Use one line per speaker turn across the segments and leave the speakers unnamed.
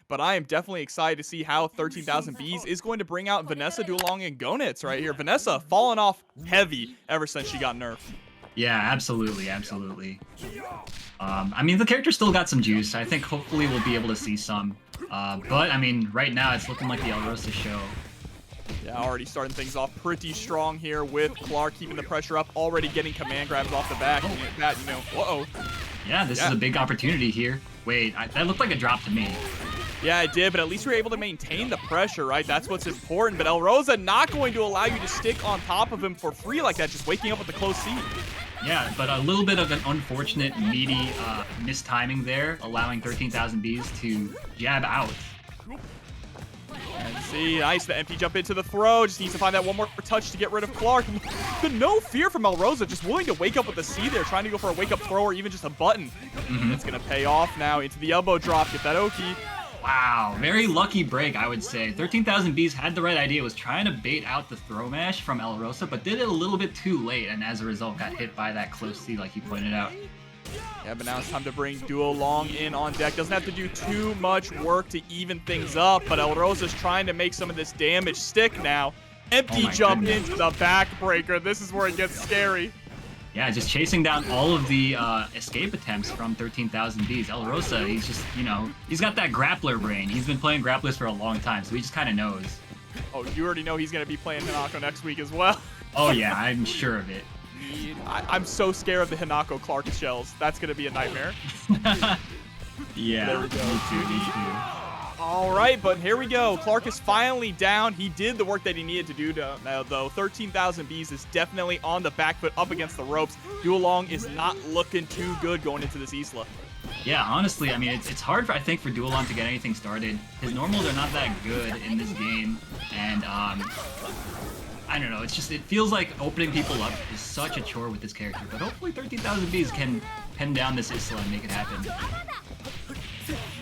but I am definitely excited to see how 13,000 Bees is going to bring out Vanessa, Duolong, and Goenitz right here. Vanessa falling off heavy ever since she got nerfed.
Yeah, absolutely, absolutely. I mean, the character still got some juice. I think hopefully we'll be able to see some. But, I mean, right now it's looking like the Rosa show.
Yeah, already starting things off pretty strong here with Clark keeping the pressure up, already getting command grabs off the back. And that, you know, uh-oh.
Yeah, this is a big opportunity here. Wait, that looked like a drop to me.
Yeah, it did, but at least we were able to maintain the pressure, right? That's what's important. But Rosa not going to allow you to stick on top of him for free like that, just waking up with a close seat.
Yeah, but a little bit of an unfortunate, meaty mistiming there, allowing 13,000 Bees to jab out.
And see, nice, the empty jump into the throw. Just needs to find that one more touch to get rid of Clark. But no fear from Rosa, just willing to wake up with the C there, trying to go for a wake-up throw or even just a button. It's going to pay off now into the elbow drop, get that Oki.
Wow, very lucky break, I would say. 13,000 Bees had the right idea, was trying to bait out the throw mash from Rosa, but did it a little bit too late, and as a result got hit by that close C like you pointed out.
Yeah, but now it's time to bring Duolong in on deck. Doesn't have to do too much work to even things up, but Rosa's trying to make some of this damage stick now. Empty jump into the backbreaker. This is where it gets scary.
Yeah, just chasing down all of the escape attempts from 13,000 Bees. Rosa, he's just, you know, he's got that grappler brain. He's been playing grapplers for a long time, so he just kind of knows.
Oh, you already know he's going to be playing Hinako next week as well.
Oh, yeah, I'm sure of it.
I'm so scared of the Hinako Clark shells. That's going to be a nightmare.
Yeah,
there we go.
Me too.
All right, but here we go. Clark is finally down. He did the work that he needed to do, though. 13,000 Bees is definitely on the back foot up against the ropes. Duolong is not looking too good going into this Isla.
Yeah, honestly, I mean, it's hard, I think, for Duolong to get anything started. His normals are not that good in this game, and I don't know, it feels like opening people up is such a chore with this character, but hopefully 13,000 Bees can pen down this Isla and make it happen.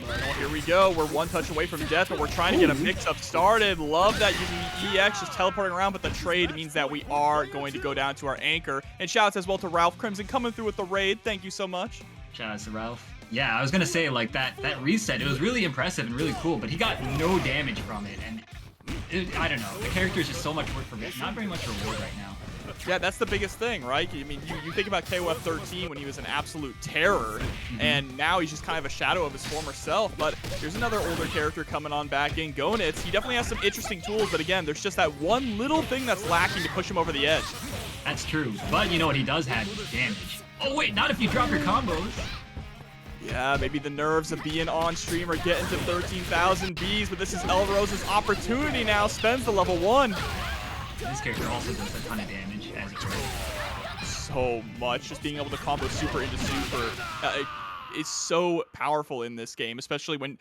Well, here we go. We're one touch away from death, but we're trying to get a mix-up started. Love that using the EX, just teleporting around, but the trade means that we are going to go down to our anchor. And shout-outs as well to Ralph Crimson coming through with the raid. Thank you so much.
Shout-outs to Ralph. Yeah, I was going to say, like, that reset, it was really impressive and really cool, but he got no damage from it, and I don't know. The character is just so much work for not very much reward right now.
Yeah, that's the biggest thing, right? I mean, you think about KOF 13 when he was an absolute terror, and now he's just kind of a shadow of his former self. But there's another older character coming on back in Goenitz. He definitely has some interesting tools, but again, there's just that one little thing that's lacking to push him over the edge.
That's true, but you know what he does have is damage. Oh wait, not if you drop your combos.
Yeah, maybe the nerves of being on stream are getting to 13,000 Bees, but this is Rosa's opportunity now. Spends the level 1.
This character also does a ton of damage as a character.
So much. Just being able to combo super into super is so powerful in this game, especially when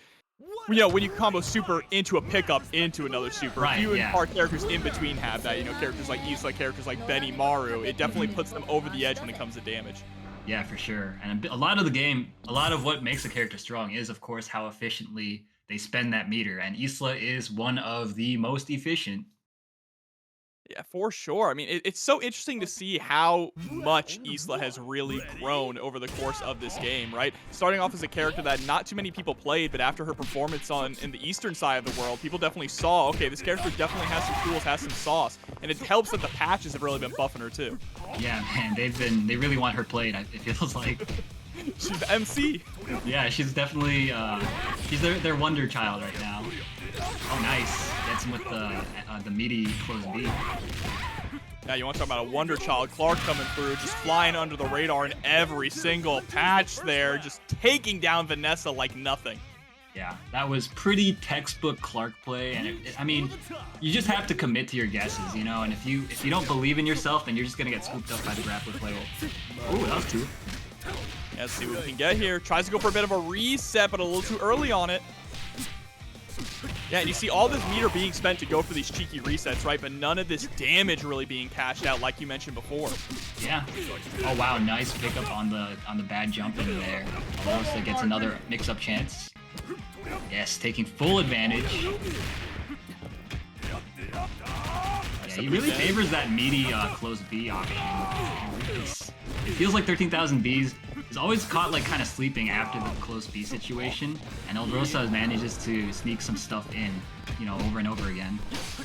you combo super into a pickup into another super.
Right,
Few and far characters in between have that. You know, characters like Isla, characters like Benimaru. It definitely puts them over the edge when it comes to damage.
Yeah, for sure. And a lot of the game, a lot of what makes a character strong is, of course, how efficiently they spend that meter. And Isla is one of the most efficient.
Yeah, for sure. I mean, it's so interesting to see how much Isla has really grown over the course of this game, right? Starting off as a character that not too many people played, but after her performance in the eastern side of the world, people definitely saw, okay, this character definitely has some tools, has some sauce, and it helps that the patches have really been buffing her too.
Yeah, man, they really want her played, it feels like.
She's the MC.
Yeah, she's definitely, she's their wonder child right now. Oh, nice. Gets him with the meaty close B.
Yeah, you want to talk about a wonder child. Clark coming through, just flying under the radar in every single patch there, just taking down Vanessa like nothing.
Yeah, that was pretty textbook Clark play, and I mean, you just have to commit to your guesses, you know, and if you don't believe in yourself, then you're just gonna get scooped up by the grappler play. Oh, that was two.
Yeah, let's see what we can get here. Tries to go for a bit of a reset, but a little too early on it. Yeah, and you see all this meter being spent to go for these cheeky resets, right? But none of this damage really being cashed out, like you mentioned before.
Yeah. Oh wow, nice pickup on the bad jump in there. Rosa gets another mix-up chance. Yes, taking full advantage. Yeah, he really favors that meaty close B option. It feels like 13,000 Bees He's always caught like kind of sleeping after the close B situation, and Rosa manages to sneak some stuff in, you know, over and over again.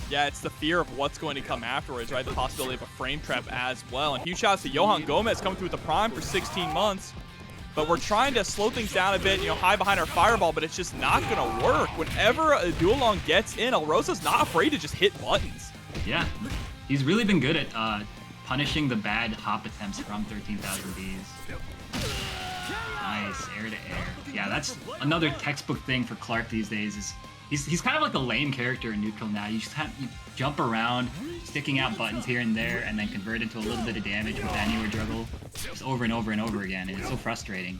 Yeah, it's the fear of what's going to come afterwards, right? The possibility of a frame trap as well. And huge shouts to Johan Gomez coming through with the Prime for 16 months. But we're trying to slow things down a bit, you know, hide behind our fireball, but it's just not going to work. Whenever a Duolong gets in, Rosa's not afraid to just hit buttons.
Yeah, he's really been good at punishing the bad hop attempts from 13,000 Bs. Nice, air to air. Yeah, that's another textbook thing for Clark these days. Is he's kind of like a lame character in neutral now. You just you jump around, sticking out buttons here and there, and then convert into a little bit of damage with anywhere juggle, just over and over and over again, and it's so frustrating.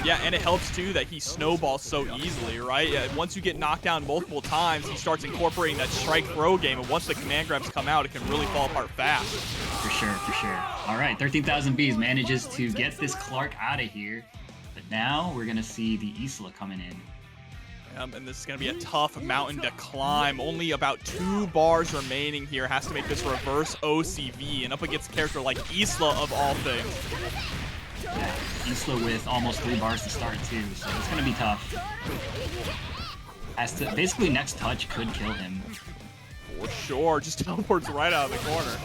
Yeah, and it helps too that he snowballs so easily, right? Once you get knocked down multiple times, he starts incorporating that strike throw game, and once the command grabs come out, it can really fall apart fast.
For sure, for sure. All right, 13,000 Bs manages to get this Clark out of here, but now we're gonna see the Isla coming in.
And this is going to be a tough mountain to climb. Only about 2 bars remaining here. Has to make this reverse OCV, and up against a character like Isla of all things.
Yeah, Isla with almost 3 bars to start too, so it's going to be tough. Basically, next touch could kill him.
For sure, just teleports right out of the corner.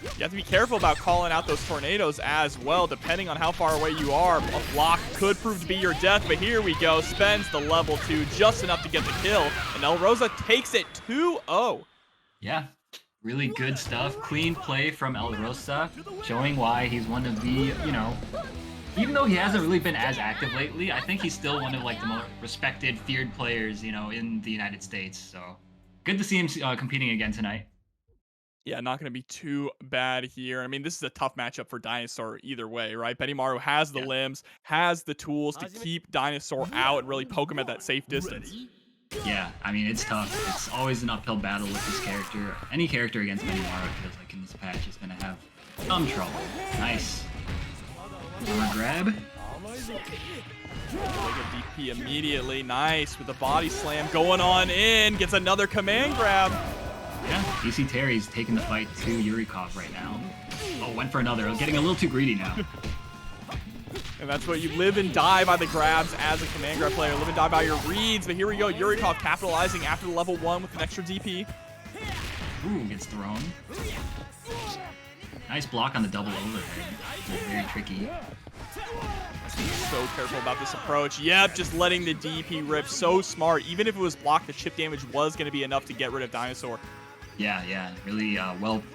You have to be careful about calling out those tornadoes as well, depending on how far away you are. A block could prove to be your death, but here we go. Spends the level 2 just enough to get the kill, and Rosa takes it 2-0.
Yeah, really good stuff. Clean play from Rosa, showing why he's one of the, you know, even though he hasn't really been as active lately, I think he's still one of like the more respected, feared players, you know, in the United States. So good to see him competing again tonight.
Yeah, not going to be too bad here. I mean, this is a tough matchup for Dinosaur either way, right? Benimaru has the limbs, has the tools to keep Dinosaur out and really poke him at that safe distance.
Yeah, I mean, it's tough. It's always an uphill battle with this character. Any character against Benimaru feels like in this patch is going to have some trouble. Nice. Armor grab.
DP immediately. Nice with the body slam going on in. Gets another command grab.
Yeah, DC Terry's taking the fight to Yurikov right now. Oh, went for another. Getting a little too greedy now.
And that's what you live and die by the grabs as a command grab player. Live and die by your reads. But here we go. Yurikov capitalizing after the level 1 with an extra DP.
Ooh, gets thrown. Nice block on the double overhead. Very tricky.
So careful about this approach. Yep, just letting the DP rip. So smart. Even if it was blocked, the chip damage was going to be enough to get rid of Dinosaur.
Yeah, really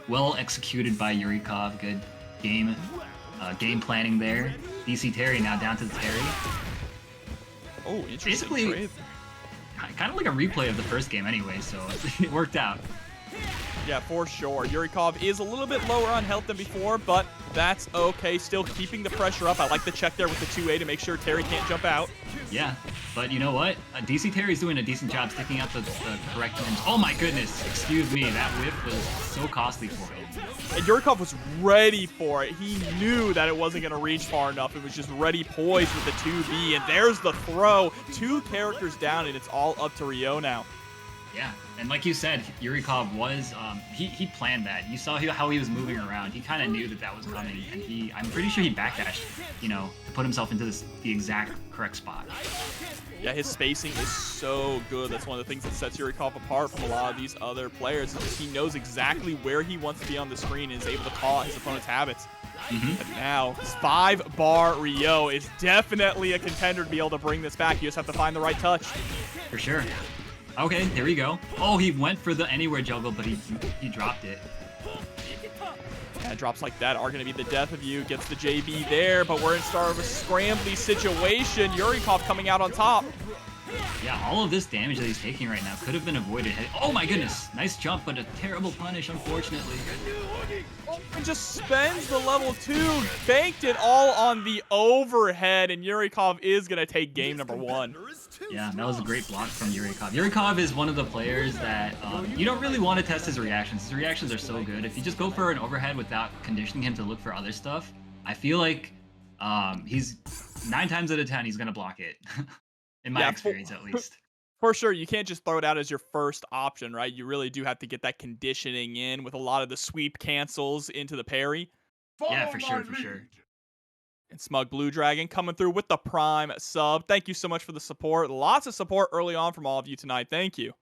well executed by Yurikov. Good game planning there. DC Terry now down to the Terry.
Oh, interesting.
Basically,
trade.
kind of like a replay of the first game anyway, so it worked out.
Yeah, for sure. Yurikov is a little bit lower on health than before, but that's okay. Still keeping the pressure up. I like the check there with the 2A to make sure Terry can't jump out.
Yeah, but you know what? DC Terry's doing a decent job sticking out the correct limbs. Oh my goodness, excuse me, that whip was so costly for him.
And Yurikov was ready for it. He knew that it wasn't going to reach far enough. It was just ready poised with the 2B, and there's the throw. 2 characters down, and it's all up to Rio now.
Yeah, and like you said, Yurikov was, he planned that. You saw how he was moving around. He kind of knew that was coming, and I'm pretty sure he backdashed, you know, to put himself into the exact correct spot.
Yeah, his spacing is so good. That's one of the things that sets Yurikov apart from a lot of these other players. Is he knows exactly where he wants to be on the screen and is able to call out his opponent's habits. And now, 5-bar Rio is definitely a contender to be able to bring this back. You just have to find the right touch.
For sure. Okay, there we go. Oh, he went for the anywhere juggle, but he dropped it.
Yeah, drops like that are going to be the death of you. Gets the JB there, but we're in start of a scrambly situation. Yurikov coming out on top.
Yeah, all of this damage that he's taking right now could have been avoided. Oh my goodness, nice jump, but a terrible punish, unfortunately.
And just spends the level 2, banked it all on the overhead, and Yurikov is going to take game number 1.
Yeah, that was a great block from Yurikov. Yurikov is one of the players that you don't really want to test his reactions. His reactions are so good. If you just go for an overhead without conditioning him to look for other stuff, I feel like he's 9 times out of 10, he's going to block it. In my experience, at least.
For sure, you can't just throw it out as your first option, right? You really do have to get that conditioning in with a lot of the sweep cancels into the parry.
Yeah, for sure.
And Smug Blue Dragon coming through with the Prime sub. Thank you so much for the support. Lots of support early on from all of you tonight. Thank you.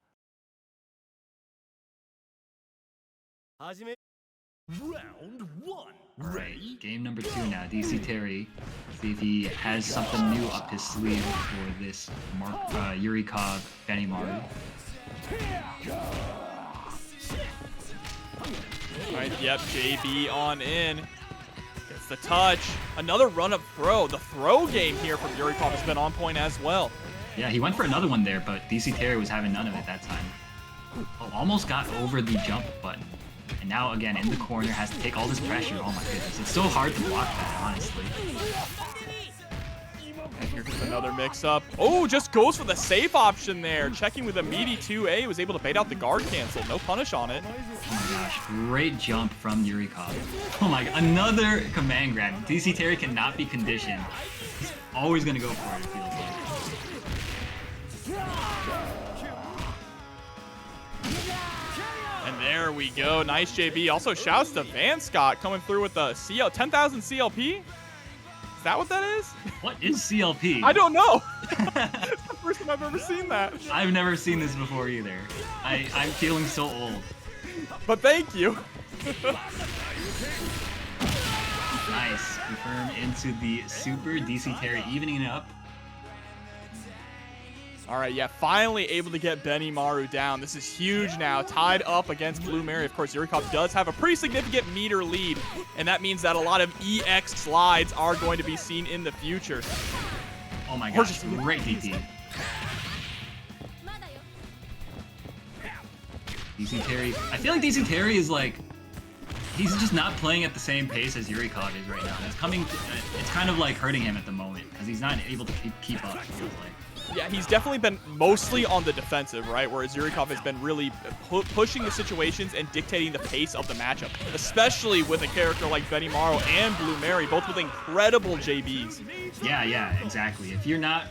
Round 1.
Alright, game number 2 now. DC Terry. See if he has something new up his sleeve for this Yurikov Benimaru.
Alright, yep, JB on in. Gets the touch. Another run-up throw. The throw game here from Yurikov has been on point as well.
Yeah, he went for another one there, but DC Terry was having none of it that time. Oh, almost got over the jump button. And now, again, in the corner, has to take all this pressure. Oh my goodness, it's so hard to block that, honestly.
And here comes another mix-up. Oh, just goes for the safe option there. Checking with a meaty 2A. Was able to bait out the guard cancel. No punish on it.
Oh my gosh, great jump from Yurikov. Oh my god, another command grab. DC Terry cannot be conditioned. He's always going to go for it, it feels like.
And there we go. Nice JB. Also shouts to Van Scott coming through with the 10,000 CLP. Is that what that is?
What is CLP?
I don't know. It's the first time I've ever seen that.
I've never seen this before either. I'm feeling so old.
But thank you.
Nice. Confirm into the super. DC Terry evening it up.
All right, yeah, finally able to get Benimaru down. This is huge now, tied up against Blue Mary. Of course, Yurikov does have a pretty significant meter lead, and that means that a lot of EX slides are going to be seen in the future.
Oh my gosh, great DP. DC Terry, I feel like DC Terry is like, he's just not playing at the same pace as Yurikov is right now. It's kind of like hurting him at the moment, because he's not able to keep up, it feels like.
Yeah, he's definitely been mostly on the defensive, right? Whereas Yurikov has been really pushing the situations and dictating the pace of the matchup, especially with a character like Benimaru and Blue Mary, both with incredible JBs.
Yeah, exactly. If you're not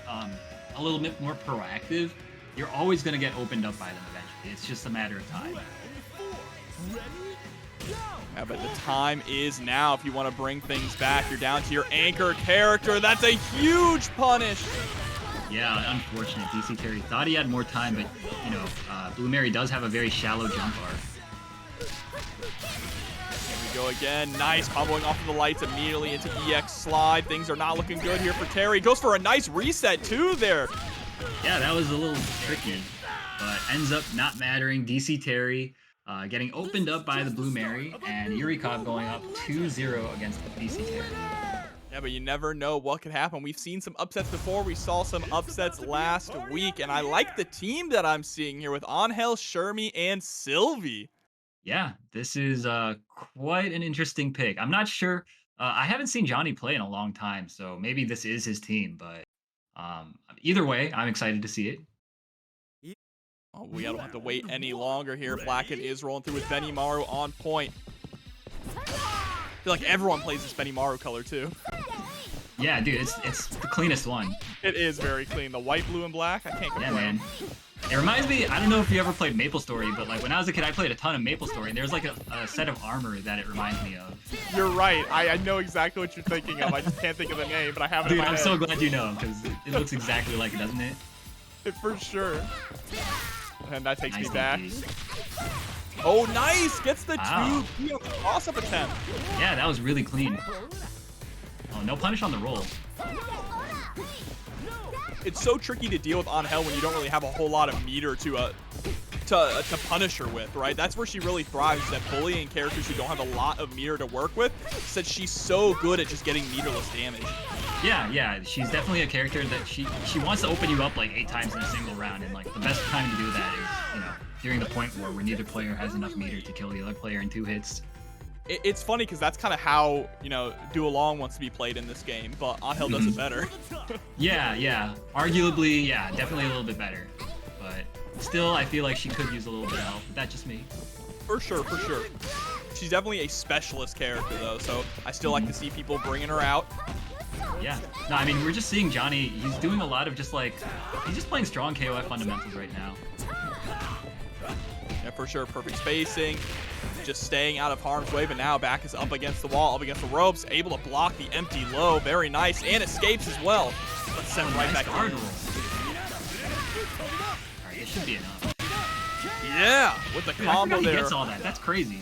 a little bit more proactive, you're always going to get opened up by them eventually. It's just a matter of time.
Yeah, but the time is now. If you want to bring things back, you're down to your anchor character. That's a huge punish.
Yeah, unfortunate. DC Terry thought he had more time, but, you know, Blue Mary does have a very shallow jump arc.
Here we go again. Nice, comboing off of the lights immediately into EX slide. Things are not looking good here for Terry. Goes for a nice reset, too, there.
Yeah, that was a little tricky, but ends up not mattering. DC Terry getting opened up by the Blue Mary, and Yurikov going up 2-0 against DC Terry.
Yeah, but you never know what could happen. We've seen some upsets before. We saw some upsets last week, and I like the team that I'm seeing here with Angel, Shermie, and Sylvie.
Yeah, this is quite an interesting pick. I'm not sure. I haven't seen Johny play in a long time, so maybe this is his team, but either way, I'm excited to see it.
Oh, we don't have to wait any longer here. Blackend is rolling through with Benimaru on point. I feel like everyone plays this Benimaru color too.
Yeah, dude, it's the cleanest one.
It is very clean. The white, blue, and black. I can't complain.
Yeah, man. It reminds me, I don't know if you ever played MapleStory, but like when I was a kid, I played a ton of MapleStory, and there's like a set of armor that it reminds me of.
You're right. I know exactly what you're thinking of. I just can't think of the name, but I have it in my head.
I'm so glad you know, because it looks exactly like it, doesn't it?
For sure. And that takes
Nice
me back.
DP.
Oh, nice! Gets the
Wow.
2 on the toss-up attempt.
Yeah, that was really clean. Oh, no punish on the roll.
It's so tricky to deal with Angel when you don't really have a whole lot of meter to punish her with, right? That's where she really thrives, is that bullying characters who don't have a lot of meter to work with, since she's so good at just getting meterless damage.
Yeah, she's definitely a character that she wants to open you up like 8 times in a single round, and like the best time to do that is, you know, during the point war where neither player has enough meter to kill the other player in 2 hits.
It's funny because that's kind of how, you know, Duolong wants to be played in this game, but Angel does it better.
Yeah. Arguably, yeah, definitely a little bit better. But still, I feel like she could use a little bit of help. But that's just me.
For sure. She's definitely a specialist character, though, so I still like to see people bringing her out.
Yeah. No, I mean, we're just seeing Johny. He's doing a lot of just like, he's just playing strong KOF fundamentals right now.
Yeah, for sure. Perfect spacing. just staying out of harm's way, but now back is up against the wall, up against the ropes, able to block the empty low. Very nice, and escapes as well. Let's send right back
guard
in.
roll. Alright, it should be enough.
Yeah, with the
Dude,
combo
I forgot he
there.
gets all that. That's crazy.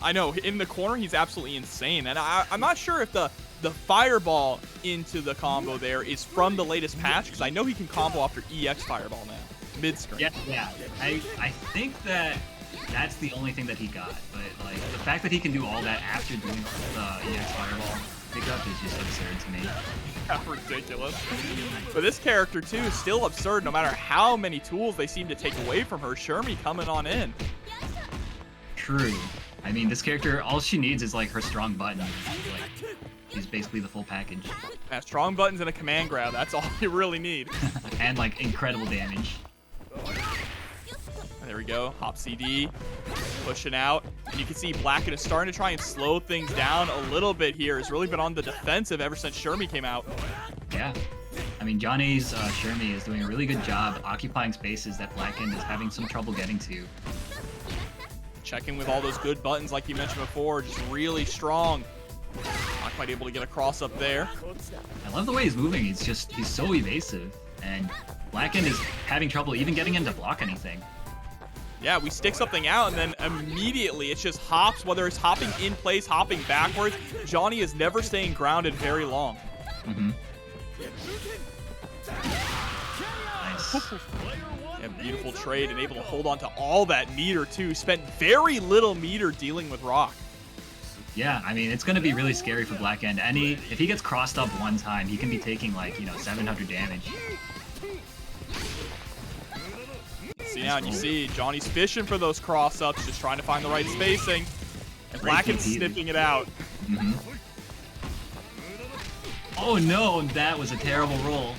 I know, in the corner, he's absolutely insane. And I'm not sure if the fireball into the combo there is from the latest patch, because I know he can combo after EX fireball now, mid-screen.
Yeah. I think that's the only thing that he got. But like the fact that he can do all that after doing the EX fireball pickup is just absurd to me.
Yeah, ridiculous. But this character, too, is still absurd no matter how many tools they seem to take away from her. Shermie coming on in.
True. I mean, this character, all she needs is like her strong button. Like, she's basically the full package.
Yeah, strong buttons and a command grab. That's all you really need.
And like incredible damage.
There we go. Hop CD. Pushing out. And you can see Blackend is starting to try and slow things down a little bit here. He's really been on the defensive ever since Shermie came out.
Yeah. I mean, Johnny's Shermie is doing a really good job occupying spaces that Blackend is having some trouble getting to.
Checking with all those good buttons like you mentioned before. Just really strong. Not quite able to get across up there.
I love the way he's moving. He's so evasive. And Blackend is having trouble even getting him to block anything.
Yeah, we stick something out, and then immediately it's just hops, whether it's hopping in place, hopping backwards. Johny is never staying grounded very long.
Mm-hmm. Nice.
Yeah, beautiful trade, and able to hold on to all that meter, too. Spent very little meter dealing with Rock.
Yeah, I mean, it's going to be really scary for Blackend. If he gets crossed up one time, he can be taking, like, 700 damage.
See now, and you see Johnny's fishing for those cross-ups, just trying to find the right spacing. And Blackend's sniffing it out.
Mm-hmm. Oh no, that was a terrible roll.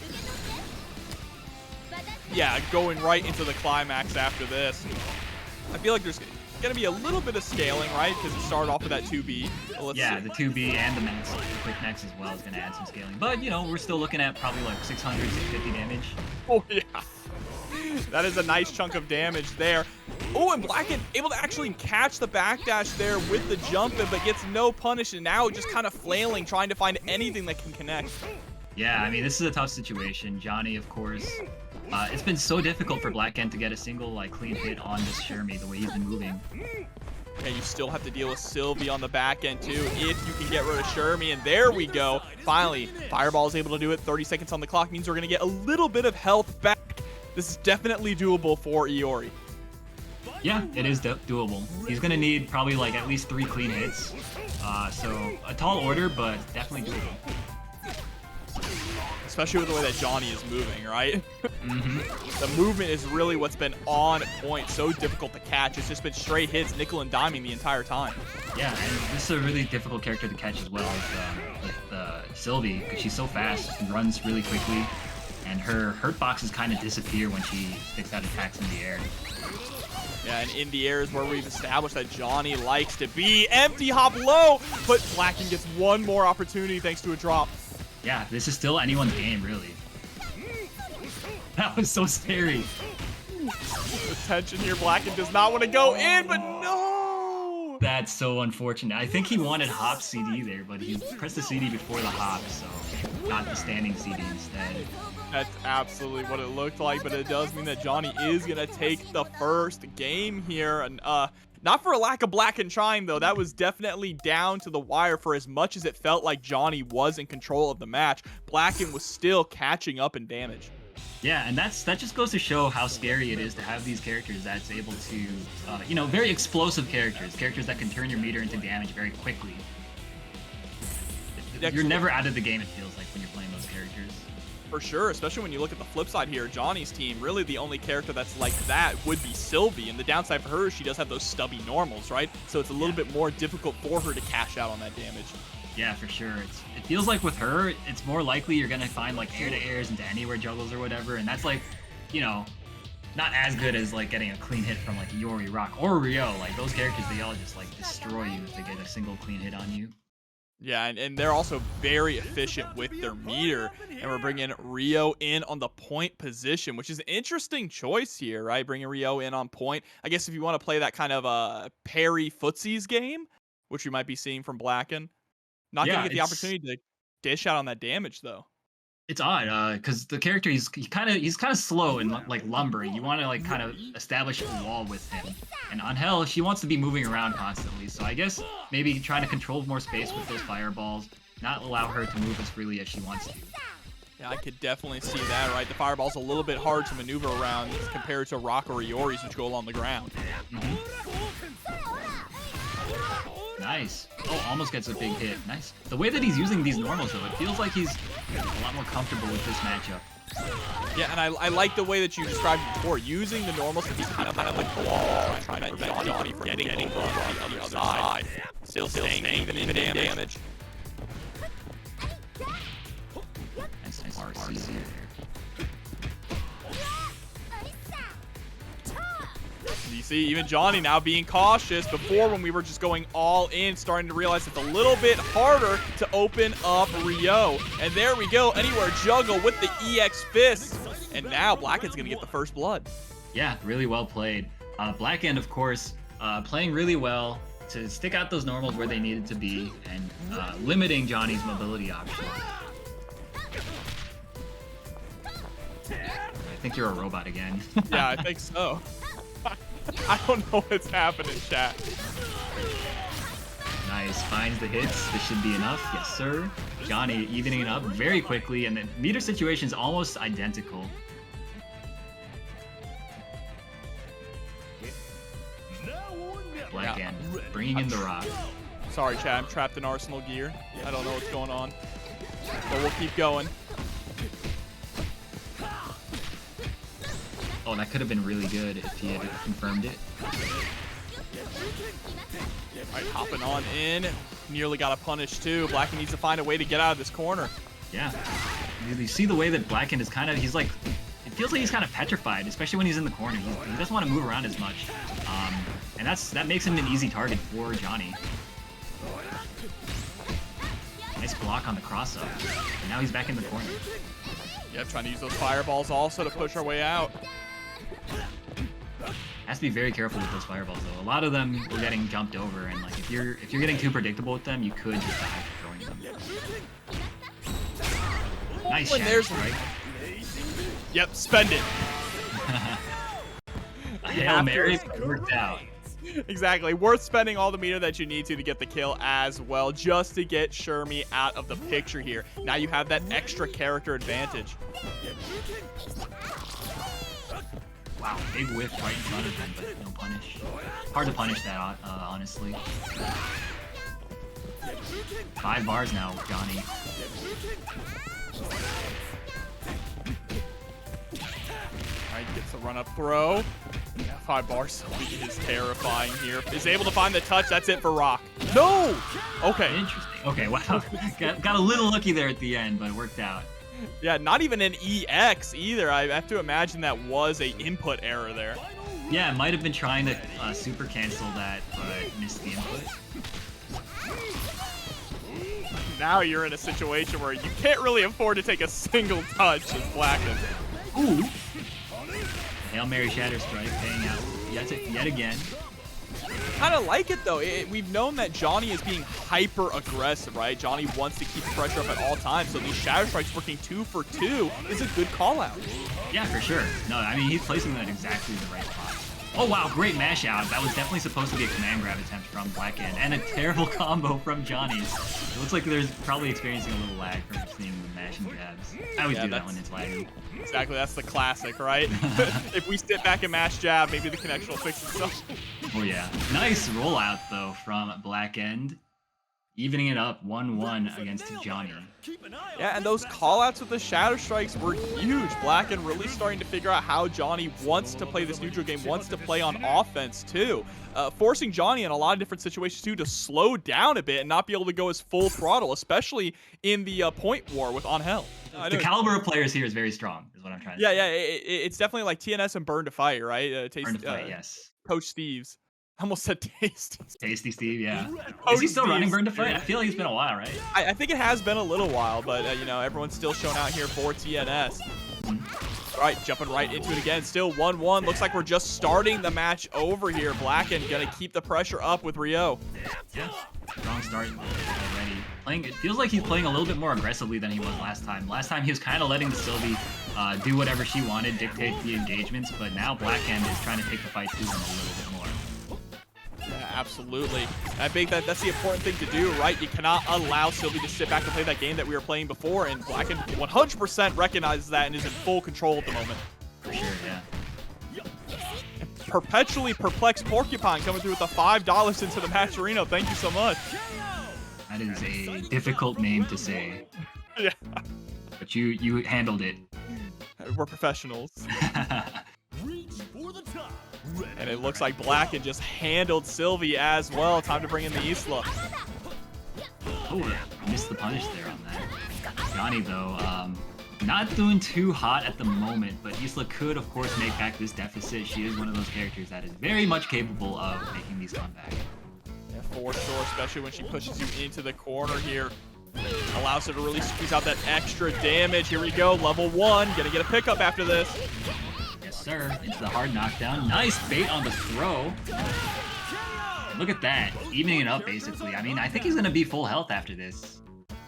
Yeah, going right into the climax after this. I feel like there's going to be a little bit of scaling, right? Because it started off with that 2B. Let's see.
The 2B and the max, the quick max as well is going to add some scaling. But, we're still looking at probably like 600, 650 damage.
Oh, yeah. That is a nice chunk of damage there. Oh, and Blackend able to actually catch the backdash there with the jump in, but gets no punish, and now just kind of flailing, trying to find anything that can connect.
Yeah, I mean, this is a tough situation. Johnny, of course, it's been so difficult for Blackend to get a single, clean hit on this Shermie, the way he's been moving.
And you still have to deal with Sylvie on the back end, too, if you can get rid of Shermie. And there we go. Finally, Fireball is able to do it. 30 seconds on the clock means we're going to get a little bit of health back. This is definitely doable for Iori.
Yeah, it is doable. He's going to need probably, at least 3 clean hits. So, a tall order, but definitely doable.
Especially with the way that Johny is moving, right?
Mm-hmm.
The movement is really what's been on point. So difficult to catch. It's just been straight hits, nickel and diming the entire time.
Yeah, and this is a really difficult character to catch as well with Sylvie, because she's so fast and runs really quickly. And her hurt boxes kind of disappear when she sticks out attacks in the air.
Yeah, and in the air is where we've established that Johny likes to be. Empty hop low, but Blackend gets one more opportunity thanks to a drop.
Yeah, this is still anyone's game, really. That was so scary.
The tension here, Blackend does not want to go in, but no!
That's so unfortunate. I think he wanted hop CD there, but he pressed the CD before the hop, so got the standing CD instead.
That's absolutely what it looked like, but it does mean that Johny is going to take the first game here. And not for a lack of Blackend trying, though. That was definitely down to the wire. For as much as it felt like Johny was in control of the match, Blackend was still catching up in damage.
Yeah, and that just goes to show how scary it is to have these characters that's able to, very explosive characters that can turn your meter into damage very quickly. You're never out of the game, it feels like, when you're playing those characters.
For sure, especially when you look at the flip side here, Johnny's team, really the only character that's like that would be Sylvie, and the downside for her is she does have those stubby normals, right? So it's a little bit more difficult for her to cash out on that damage.
Yeah, for sure. It feels like with her, it's more likely you're gonna find air-to-airs into anywhere juggles or whatever, and that's not as good as getting a clean hit from Yuri, Rock, or Rio. Those characters, they all just destroy you if they get a single clean hit on you.
Yeah, and they're also very efficient with their meter. And we're bringing Rio in on the point position, which is an interesting choice here, right? Bringing Rio in on point. I guess if you want to play that kind of parry footsies game, which we might be seeing from Blackend. Not going
Yeah,
to get the opportunity to dish out on that damage, though.
it's odd because the character he's kind of slow and like lumbering. You want to like kind of establish a wall with him. And on Hell, she wants to be moving around constantly. So I guess maybe trying to control more space with those fireballs, not allow her to move as freely as she wants to.
Yeah, I could definitely see that, right? The fireball's a little bit hard to maneuver around compared to Rock or Iori's, which go along the ground.
Nice. Oh, almost gets a big hit. Nice. The way that he's using these normals, though, it feels like he's a lot more comfortable with this matchup.
Yeah, and I like the way that you described it before, using the normals to be kind of like the wall, trying to prevent Johny from getting on the other side. Still staying even in damage.
Nice RC there.
You see, even Johny now being cautious. Before, when we were just going all in, starting to realize it's a little bit harder to open up Rio. And there we go, anywhere juggle with the EX Fist. And now Blackend's going to get the first blood.
Yeah, really well played. Blackend, of course, playing really well to stick out those normals where they needed to be and limiting Johnny's mobility options. I think you're a robot again.
Yeah, I think so. I don't know what's happening, chat.
Nice, finds the hits. This should be enough. Yes, sir. Johny evening it up very quickly, and the meter situation is almost identical. Blackend bringing in the rock.
Sorry, chat, I'm trapped in Arsenal gear. I don't know what's going on. But we'll keep going.
Oh, that could have been really good if he had confirmed it.
All right, hopping on in. Nearly got a punish too. Blackend needs to find a way to get out of this corner.
Yeah. You see the way that Blackend is kind of, he's like, it feels like he's kind of petrified, especially when he's in the corner. He doesn't want to move around as much. And that makes him an easy target for Johny. Nice block on the cross-up. And now he's back in the corner.
Yep, trying to use those fireballs also to push our way out.
Has to be very careful with those fireballs though. A lot of them were getting jumped over, and like if you're getting too predictable with them, you could just die for throwing them. Nice shatter strike.
Yep, spend it.
A Hail Mary worked out.
Exactly. Worth spending all the meter that you need to get the kill as well, just to get Shermie out of the picture here. Now you have that extra character advantage.
Wow, big whiff right in front of him, but no punish. Hard to punish that, honestly. 5 bars now, Johny.
Alright, gets a run-up throw. Yeah, 5 bars is terrifying here. Is able to find the touch. That's it for Rock. No! Okay.
Interesting. Okay, wow. got a little lucky there at the end, but it worked out.
Yeah, not even an EX either. I have to imagine that was a input error there.
Yeah, it might have been trying to super cancel that, but missed the input.
Now you're in a situation where you can't really afford to take a single touch as Blackend.
Ooh! Hail Mary Shatter Strike paying out yet again.
Kind of like it though. We've known that Johny is being hyper aggressive, right? Johny wants to keep pressure up at all times, so these Shatter Strikes working 2 for 2 is a good call out.
Yeah, for sure. No, I mean, he's placing them at exactly the right spot. Oh wow, great mash out. That was definitely supposed to be a command grab attempt from Blackend, and a terrible combo from Johny. It looks like there's probably experiencing a little lag from seeing the mash and grabs. I always do that when it's lagging.
Exactly, that's the classic, right? If we sit back and mash jab, maybe the connection will fix itself.
Oh yeah. Nice rollout though from Blackend. Evening it up 1-1 against Johny.
Yeah, and those callouts with the Shatter Strikes were huge. Blackend really starting to figure out how Johny wants to play this neutral game, wants to play on offense too. Forcing Johny in a lot of different situations too to slow down a bit and not be able to go as full throttle, especially in the point war with On Hell.
The caliber of players here is very strong, is what I'm trying to say.
Yeah, it's definitely like TNS and Burn to Fight, right?
Burn to Fight, yes.
Coach Steve's. Almost said tasty.
Tasty Steve, yeah.
Oh,
Is he still running
Steve.
Burn to Fight? I feel like it's been a while, right?
I think it has been a little while, but you know, everyone's still showing out here for TNS. All right, jumping right into it again. Still 1-1. Looks like we're just starting the match over here. Blackend gonna keep the pressure up with Rio.
Yeah, strong start already. It feels like he's playing a little bit more aggressively than he was last time. Last time he was kind of letting the Sylvie do whatever she wanted, dictate the engagements, but now Blackend is trying to take the fight to him a little bit more.
Yeah, absolutely. I think that's the important thing to do, right? You cannot allow Sylvie to sit back and play that game that we were playing before, and Blackend 100% recognizes that and is in full control at the moment.
For sure, yeah.
Perpetually Perplexed Porcupine coming through with the $5 into the match, Rino. Thank you so much.
That is a difficult name to say.
Yeah.
But you handled it.
We're professionals.
Reach for the top.
And it looks like Blackend just handled Sylvie as well. Time to bring in the Isla.
Oh, missed the punish there on that. Johny, though, not doing too hot at the moment, but Isla could, of course, make back this deficit. She is one of those characters that is very much capable of making these come back.
Yeah, for sure, especially when she pushes you into the corner here. Allows her to really squeeze out that extra damage. Here we go, level 1. Gonna get a pickup after this.
Yes, sir. Into the hard knockdown. Nice bait on the throw. Look at that. Evening it up, basically. I mean, I think he's going to be full health after this.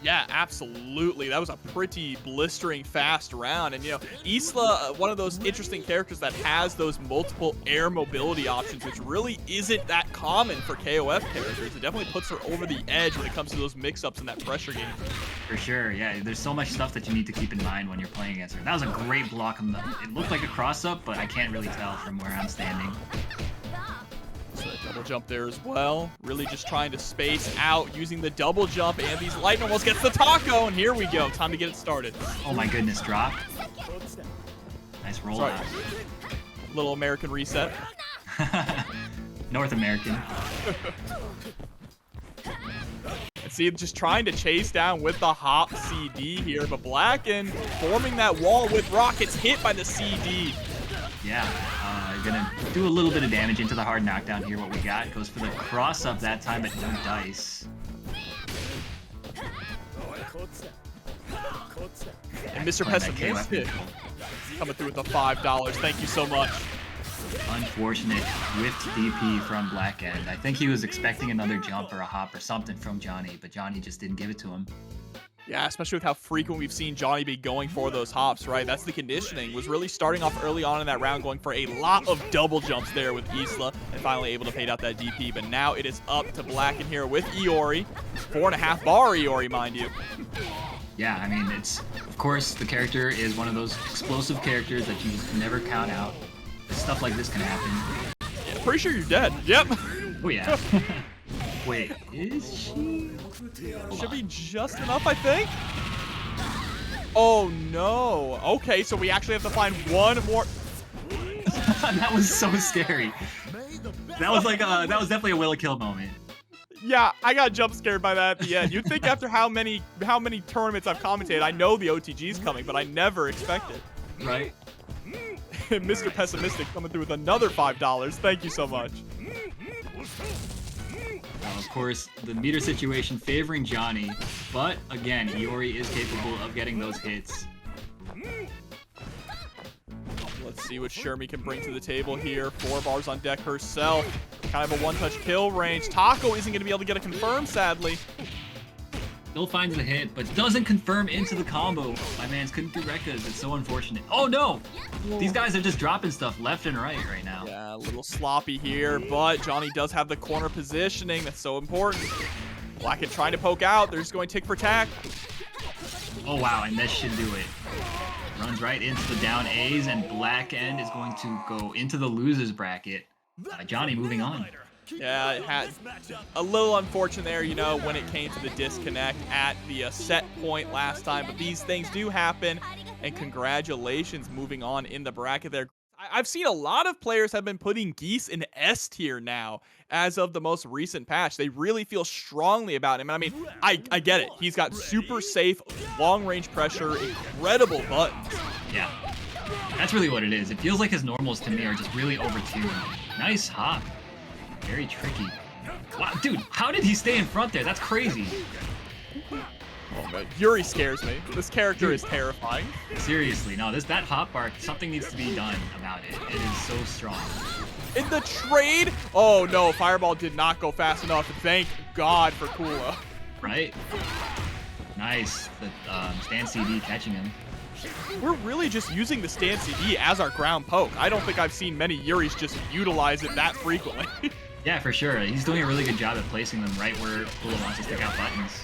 Yeah, absolutely. That was a pretty blistering fast round. And, you know, Isla, one of those interesting characters that has those multiple air mobility options, which really isn't that common for KOF characters. It definitely puts her over the edge when it comes to those mix-ups in that pressure game.
For sure, yeah. There's so much stuff that you need to keep in mind when you're playing against her. That was a great block. It looked like a cross-up, but I can't really tell from where I'm standing.
So a double jump there as well. Really just trying to space out using the double jump, and these lightning almost gets the taco, and here we go. Time to get it started.
Oh my goodness, drop. Nice roll out.
Little American reset.
North American.
And see, just trying to chase down with the hop CD here, but Blackend forming that wall with rockets hit by the CD.
Yeah, gonna do a little bit of damage into the hard knockdown here. What we got goes for the cross up that time, but no dice.
And Mr. Pessimistic coming through with the $5. Thank you so much.
Unfortunate whiffed DP from Blackend. I think he was expecting another jump or a hop or something from Johny, but Johny just didn't give it to him.
Yeah, especially with how frequent we've seen Johny be going for those hops, right? That's the conditioning. Was really starting off early on in that round, going for a lot of double jumps there with Isla, and finally able to pay out that DP. But now it is up to Blackend here with Iori. 4.5 bar Iori, mind you.
Yeah, I mean, it's, of course, the character is one of those explosive characters that you just never count out. Stuff like this can happen.
Yeah, pretty sure you're dead. Yep.
Oh, yeah. Wait, is she?
Should be just enough, I think. Oh, no. Okay, so we actually have to find one more.
That was so scary. That was like that was definitely a will kill moment.
Yeah, I got jump scared by that at the end. You'd think after how many tournaments I've commentated, I know the OTG's coming, but I never expected.
Right.
Mr. Pessimistic coming through with another $5. Thank you so much.
Now, of course, the meter situation favoring Johny, but again, Iori is capable of getting those hits.
Let's see what Shermie can bring to the table here. 4 bars on deck herself. Kind of a one-touch kill range. Taco isn't going to be able to get a confirm, sadly.
Still finds the hit, but doesn't confirm into the combo. My man's couldn't do Rekkas. It's so unfortunate. Oh no! These guys are just dropping stuff left and right now.
Yeah, a little sloppy here, but Johny does have the corner positioning. That's so important. Blackend trying to poke out. They're just going tick for tack.
Oh wow, and this should do it. Runs right into the down A's, and Blackend is going to go into the losers bracket. Johny moving on.
Yeah, it had a little unfortunate there, you know, when it came to the disconnect at the set point last time. But these things do happen, and congratulations moving on in the bracket there. I've seen a lot of players have been putting Geese in S tier now as of the most recent patch. They really feel strongly about him. And I mean, I get it. He's got super safe, long-range pressure, incredible buttons.
Yeah, that's really what it is. It feels like his normals to me are just really overtuned. Nice hop. Very tricky. Wow, dude, how did he stay in front there? That's crazy.
Oh man, Yuri scares me. This character is terrifying.
Seriously, no, that hop bar, something needs to be done about it. It is so strong.
In the trade? Oh no, Fireball did not go fast enough. Thank God for Kula.
Right? Nice. The stand CD catching him.
We're really just using the stand CD as our ground poke. I don't think I've seen many Yuris just utilize it that frequently.
Yeah, for sure. He's doing a really good job at placing them right where Kula wants to stick out buttons.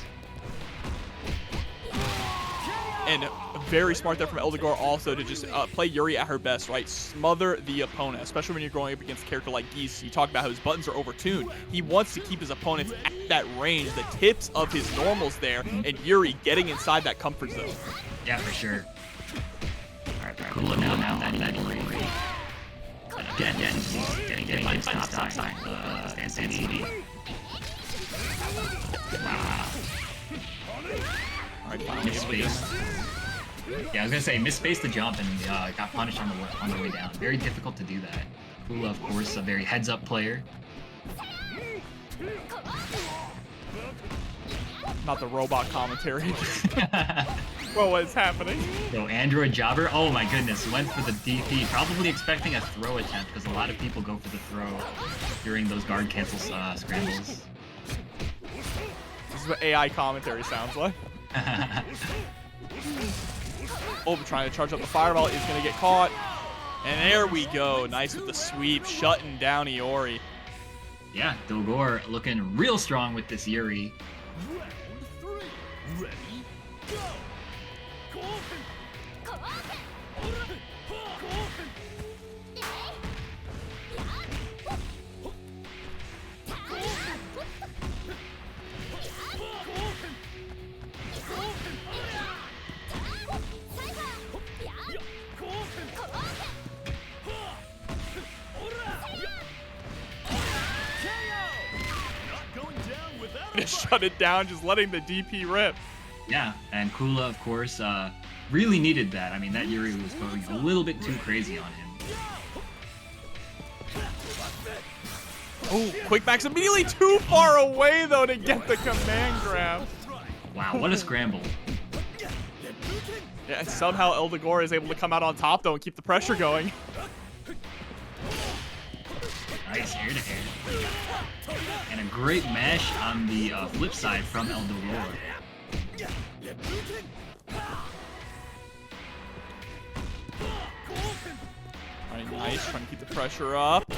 And very smart there from Dogor also to just play Yuri at her best, right? Smother the opponent, especially when you're going up against a character like Geese. You talk about how his buttons are overtuned. He wants to keep his opponents at that range, the tips of his normals there, and Yuri getting inside that comfort zone.
Yeah, for sure. Alright, Kula now that Yuri. Again, he's getting by stop sign. Stand CD. Wow. Misspaced. Yeah, I was gonna say misspaced the jump and got punished on the way down. Very difficult to do that. Kula, of course, a very heads-up player.
Not the robot commentary. Well, what is happening?
So Android Jobber, oh my goodness, went for the DP, probably expecting a throw attempt because a lot of people go for the throw during those guard cancel scrambles.
This is what AI commentary sounds like. Trying to charge up the Fireball is going to get caught. And there we go. Nice with the sweep, shutting down Iori.
Yeah, Dogor looking real strong with this Yuri.
Ready, go!
Shut it down, just letting the DP rip.
Yeah, and Kula, of course, really needed that. I mean, that Yuri was going a little bit too crazy on him.
Oh, quick backs immediately too far away, though, to get the command grab.
Wow, what a scramble.
Yeah, and somehow Dogor is able to come out on top, though, and keep the pressure going.
Nice air-to-air. And a great mesh on the flip side from Dogor.
Alright, nice. Trying to keep the pressure up.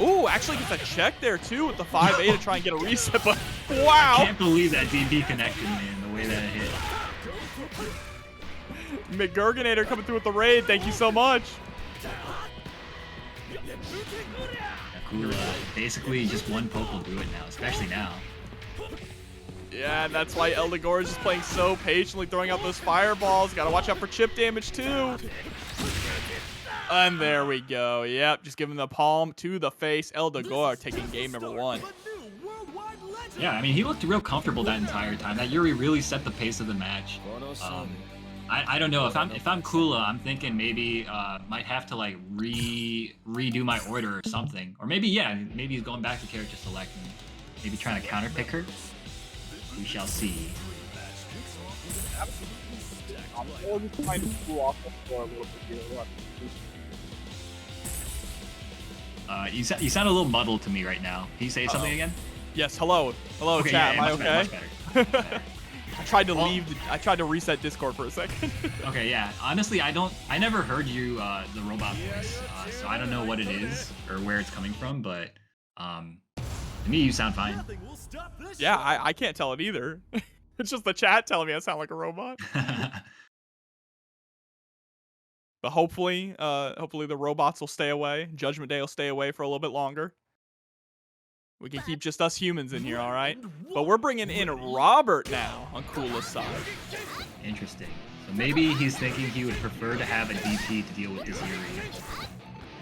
Ooh, actually gets a check there, too, with the 5A to try and get a reset, but wow!
I can't believe that DB connected, man, the way that it hit.
McGurginator coming through with the raid. Thank you so much.
Kula, basically just one poke will do it now, especially now.
Yeah, and that's why Dogor is just playing so patiently, throwing out those fireballs. Gotta watch out for chip damage, too. And there we go. Yep, just giving the palm to the face. Dogor taking game number 1.
Yeah, I mean, he looked real comfortable that entire time. That Yuri really set the pace of the match. I don't know, if I'm Kula, I'm thinking maybe might have to like redo my order or something, or maybe maybe he's going back to character select and maybe trying to counter pick her. We shall see. You sound a little muddled to me right now. Can you say something again?
Yes. Hello,
Okay,
chat.
yeah,
Am I okay?
much better.
I tried to leave. I tried to reset Discord for a second.
Okay, yeah. Honestly, I never heard you the robot voice, so I don't know what it is or where it's coming from. But to me, you sound fine.
Yeah, I can't tell it either. It's just the chat telling me I sound like a robot. But hopefully the robots will stay away. Judgment Day will stay away for a little bit longer. We can keep just us humans in here, all right? But we're bringing in Robert now on Kula's side.
Interesting. So maybe he's thinking he would prefer to have a DP to deal with this Yuri.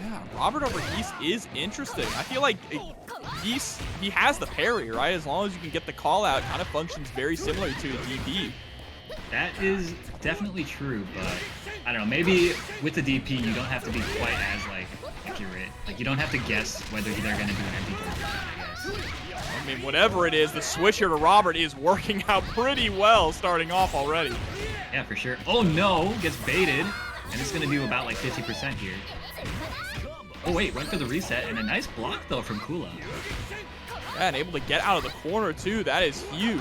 Yeah, Robert over Geese is interesting. I feel like Geese, he has the parry, right? As long as you can get the call out, kind of functions very similar to a DP.
That is definitely true, but I don't know. Maybe with the DP, you don't have to be quite as like accurate. Like, you don't have to guess whether they're gonna do an empty torture, I guess.
I mean, whatever it is, the switch here to Robert is working out pretty well starting off already.
Yeah, for sure. Oh no, gets baited, and it's gonna do about like 50% here. Oh wait, went for the reset, and a nice block though from Kula.
Yeah, and able to get out of the corner too. That is huge.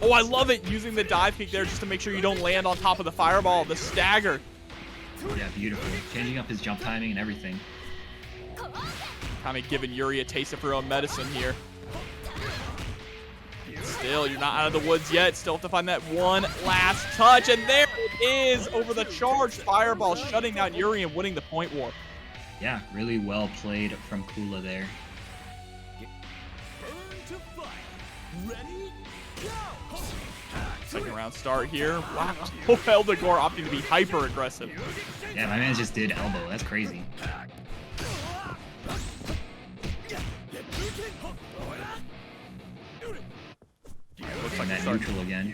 Oh, I love it, using the dive kick there just to make sure you don't land on top of the fireball. The stagger.
Yeah, beautiful. Changing up his jump timing and everything.
Kind of giving Yuri a taste of her own medicine here. Still, you're not out of the woods yet. Still have to find that one last touch. And there it is over the charged fireball, shutting down Yuri and winning the point war.
Yeah, really well played from Kula there.
Second round start here. Wow. Eldogor opting to be hyper aggressive.
Yeah, my man just did elbow. That's crazy.
Looks like
that
start
neutral again.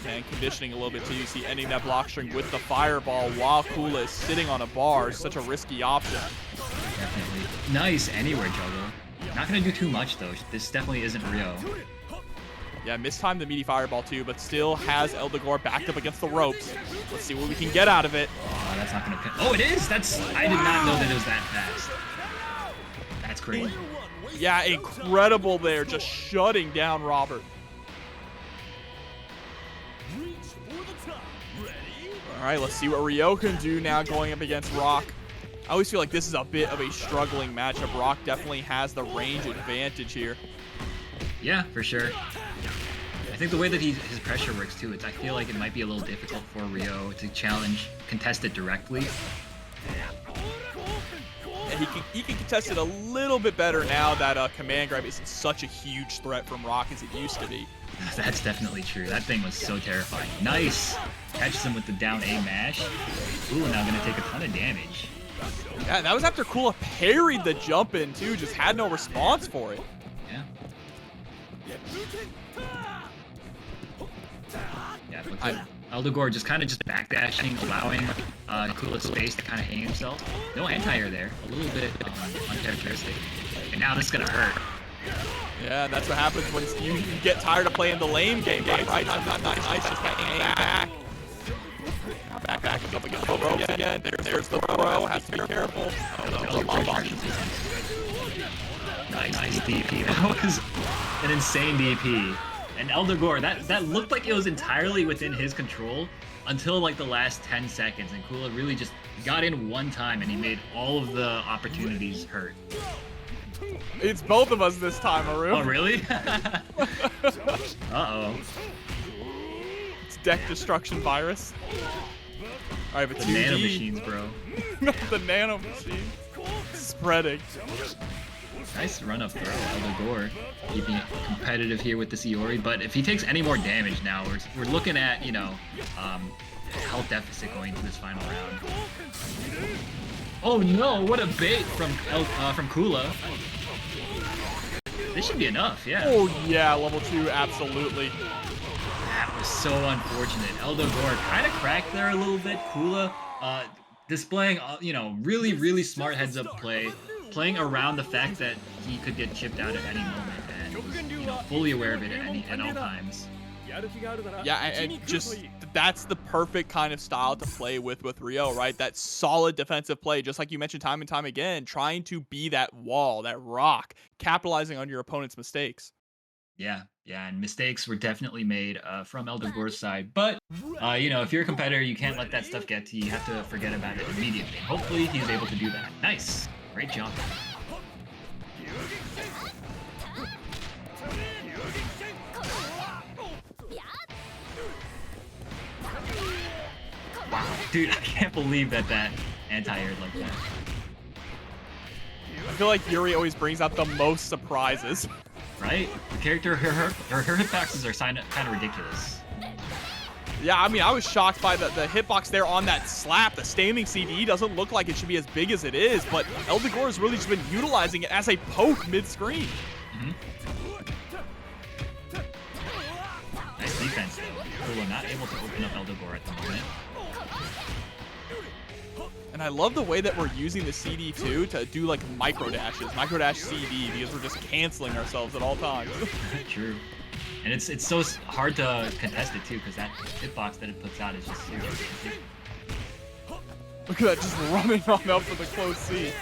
and conditioning a little bit too. You see ending that block string with the fireball while Kula is sitting on a bar. Such a risky option.
Definitely. Nice anywhere juggle. Not gonna do too much though. This definitely isn't Rio.
Yeah, mistimed the meaty fireball too, but still has Eldogor backed up against the ropes. Let's see what we can get out of it.
Oh, that's not gonna pin. Oh, it is! I did not know that it was that fast. That's crazy.
Yeah, incredible there, just shutting down Robert. All right, let's see what Rio can do now going up against Rock. I always feel like this is a bit of a struggling matchup. Rock definitely has the range advantage here.
Yeah, for sure. I think the way that his pressure works too, I feel like it might be a little difficult for Rio to contest it directly.
And he can contest it a little bit better now that command grab isn't such a huge threat from Rock as it used to be.
That's definitely true. That thing was so terrifying. Nice! Catches him with the down A mash. Kula now gonna take a ton of damage.
Yeah, that was after Kula parried the jump in too, just had no response for it.
Yeah. Yeah, it looks like Eldogor just kind of backdashing, allowing Kula space to kind of hang himself. No anti-air there. A little bit uncharacteristic. And now this is gonna hurt.
Yeah, that's what happens when you get tired of playing the lame game, right? Nice, just back. Back up against the rope again. There's the throw. Has to be careful.
Nice DP. That was an insane DP. And Eldogor, that looked like it was entirely within his control until like the last 10 seconds. And Kula really just got in one time and he made all of the opportunities hurt.
It's both of us this time, Aru.
Oh, really? Uh-oh.
It's deck destruction virus. All right, but
The
2D.
nano machines, bro.
The nano machine. Spreading.
Nice run up throw, Eldogor. Keeping it competitive here with this Iori, but if he takes any more damage now, we're looking at, you know, health deficit going into this final round. Oh no, what a bait from Kula. This should be enough, yeah.
Oh yeah, level 2, absolutely.
That was so unfortunate. Eldogor kind of cracked there a little bit. Kula displaying, you know, really smart heads-up play, playing around the fact that he could get chipped out at any moment, and was, you know, fully aware of it at all times.
Yeah, and just that's the perfect kind of style to play with Rio, right? That solid defensive play, just like you mentioned time and time again, trying to be that wall, that rock, capitalizing on your opponent's mistakes.
Yeah, and mistakes were definitely made from Eldogor's side, but you know, if you're a competitor, you can't let that stuff get to you. You have to forget about it immediately. Hopefully, he's able to do that. Nice, great jump. Wow, dude, I can't believe that anti-aired like that.
I feel like Yuri always brings out the most surprises.
Right? The character, her hitboxes are kind of ridiculous.
Yeah, I mean, I was shocked by the hitbox there on that slap. The standing CD doesn't look like it should be as big as it is, but Eldogor has really just been utilizing it as a poke mid-screen.
Nice defense, though. Kula not able to open up Eldogor at the moment.
And I love the way that we're using the CD too to do like micro dashes, micro dash CD, because we're just canceling ourselves at all times.
True. And it's so hard to contest it too, because that hitbox that it puts out is just serious.
Look at that, just running on up for the close C.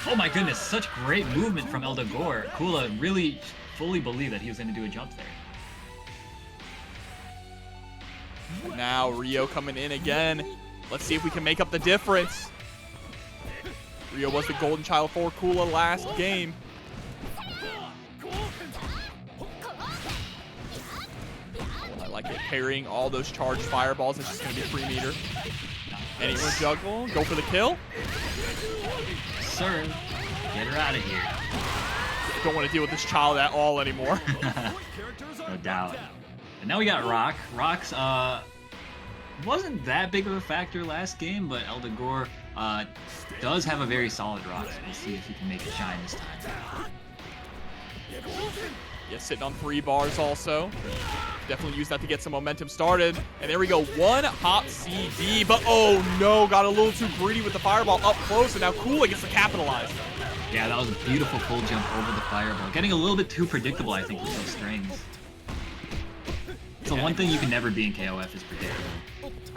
Oh my goodness, such great movement from Dogor. Kula really fully believed that he was going to do a jump there.
And now Rio coming in again. Let's see if we can make up the difference. Rio was the golden child for Kula last game. I like it, parrying all those charged fireballs. It's just going to be 3 meter. Anyone juggle, go for the kill.
Sir, get her out of here.
Don't want to deal with this child at all anymore.
No doubt. And now we got Rock. Rock's wasn't that big of a factor last game, but Dogor does have a very solid Rock, so we'll see if he can make it shine this time.
Yeah, sitting on 3 bars also. Definitely use that to get some momentum started. And there we go, 1 hot CD, but oh no, got a little too greedy with the fireball up close, and now Kula gets to capitalize.
Yeah, that was a beautiful full jump over the fireball. Getting a little bit too predictable, I think, with those strings. So one thing you can never be in KOF is predictable.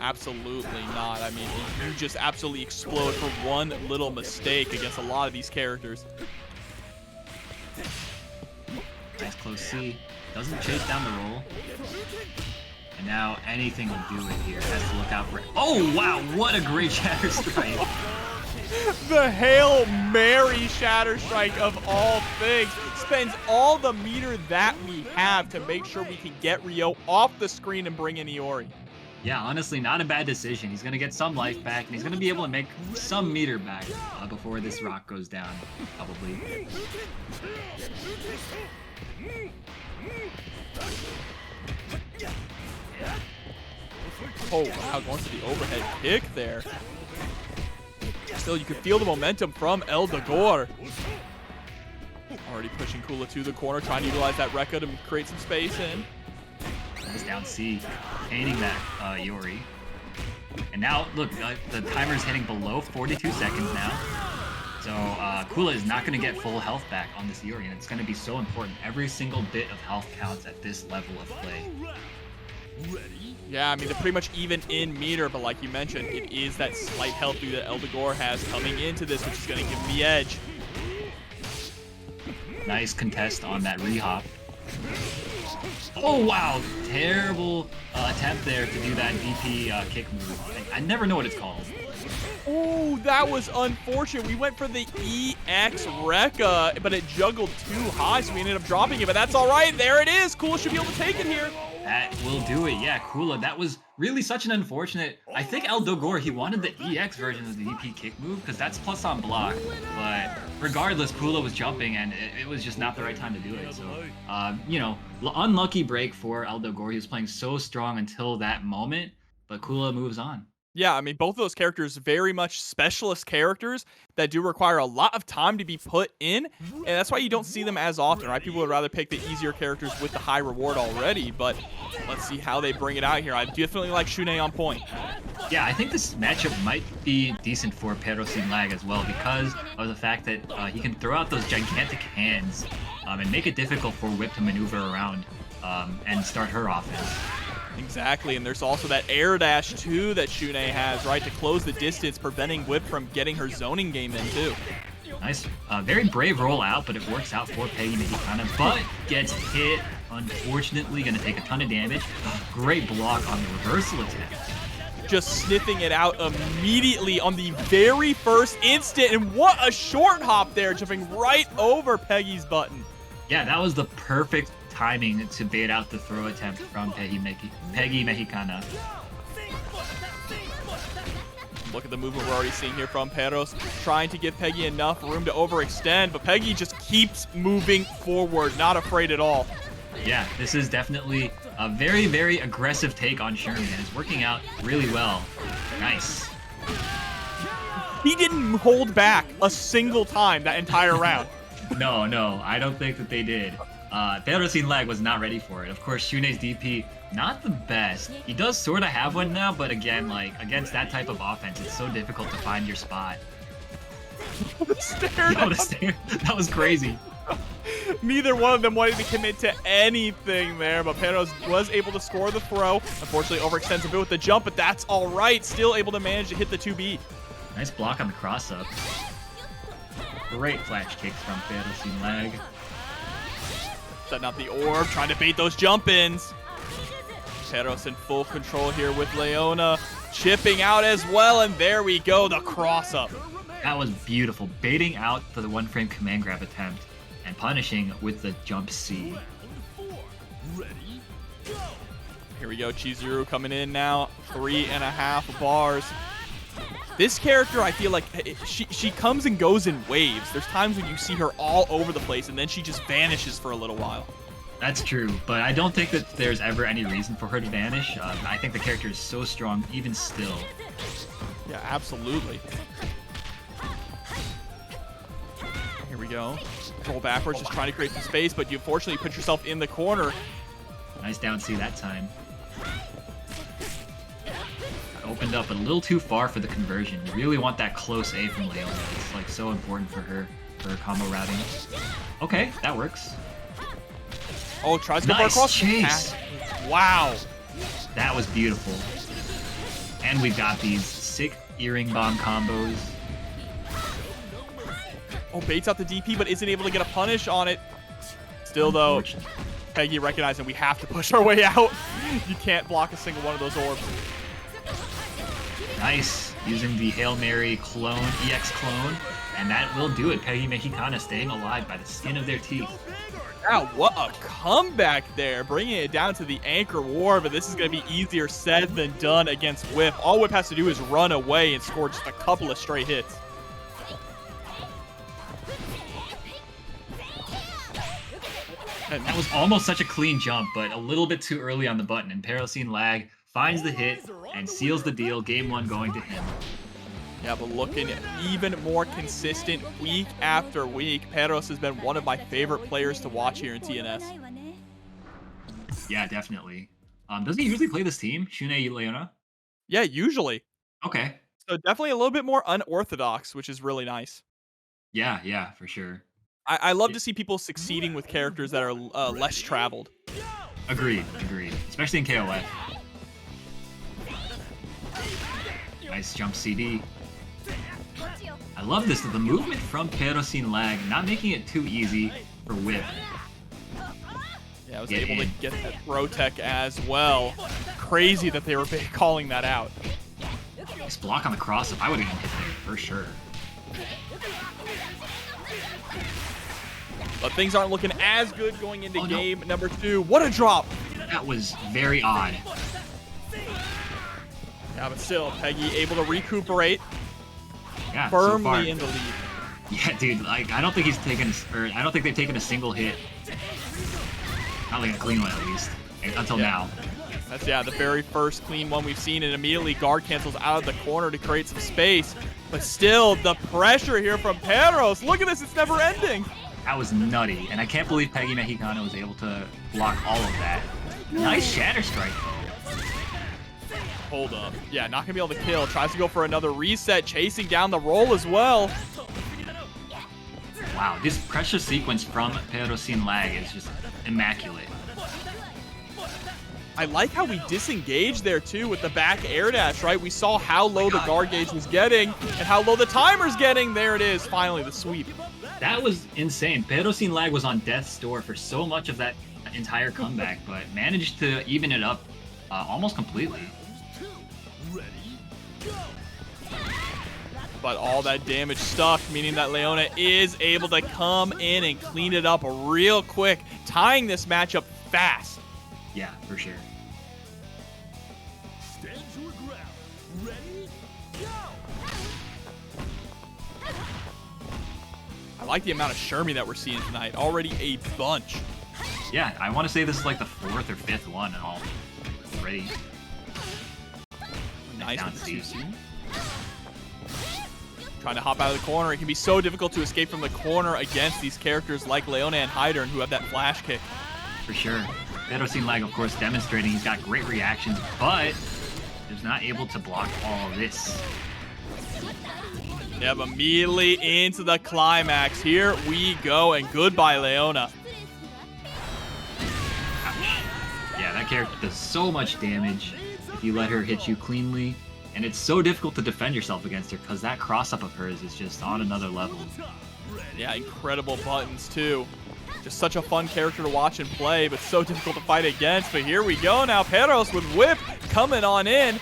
Absolutely not. I mean, you just absolutely explode for one little mistake against a lot of these characters.
Nice close C. Doesn't chase down the roll. And now anything will do it here. Has to look out for it. Oh, wow. What a great Shatter Strike.
The Hail Mary Shatter Strike of all things. Spends all the meter that we have to make sure we can get Rio off the screen and bring in Iori.
Yeah, honestly, not a bad decision. He's going to get some life back, and he's going to be able to make some meter back before this rock goes down, probably.
Oh, wow, going for the overhead kick there. Still, you can feel the momentum from Dogor. Already pushing Kula to the corner, trying to utilize that Rekka to create some space in.
He's down C, painting that Yuri. And now, look, the timer's hitting below 42 seconds now. So Kula is not going to get full health back on this Yuri, and it's going to be so important. Every single bit of health counts at this level of play.
Yeah, I mean, they're pretty much even in meter, but like you mentioned, it is that slight health that Dogor has coming into this, which is going to give him the edge.
Nice contest on that rehop. Oh, wow. Terrible attempt there to do that DP kick move. I never know what it's called.
Oh, that was unfortunate. We went for the EX Rekka, but it juggled too high, so we ended up dropping it. But that's all right. There it is. Kula should be able to take it here.
That will do it. Yeah, Kula. That was really such an unfortunate... I think Dogor, he wanted the EX version of the DP kick move, because that's plus on block. But regardless, Kula was jumping, and it was just not the right time to do it. So, you know, unlucky break for Dogor. He was playing so strong until that moment, but Kula moves on.
Yeah, I mean, both of those characters very much specialist characters that do require a lot of time to be put in, and that's why you don't see them as often, right? People would rather pick the easier characters with the high reward already, but let's see how they bring it out here. I definitely like Shun'ei on point.
Yeah, I think this matchup might be decent for PerrosInLag as well because of the fact that he can throw out those gigantic hands and make it difficult for Whip to maneuver around and start her offense.
Exactly, and there's also that air dash too that Shun'ei has, right, to close the distance, preventing Whip from getting her zoning game in too.
Nice, very brave rollout, but it works out for Peggymexicana, but gets hit, unfortunately, gonna take a ton of damage. Great block on the reversal attack.
Just sniffing it out immediately on the very first instant, and what a short hop there, jumping right over Peggy's button.
Yeah, that was the perfect timing to bait out the throw attempt from Peggymexicana.
Look at the movement we're already seeing here from Perros, trying to give Peggy enough room to overextend, but Peggy just keeps moving forward, not afraid at all.
Yeah, this is definitely a very, very aggressive take on Shermie, and it's working out really well. Nice.
He didn't hold back a single time that entire round.
No, I don't think that they did. PerrosInLag was not ready for it. Of course, Shun'ei's DP, not the best. He does sort of have one now, but again, like, against that type of offense, it's so difficult to find your spot.
The stare.
Yo, the stare. That was crazy.
Neither one of them wanted to commit to anything there, but Perros was able to score the throw. Unfortunately, overextends a bit with the jump, but that's all right. Still able to manage to hit the 2B.
Nice block on the cross-up. Great flash kicks from PerrosInLag.
Setting up the orb, trying to bait those jump-ins. Perros in full control here with Leona. Chipping out as well, and there we go, the cross-up.
That was beautiful. Baiting out for the one-frame command grab attempt and punishing with the jump C.
Here we go, Chizuru coming in now. 3.5 bars. This character, I feel like, she comes and goes in waves. There's times when you see her all over the place, and then she just vanishes for a little while.
That's true, but I don't think that there's ever any reason for her to vanish. I think the character is so strong, even still.
Yeah, absolutely. Here we go. Roll backwards, just trying to create some space, but you unfortunately put yourself in the corner.
Nice down C that time. Opened up a little too far for the conversion. You really want that close A from Leona. It's like so important for her combo routing. Okay, that works.
Oh, tries to go
Nice
across.
chase.
Wow.
That was beautiful. And we've got these sick earring bomb combos.
Oh, baits out the DP, but isn't able to get a punish on it. Still, though, Peggy recognizing we have to push our way out. You can't block a single one of those orbs.
Nice. Using the Hail Mary clone, EX clone. And that will do it. Peggymexicana staying alive by the skin of their teeth.
Wow, what a comeback there. Bringing it down to the anchor war, but this is going to be easier said than done against Whip. All Whip has to do is run away and score just a couple of straight hits.
And that was almost such a clean jump, but a little bit too early on the button. And PerrosInLag finds the hit and seals the deal. Game 1 going to him.
Yeah, but looking even more consistent week after week. Perros has been one of my favorite players to watch here in TNS.
Yeah, definitely. Doesn't he usually play this team, Shun'ei Leona?
Yeah, usually.
Okay.
So definitely a little bit more unorthodox, which is really nice.
Yeah, for sure.
I love to see people succeeding with characters that are less traveled.
Agreed. Especially in KOF. Nice jump CD. I love this, the movement from PerrosInLag, not making it too easy for Whip.
Yeah, I was able to get that throw tech as well. Crazy that they were calling that out.
Nice block on the cross-up. I would have hit there for sure.
But things aren't looking as good going into game number 2. What a drop!
That was very odd.
Yeah, but still, Peggy able to recuperate.
Yeah,
Firmly
so
in the lead.
Yeah, dude, like, I don't think he's taken, or I don't think they've taken a single hit. Not like a clean one, at least, until now.
That's, the very first clean one we've seen, and immediately guard cancels out of the corner to create some space. But still, the pressure here from Perros. Look at this, it's never ending.
That was nutty, and I can't believe Peggymexicana was able to block all of that. Nice shatter strike, though.
Hold up. Yeah, not gonna be able to kill. Tries to go for another reset, chasing down the roll as well.
Wow, this pressure sequence from PerrosInLag is just immaculate.
I like how we disengaged there, too, with the back air dash, right? We saw how low the guard gauge was getting and how low the timer's getting. There it is, finally, the sweep.
That was insane. PerrosInLag was on death's door for so much of that entire comeback, but managed to even it up almost completely.
But all that damage stuck, meaning that Leona is able to come in and clean it up real quick, tying this matchup fast.
Yeah, for sure.
Stand your ground. Ready? Go!
I like the amount of Shermie that we're seeing tonight. Already a bunch.
Yeah, I want to say this is like the 4th or 5th one already.
Nice
Down
with the
C.
2C. trying to hop out of the corner. It can be so difficult to escape from the corner against these characters like Leona and Heidern who have that flash kick.
For sure. PerrosInLag, of course, demonstrating he's got great reactions, but is not able to block all of this.
Yep, immediately into the climax. Here we go, and goodbye, Leona.
Ouch. Yeah, that character does so much damage if you let her hit you cleanly, and it's so difficult to defend yourself against her because that cross-up of hers is just on another level.
Yeah, incredible buttons, too. Just such a fun character to watch and play, but so difficult to fight against. But here we go now, Perros with Whip coming on in.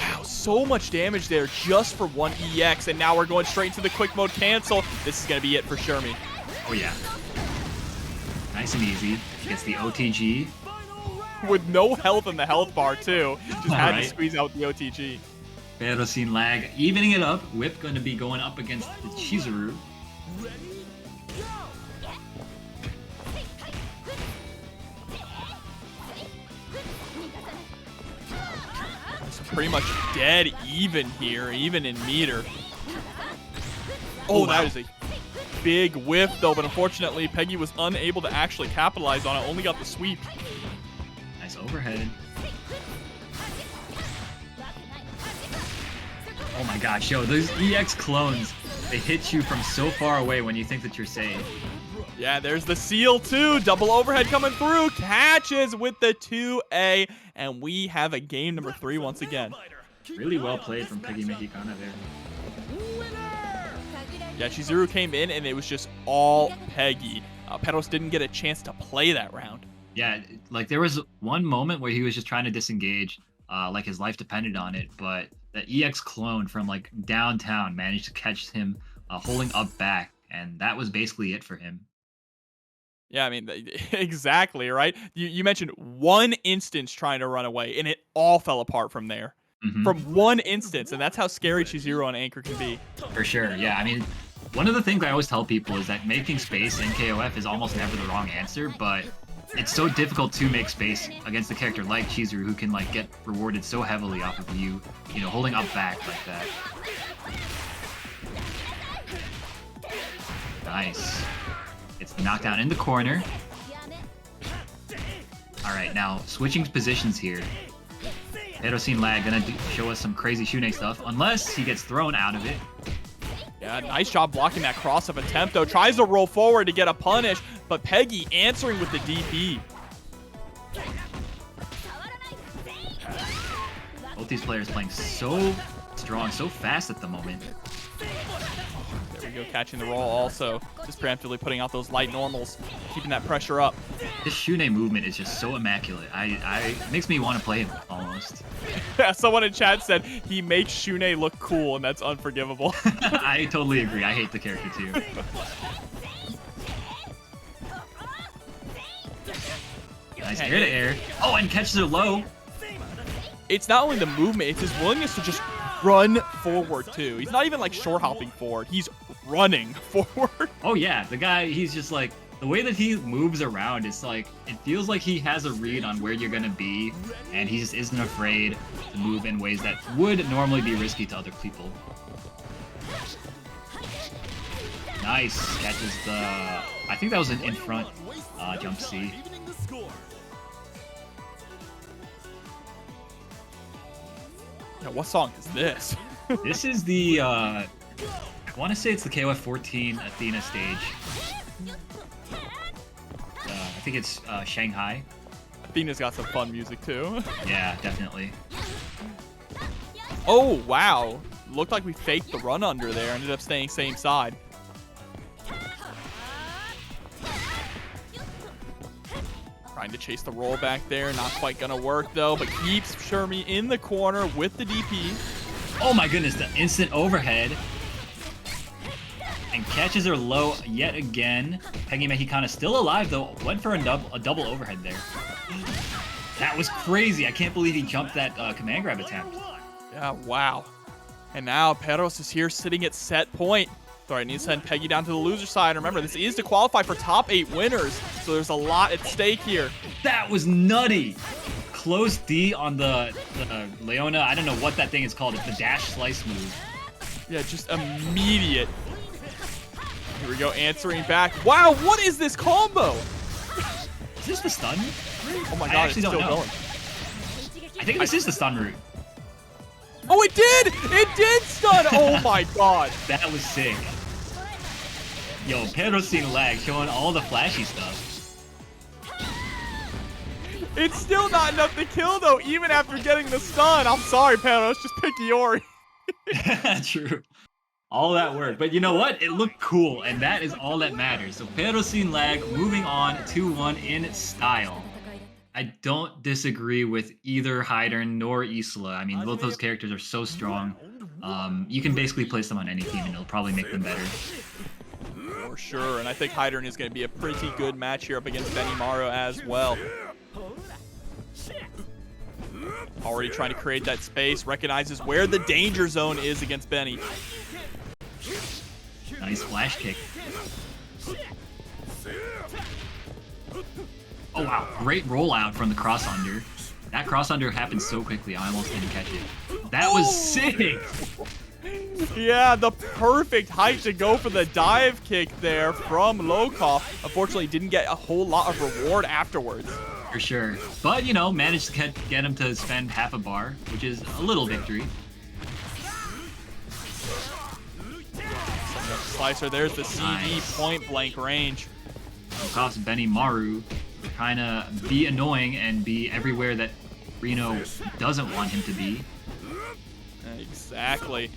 Wow, so much damage there just for one EX, and now we're going straight into the quick mode cancel. This is going to be it for Shermie.
Oh yeah. Nice and easy. Gets the OTG.
With no health in the health bar, too. Just had to
Right.
squeeze out the OTG.
PerrosInLag evening it up. Whip going to be going up against the Chizuru.
Pretty much dead even here, even in meter. Oh,
wow.
that is a big whiff, though, but unfortunately, Peggy was unable to actually capitalize on it, only got the sweep.
Nice overhead. Oh my gosh, yo, those EX clones, they hit you from so far away when you think that you're safe.
Yeah, there's the seal, too. Double overhead coming through. Catches with the 2A, and we have a game number 3 once again.
Really well played from Peggymexicana there.
Yeah, Chizuru came in, and it was just all Peggy. Perros didn't get a chance to play that round.
Yeah, like there was one moment where he was just trying to disengage, like his life depended on it, but the EX clone from like downtown managed to catch him holding up back, and that was basically it for him.
Yeah, I mean, exactly, right? You mentioned one instance trying to run away, and it all fell apart from there.
Mhm.
From one instance, and that's how scary Chizuru on Anchor can be.
For sure, yeah. I mean, one of the things I always tell people is that making space in KOF is almost never the wrong answer, but it's so difficult to make space against a character like Chizuru who can like get rewarded so heavily off of you, you know, holding up back like that. Nice. It's the knockdown in the corner. All right, now switching positions here. PerrosInLag gonna show us some crazy Shun'ei stuff, unless he gets thrown out of it.
Yeah, nice job blocking that cross-up attempt, though. Tries to roll forward to get a punish, but Peggy answering with the DP.
Both these players playing so strong, so fast at the moment.
There we go, catching the roll also. Just preemptively putting out those light normals, keeping that pressure up.
This Shun'ei movement is just so immaculate. It makes me want to play him almost.
Yeah, someone in chat said he makes Shun'ei look cool, and that's unforgivable.
I totally agree. I hate the character too. Nice air to air. Oh, and catches her low.
It's not only the movement, it's his willingness to just run forward, too. He's not even, like, short hopping forward. He's running forward.
Oh, yeah. The guy, he's just like, the way that he moves around, it's like, it feels like he has a read on where you're going to be, and he just isn't afraid to move in ways that would normally be risky to other people. Nice. Catches the, I think that was an in front jump C.
Yeah, what song is this?
This is the, I want to say it's the KOF 14 Athena stage. I think it's Shanghai.
Athena's got some fun music, too.
Yeah, definitely.
Oh, wow. Looked like we faked the run under there. Ended up staying same side. Trying to chase the roll back there. Not quite going to work, though, but keeps Shermie in the corner with the DP.
Oh my goodness, the instant overhead. And catches her low yet again. Peggymexicana still alive, though. Went for a double overhead there. That was crazy. I can't believe he jumped that command grab attempt.
Yeah, wow. And now Perros is here sitting at set point. Sorry, I need to send Peggy down to the loser side. Remember, this is to qualify for top 8 winners, so there's a lot at stake here.
That was nutty. Close D on the Leona. I don't know what that thing is called. It's the dash slice move.
Yeah, just immediate. Here we go, answering back. Wow, what is this combo?
Is this the stun?
Oh my
I
god,
actually
it's
don't
still
know.
going.
I think this is the stun route.
Oh, it did! It did stun! Oh my god.
That was sick. Yo, PerrosInLag showing all the flashy stuff.
It's still not enough to kill, though, even after getting the stun. I'm sorry, Perros, just pick Iori.
True. All that work. But you know what? It looked cool, and that is all that matters. So PerrosInLag moving on 2-1 in style. I don't disagree with either Heidern nor Isla. I mean, both those characters are so strong. You can basically place them on any team, and it'll probably make them better.
For sure, and I think Heidern is going to be a pretty good match here up against Benimaru as well. Already trying to create that space, recognizes where the danger zone is against Benny.
Nice flash kick. Oh wow, great rollout from the cross under. That cross under happened so quickly, I almost didn't catch it. That was sick!
Yeah, the perfect height to go for the dive kick there from Lokof. Unfortunately, didn't get a whole lot of reward afterwards.
For sure. But, you know, managed to get him to spend half a bar, which is a little victory.
Slicer, there's the CD
Nice.
point blank range.
Lokof's Benimaru trying to be annoying and be everywhere that Rino doesn't want him to be.
Exactly.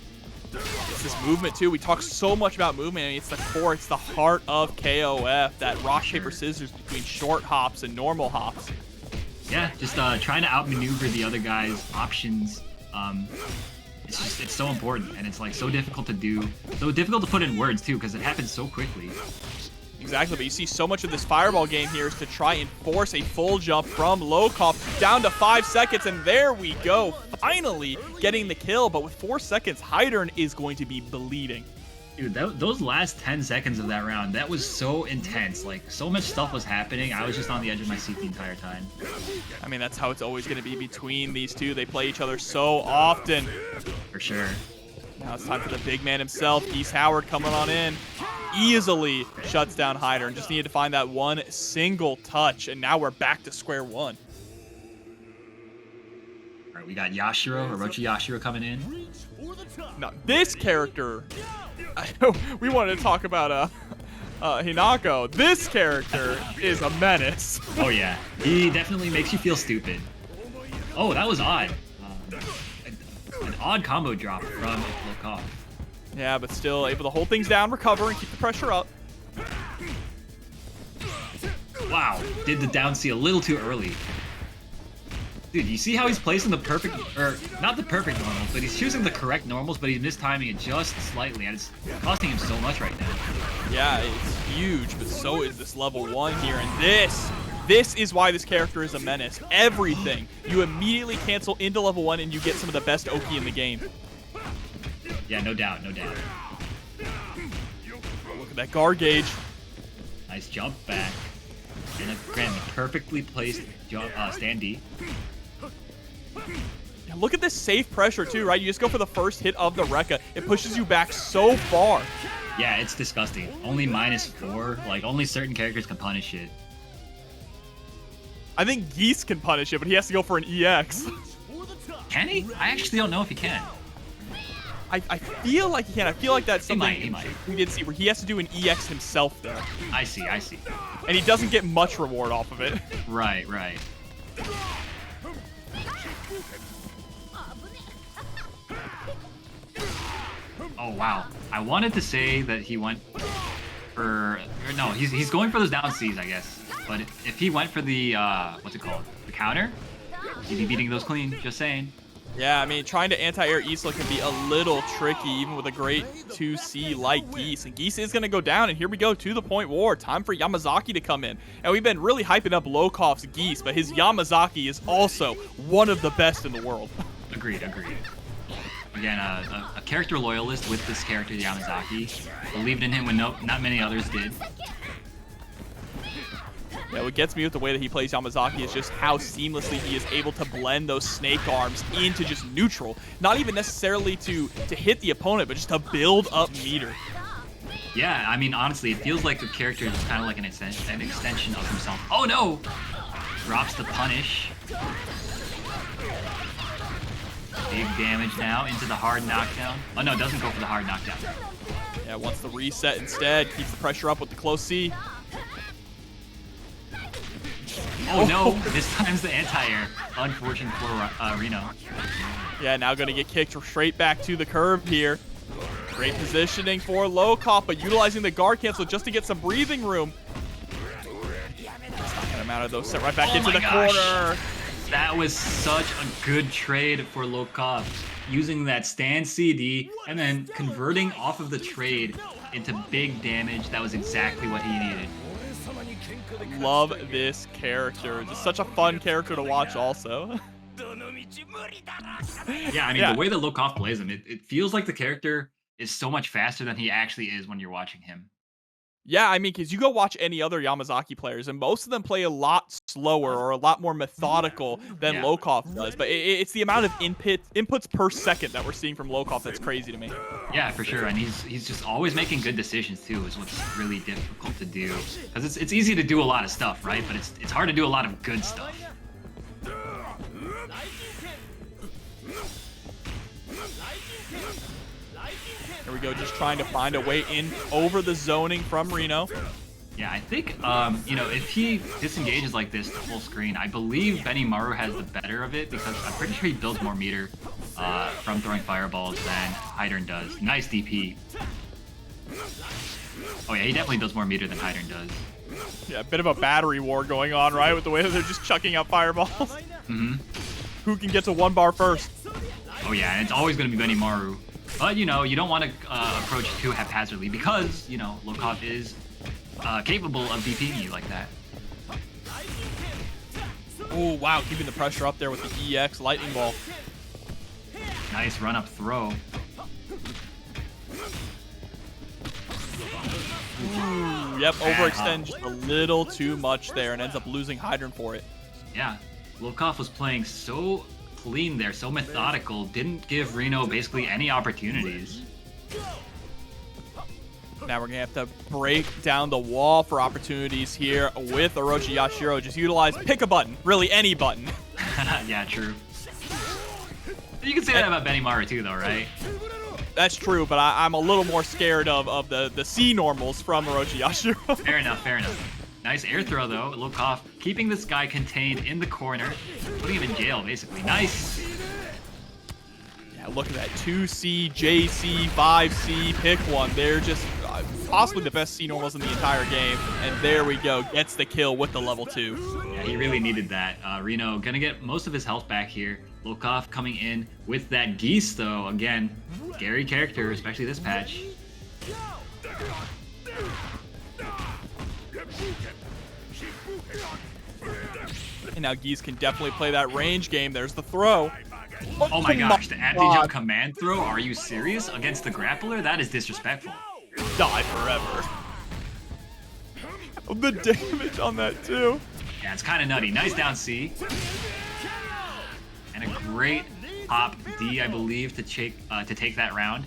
It's this movement too. We talk so much about movement. I mean, it's the core, it's the heart of KOF. That rock, paper, scissors between short hops and normal hops.
Yeah, just trying to outmaneuver the other guy's options. It's so important, and it's like so difficult to do, so difficult to put in words too, because it happens so quickly.
Exactly, but you see so much of this fireball game here is to try and force a full jump from Lokof down to 5 seconds, and there we go, finally getting the kill. But with 4 seconds, Heidern is going to be bleeding.
Dude, those last 10 seconds of that round, that was so intense. Like, so much stuff was happening. I was just on the edge of my seat the entire time.
I mean, that's how it's always going to be between these two. They play each other so often.
For sure.
Now it's time for the big man himself, Geese Howard, coming on in. Easily shuts down Heidern. Just needed to find that one single touch, and now we're back to square one.
All right, we got Yashiro, O.Yashiro coming in.
Now, this character, we wanted to talk about Hinako. This character is a menace.
Oh yeah, he definitely makes you feel stupid. Oh, that was odd. An odd combo drop from Lokof.
Yeah, but still able to hold things down, recover, and keep the pressure up.
Wow, did the down C a little too early. Dude, you see how he's placing the perfect, or not the perfect normals, but he's choosing the correct normals, but he's mistiming it just slightly, and it's costing him so much right now.
Yeah, it's huge, but so is this level 1 here, and this is why this character is a menace. Everything. You immediately cancel into level 1, and you get some of the best Oki in the game.
Yeah, no doubt, no doubt.
Look at that guard gauge.
Nice jump back. And again, perfectly placed jump, stand D.
Yeah, look at this safe pressure too, right? You just go for the first hit of the Rekka. It pushes you back so far.
Yeah, it's disgusting. Only -4. Like, only certain characters can punish it.
I think Geese can punish it, but he has to go for an EX.
Can he? I actually don't know if he can.
I feel like he can. I feel like that's something
He might.
we did see where he has to do an EX himself there.
I see.
And he doesn't get much reward off of it.
Right. Oh, wow. I wanted to say that he went for... Or no, he's going for those down Cs, I guess. But if he went for the, what's it called? The counter? He'd be beating those clean, just saying.
Yeah, I mean, trying to anti-air Isla can be a little tricky, even with a great 2C like Geese. And Geese is going to go down, and here we go to the point war. Time for Yamazaki to come in. And we've been really hyping up Lokof's Geese, but his Yamazaki is also one of the best in the world.
Agreed. Again, a character loyalist with this character, Yamazaki. Believed in him when not many others did.
Yeah, what gets me with the way that he plays Yamazaki is just how seamlessly he is able to blend those snake arms into just neutral. Not even necessarily to hit the opponent, but just to build up meter.
Yeah, I mean, honestly, it feels like the character is kind of like an extension of himself. Oh no! Drops the punish. Big damage now into the hard knockdown. Oh no, doesn't go for the hard knockdown.
Yeah, wants the reset instead. Keeps the pressure up with the close C.
Oh no, this time's the anti-air. Unfortunate for Rino.
Yeah, now going to get kicked straight back to the curb here. Great positioning for Lokof, but utilizing the guard cancel just to get some breathing room. It's not going to matter though. Set right back into the corner.
That was such a good trade for Lokof. Using that stand CD and then converting off of the trade into big damage. That was exactly what he needed.
Love this character. Just such a fun character to watch also.
Yeah, I mean, the way that Lokof plays him, it feels like the character is so much faster than he actually is when you're watching him.
Yeah, I mean, because you go watch any other Yamazaki players, and most of them play a lot slower or a lot more methodical than Lokof does. But it's the amount of inputs per second that we're seeing from Lokof that's crazy to me.
Yeah, for sure. And he's just always making good decisions, too, is what's really difficult to do. Because it's easy to do a lot of stuff, right? But it's hard to do a lot of good stuff.
Here we go, just trying to find a way in over the zoning from Rino.
Yeah, I think, you know, if he disengages like this to full screen, I believe Benimaru has the better of it because I'm pretty sure he builds more meter from throwing fireballs than Heidern does. Nice DP. Oh yeah, he definitely does more meter than Heidern does.
Yeah, a bit of a battery war going on, right? With the way that they're just chucking out fireballs.
Mm-hmm.
Who can get to 1 bar first?
Oh yeah, and it's always going to be Benimaru. But, you know, you don't want to approach too haphazardly because, you know, Lokof is capable of DPing you like that.
Oh, wow, keeping the pressure up there with the EX lightning ball.
Nice run-up throw.
Ooh, yep, overextend just a little too much there and ends up losing Heidern for it.
Yeah, Lokof was playing so clean there, so methodical, didn't give Rino basically any opportunities.
Now we're going to have to break down the wall for opportunities here with O.Yashiro. Just utilize, pick a button, really any button.
Yeah, true. You can say that about Benimaru too, though, right?
That's true, but I'm a little more scared of the C normals from O.Yashiro.
Fair enough, fair enough. Nice air throw, though. Lokof keeping this guy contained in the corner, putting him in jail, basically. Nice.
Yeah, look at that. 2C, JC, 5C, pick one. They're just possibly the best C normals in the entire game. And there we go. Gets the kill with the level 2.
Yeah, he really needed that. Rino gonna get most of his health back here. Lokof coming in with that Geese, though. Again, scary character, especially this patch.
And now Geese can definitely play that range game. There's the throw.
Oh my gosh, the anti-jump command throw? Are you serious? Against the grappler? That is disrespectful.
Die forever. The damage on that too.
Yeah, it's kind of nutty. Nice down C. And a great pop D, I believe, to take that round.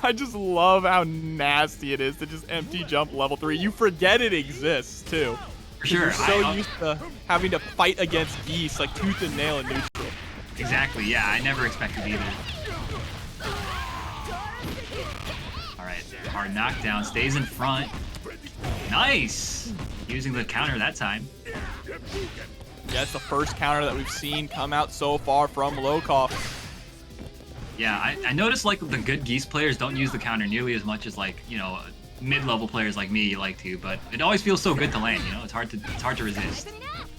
I just love how nasty it is to just empty jump level 3. You forget it exists too.
For sure.
You're so used to having to fight against Geese like tooth and nail in neutral.
Exactly, yeah, I never expected either. Alright, hard knockdown, stays in front. Nice! Using the counter that time.
Yeah, it's the first counter that we've seen come out so far from Lokof.
Yeah, I noticed like the good Geese players don't use the counter nearly as much as like, you know, mid-level players like me like to, but it always feels so good to land, you know? It's hard to resist.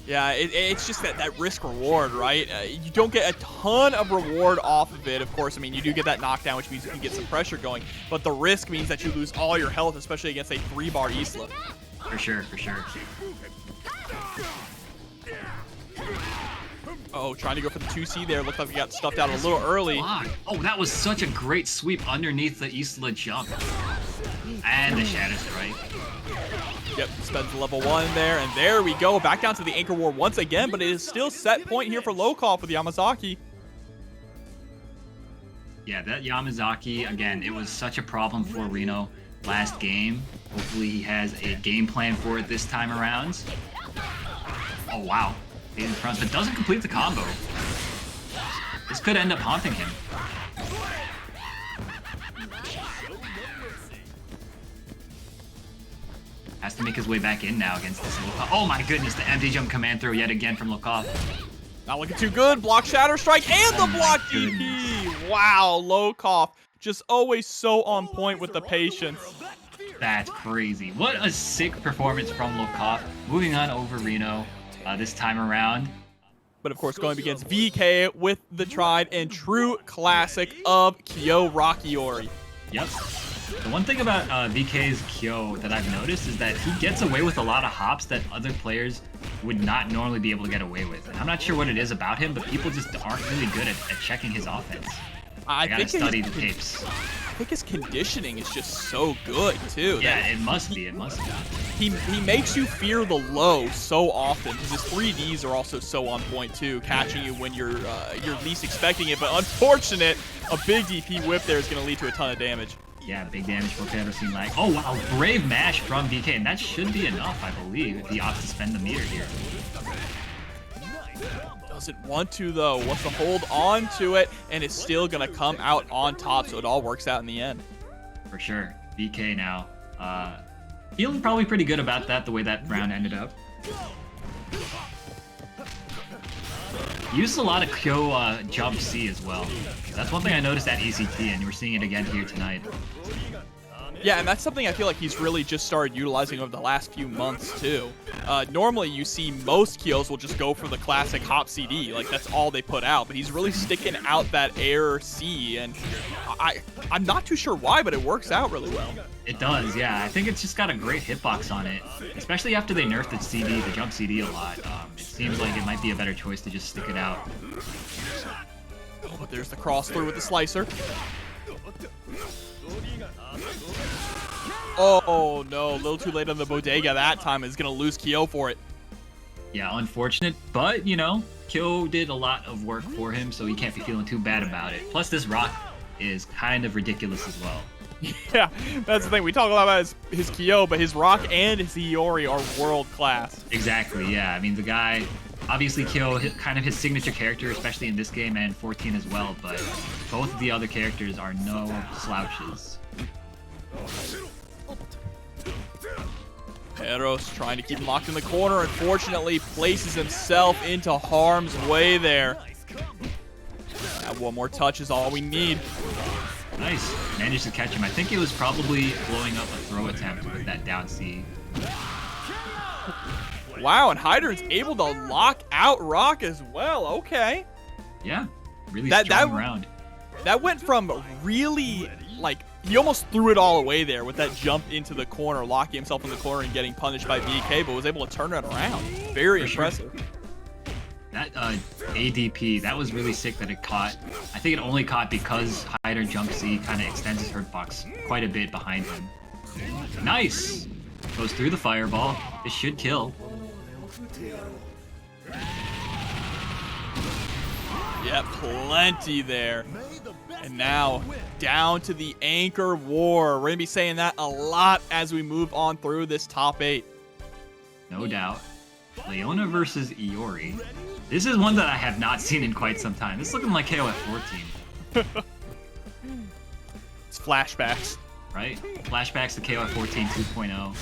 Yeah, it's just that risk reward, right? You don't get a ton of reward off of it, of course. I mean, you do get that knockdown, which means you can get some pressure going, but the risk means that you lose all your health, especially against a 3-bar Isla.
For sure, for sure.
Oh, trying to go for the 2C there. Looked like he got stuffed out a little early.
Oh, that was such a great sweep underneath the Isla jump. And the Shadow Strike.
Yep, spends level 1 there, and there we go. Back down to the Anchor War once again, but it is still set point here for Lokof with Yamazaki.
Yeah, that Yamazaki, again, it was such a problem for Rino last game. Hopefully he has a game plan for it this time around. Oh, wow. He's in front, but doesn't complete the combo. This could end up haunting him. Has to make his way back in now against this Lokof. Oh my goodness, the empty jump command throw yet again from Lokof.
Not looking too good. Block Shatter Strike and the block DP. Wow, Lokof just always so on point with the patience.
That's crazy. What a sick performance from Lokof. Moving on over Rino this time around.
But of course, going against VK with the tried and true classic of Kyo Rocky Yori.
Yep. The one thing about VK's Kyo that I've noticed is that he gets away with a lot of hops that other players would not normally be able to get away with. And I'm not sure what it is about him, but people just aren't really good at checking his offense. I gotta study the tapes.
I think his conditioning is just so good too.
Yeah, it must be. It must be.
He makes you fear the low so often because his 3Ds are also so on point too, catching you when you're least expecting it. But unfortunate, a big DP whip there is going to lead to a ton of damage.
Yeah, big damage for PerrosInLag. Oh wow, brave mash from VK, and that should be enough, I believe, if he opts to spend the meter here.
Doesn't want to though. Wants to hold on to it, and it's still gonna come out on top, so it all works out in the end.
For sure. VK now. Feeling probably pretty good about that, the way that round ended up. Used a lot of Kyo jump C as well. That's one thing I noticed at ECT, and we're seeing it again here tonight.
Yeah, and that's something I feel like he's really just started utilizing over the last few months, too. Normally, you see most Kyos will just go for the classic hop CD. Like, that's all they put out. But he's really sticking out that air C, and I'm not too sure why, but it works out really well.
It does, yeah. I think it's just got a great hitbox on it, especially after they nerfed the CD, the jump CD a lot. It seems like it might be a better choice to just stick it out.
Oh, but there's the cross through with the slicer. Oh no, a little too late on the bodega that time. Is gonna lose Kyo for it.
Yeah, unfortunate, but you know, Kyo did a lot of work for him, so he can't be feeling too bad about it. Plus this rock is kind of ridiculous as well.
Yeah, that's the thing. We talk a lot about his Kyo, but his rock and his Iori are world class.
Exactly, yeah. I mean, the guy, obviously Kyo, kind of his signature character, especially in this game and 14 as well, but both of the other characters are no slouches.
Perros trying to keep him locked in the corner. Unfortunately, places himself into harm's way there. Now one more touch is all we need.
Nice. Managed to catch him. I think it was probably blowing up a throw attempt with that down C.
Wow, and Heidern's able to lock out Rock as well. Okay.
Yeah, really strong round.
That went from really, like, he almost threw it all away there with that jump into the corner, locking himself in the corner and getting punished by VK, but was able to turn it around. Very impressive.
Sure. That ADP, that was really sick that it caught. I think it only caught because Heidern jump C kind of extends his hurt box quite a bit behind him. Nice! Goes through the fireball. This should kill.
Yeah, plenty there. And now, down to the Anchor War. We're going to be saying that a lot as we move on through this top 8.
No doubt. Leona versus Iori. This is one that I have not seen in quite some time. This is looking like KOF14.
It's flashbacks.
Right? Flashbacks to KOF14 2.0.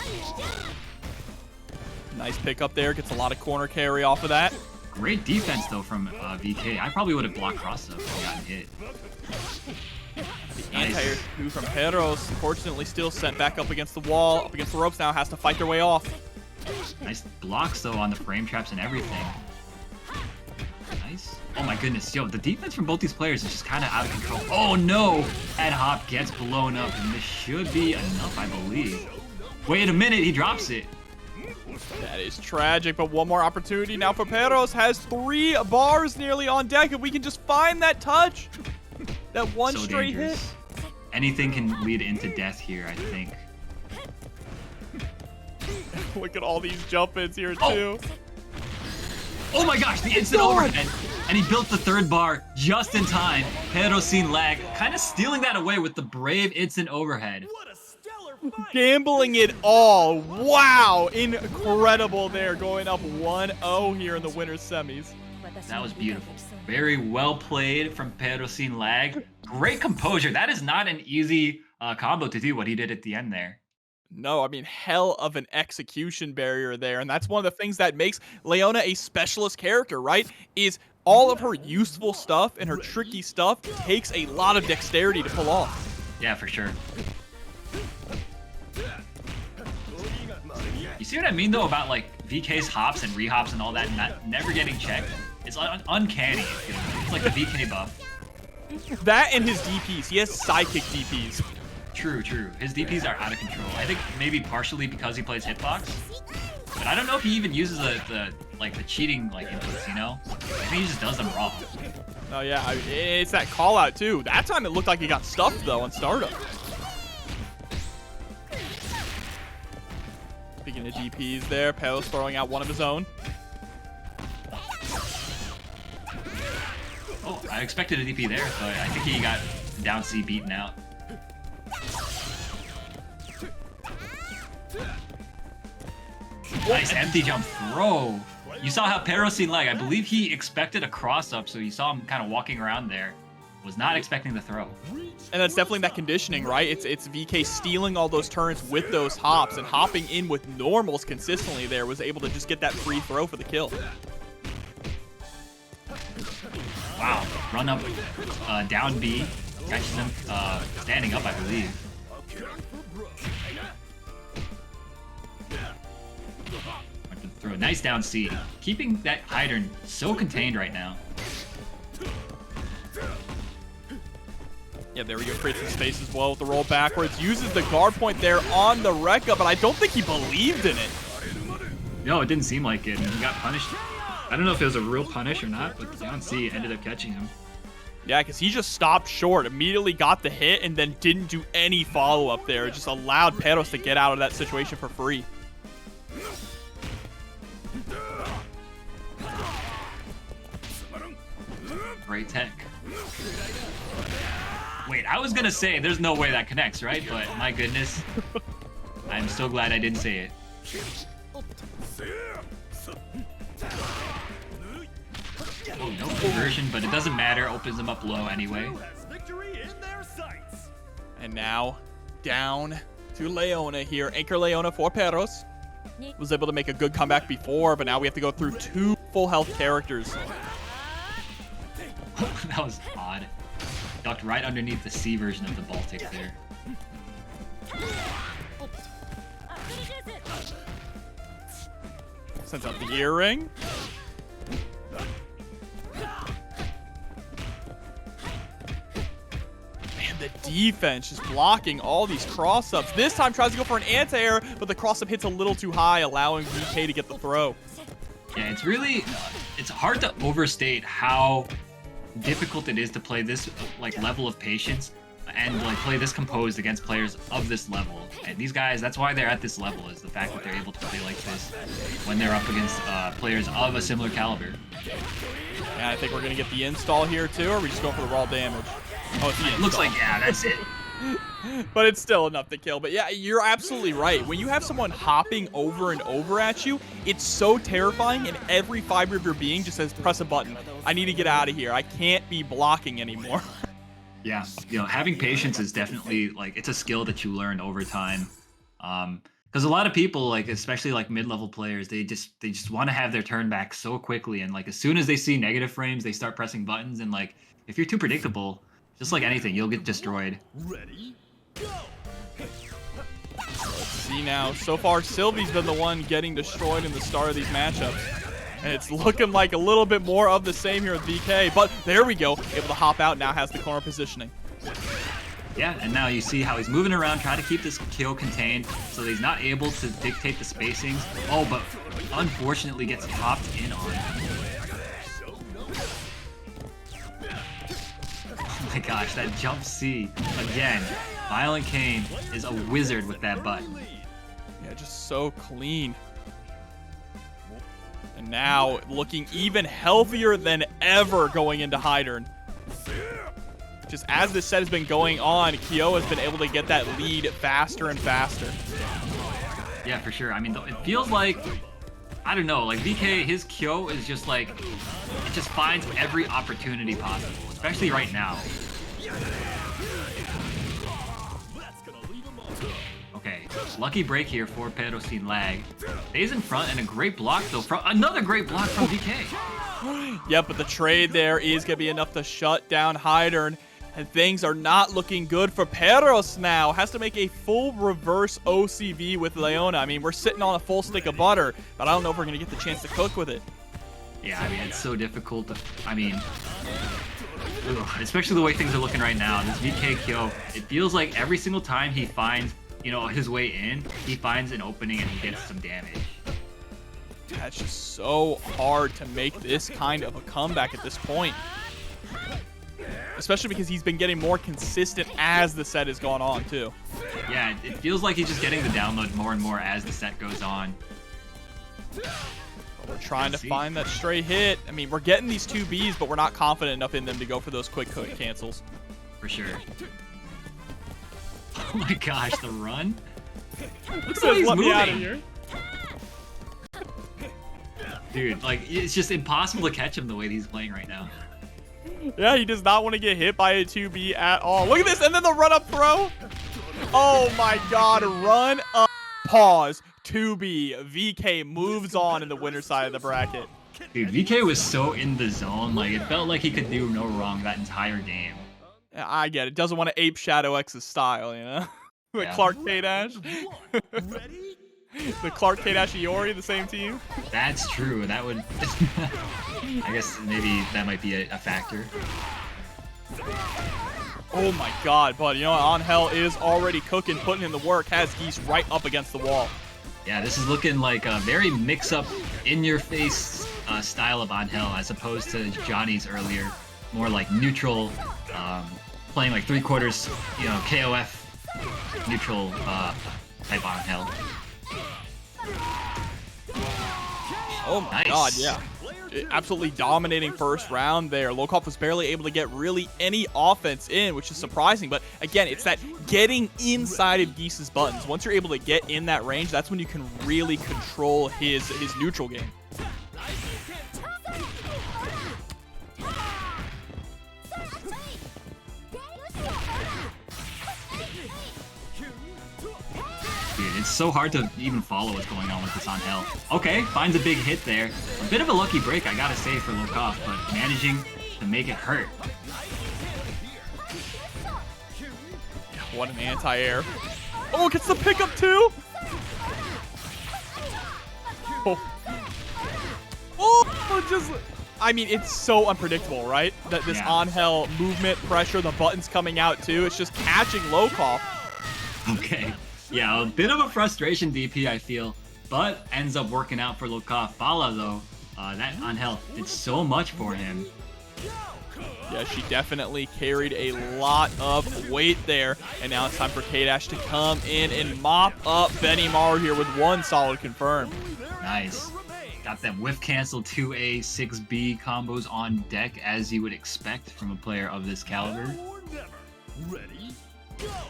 Nice pickup there. Gets a lot of corner carry off of that.
Great defense, though, from VK. I probably would have blocked Rosa if he gotten hit.
The anti-air 2 from Perros, unfortunately still sent back up against the wall, up against the ropes now, has to fight their way off.
Nice blocks, though, on the frame traps and everything. Nice. Oh my goodness, yo, the defense from both these players is just kind of out of control. Oh no! Head hop gets blown up, and this should be enough, I believe. Wait a minute, he drops it.
That is tragic, but one more opportunity now for Perros. Has 3 bars nearly on deck. If we can just find that touch, that one
so
straight
dangerous.
hit.
Anything can lead into death here, I think.
Look at all these jump ins here,
Oh.
too.
Oh my gosh, the instant overhead. And he built the third bar just in time. PerrosInLag kind of stealing that away with the brave instant overhead.
What a stellar fight!
Gambling it all. Wow. Incredible there. Going up 1-0 here in the winner's semis.
That was beautiful. Very well played from PerrosInLag. Great composure. That is not an easy combo to do what he did at the end there.
No, I mean, hell of an execution barrier there. And that's one of the things that makes Leona a specialist character, right? Is all of her useful stuff and her tricky stuff takes a lot of dexterity to pull off.
Yeah, for sure. You see what I mean, though, about, like, VK's hops and rehops and all that never getting checked? It's uncanny. It's like the VK buff.
That and his DPs. He has sidekick DPs.
True, true. His DPs are out of control. I think maybe partially because he plays hitbox. But I don't know if he even uses the cheating inputs, you know? I think he just does them raw.
Oh yeah, it's that call out too. That time it looked like he got stuffed though on startup. Speaking of DPs there, Peros throwing out one of his own.
Oh, I expected a DP there, but I think he got down C beaten out. Nice empty jump throw. You saw how PerrosInLag, I believe he expected a cross up, so you saw him kind of walking around there. Was not expecting the throw.
And that's definitely that conditioning, right? It's VK stealing all those turns with those hops and hopping in with normals consistently there, was able to just get that free throw for the kill.
Wow, run up, down B, catches him standing up, I believe. Throw a nice down C, keeping that Heidern so contained right now.
Yeah, there we go. Creates some space as well with the roll backwards. Uses the guard point there on the Rekka, but I don't think he believed in it.
No, it didn't seem like it. He got punished. I don't know if it was a real punish or not, but the down C ended up catching him.
Yeah, because he just stopped short, immediately got the hit, and then didn't do any follow-up there. It just allowed Perros to get out of that situation for free.
Great tech. Wait, I was gonna say there's no way that connects, right? But my goodness, I'm so glad I didn't say it. Oh, no conversion, but it doesn't matter. Opens them up low anyway.
Victory in their sights.
And now, down to Leona here. Anchor Leona for Perros. Was able to make a good comeback before, but now we have to go through 2 full health characters.
That was odd. Ducked right underneath the C version of the Baltic there.
Sends out the earring. Man, the defense just blocking all these cross-ups. This time tries to go for an anti-air, but the cross-up hits a little too high, allowing VK to get the throw.
Yeah, it's really, it's hard to overstate how difficult it is to play this level of patience and play this composed against players of this level. And these guys, that's why they're at this level, is the fact that they're able to play like this when they're up against players of a similar caliber.
And I think we're gonna get the install here too, or are we just going for the raw damage? Oh, it's the install.
Looks like, yeah, that's it.
But it's still enough to kill. But yeah, you're absolutely right. When you have someone hopping over and over at you, it's so terrifying, and every fiber of your being just says, press a button. I need to get out of here. I can't be blocking anymore.
Yeah, having patience is definitely, it's a skill that you learn over time. Because a lot of people, especially mid-level players, they just want to have their turn back so quickly, and as soon as they see negative frames, they start pressing buttons, and if you're too predictable, just like anything, you'll get destroyed.
Ready, go!
Let's see now. So far, Sylvie's been the one getting destroyed in the start of these matchups. And it's looking like a little bit more of the same here with VK. But there we go. Able to hop out, now has the corner positioning.
Yeah, and now you see how he's moving around, trying to keep this kill contained so that he's not able to dictate the spacings. Oh, but unfortunately gets hopped in on. Oh my gosh, that jump C. Again, ViolentKain is a wizard with that button.
Yeah, just so clean. And now looking even healthier than ever going into Heidern. Just as this set has been going on, Kyo has been able to get that lead faster and faster.
Yeah, for sure. I mean, it feels like, I don't know, like VK, his Kyo is just like, it just finds every opportunity possible, especially right now. Okay, lucky break here for PerrosInLag. Stays in front and a great block though, from another great block from VK.
Yep, but the trade there is going to be enough to shut down Heidern. And things are not looking good for Perros now. Has to make a full reverse OCV with Leona. I mean, we're sitting on a full stick of butter, but I don't know if we're going to get the chance to cook with it.
Yeah, I mean, it's so difficult to, I mean, especially the way things are looking right now. This VK Kyo, it feels like every single time he finds, you know, his way in, he finds an opening and he gets some damage.
That's just so hard to make this kind of a comeback at this point. Especially because he's been getting more consistent as the set has gone on, too.
Yeah, it feels like he's just getting the download more and more as the set goes on.
But we're trying to find that stray hit. I mean, we're getting these 2Bs, but we're not confident enough in them to go for those quick cancels.
For sure. Oh my gosh, the run?
It says, let me out of here.
Dude, like, it's just impossible to catch him the way he's playing right now.
Yeah, he does not want to get hit by a 2B at all. Look at this, and then the run-up throw. Oh my god, run up, pause, 2B. VK moves on in the winner side of the bracket.
Dude, VK was so in the zone, like, it felt like he could do no wrong that entire game.
Yeah, I get it. Doesn't want to ape Shadow X's style, you know? The
Yeah.
Clark K-Dash. The Clark K-Dash Iori, the same team.
That's true, that would... I guess maybe that might be a factor.
Oh my god, but you know what? Angel is already cooking, putting in the work, has Geese right up against the wall.
Yeah, this is looking like a very mix-up, in-your-face style of Angel, as opposed to Johnny's earlier, more like neutral, playing like 3/4, you know, KOF neutral type Angel.
Oh my
Nice.
god, yeah. Absolutely dominating first round there. Lokof was barely able to get really any offense in, which is surprising. But again, it's that getting inside of Geese's buttons. Once you're able to get in that range, that's when you can really control his neutral game.
Dude, it's so hard to even follow what's going on with this Angel. Okay, finds a big hit there. A bit of a lucky break, I gotta say, for Lokof, but managing to make it hurt.
What an anti-air. Oh, gets the pickup too? Oh, just... I mean, it's so unpredictable, right? That this
Yeah.
Angel movement, pressure, the buttons coming out too. It's just catching Lokof.
Okay. Yeah, a bit of a frustration DP, I feel, but ends up working out for Lokof. BALA, though, that Angel did so much for him.
Yeah, she definitely carried a lot of weight there. And now it's time for K-Dash to come in and mop up Benimaru here with one solid confirm.
Nice. Got them whiff cancel 2A, 6B combos on deck, as you would expect from a player of this caliber.
Ready?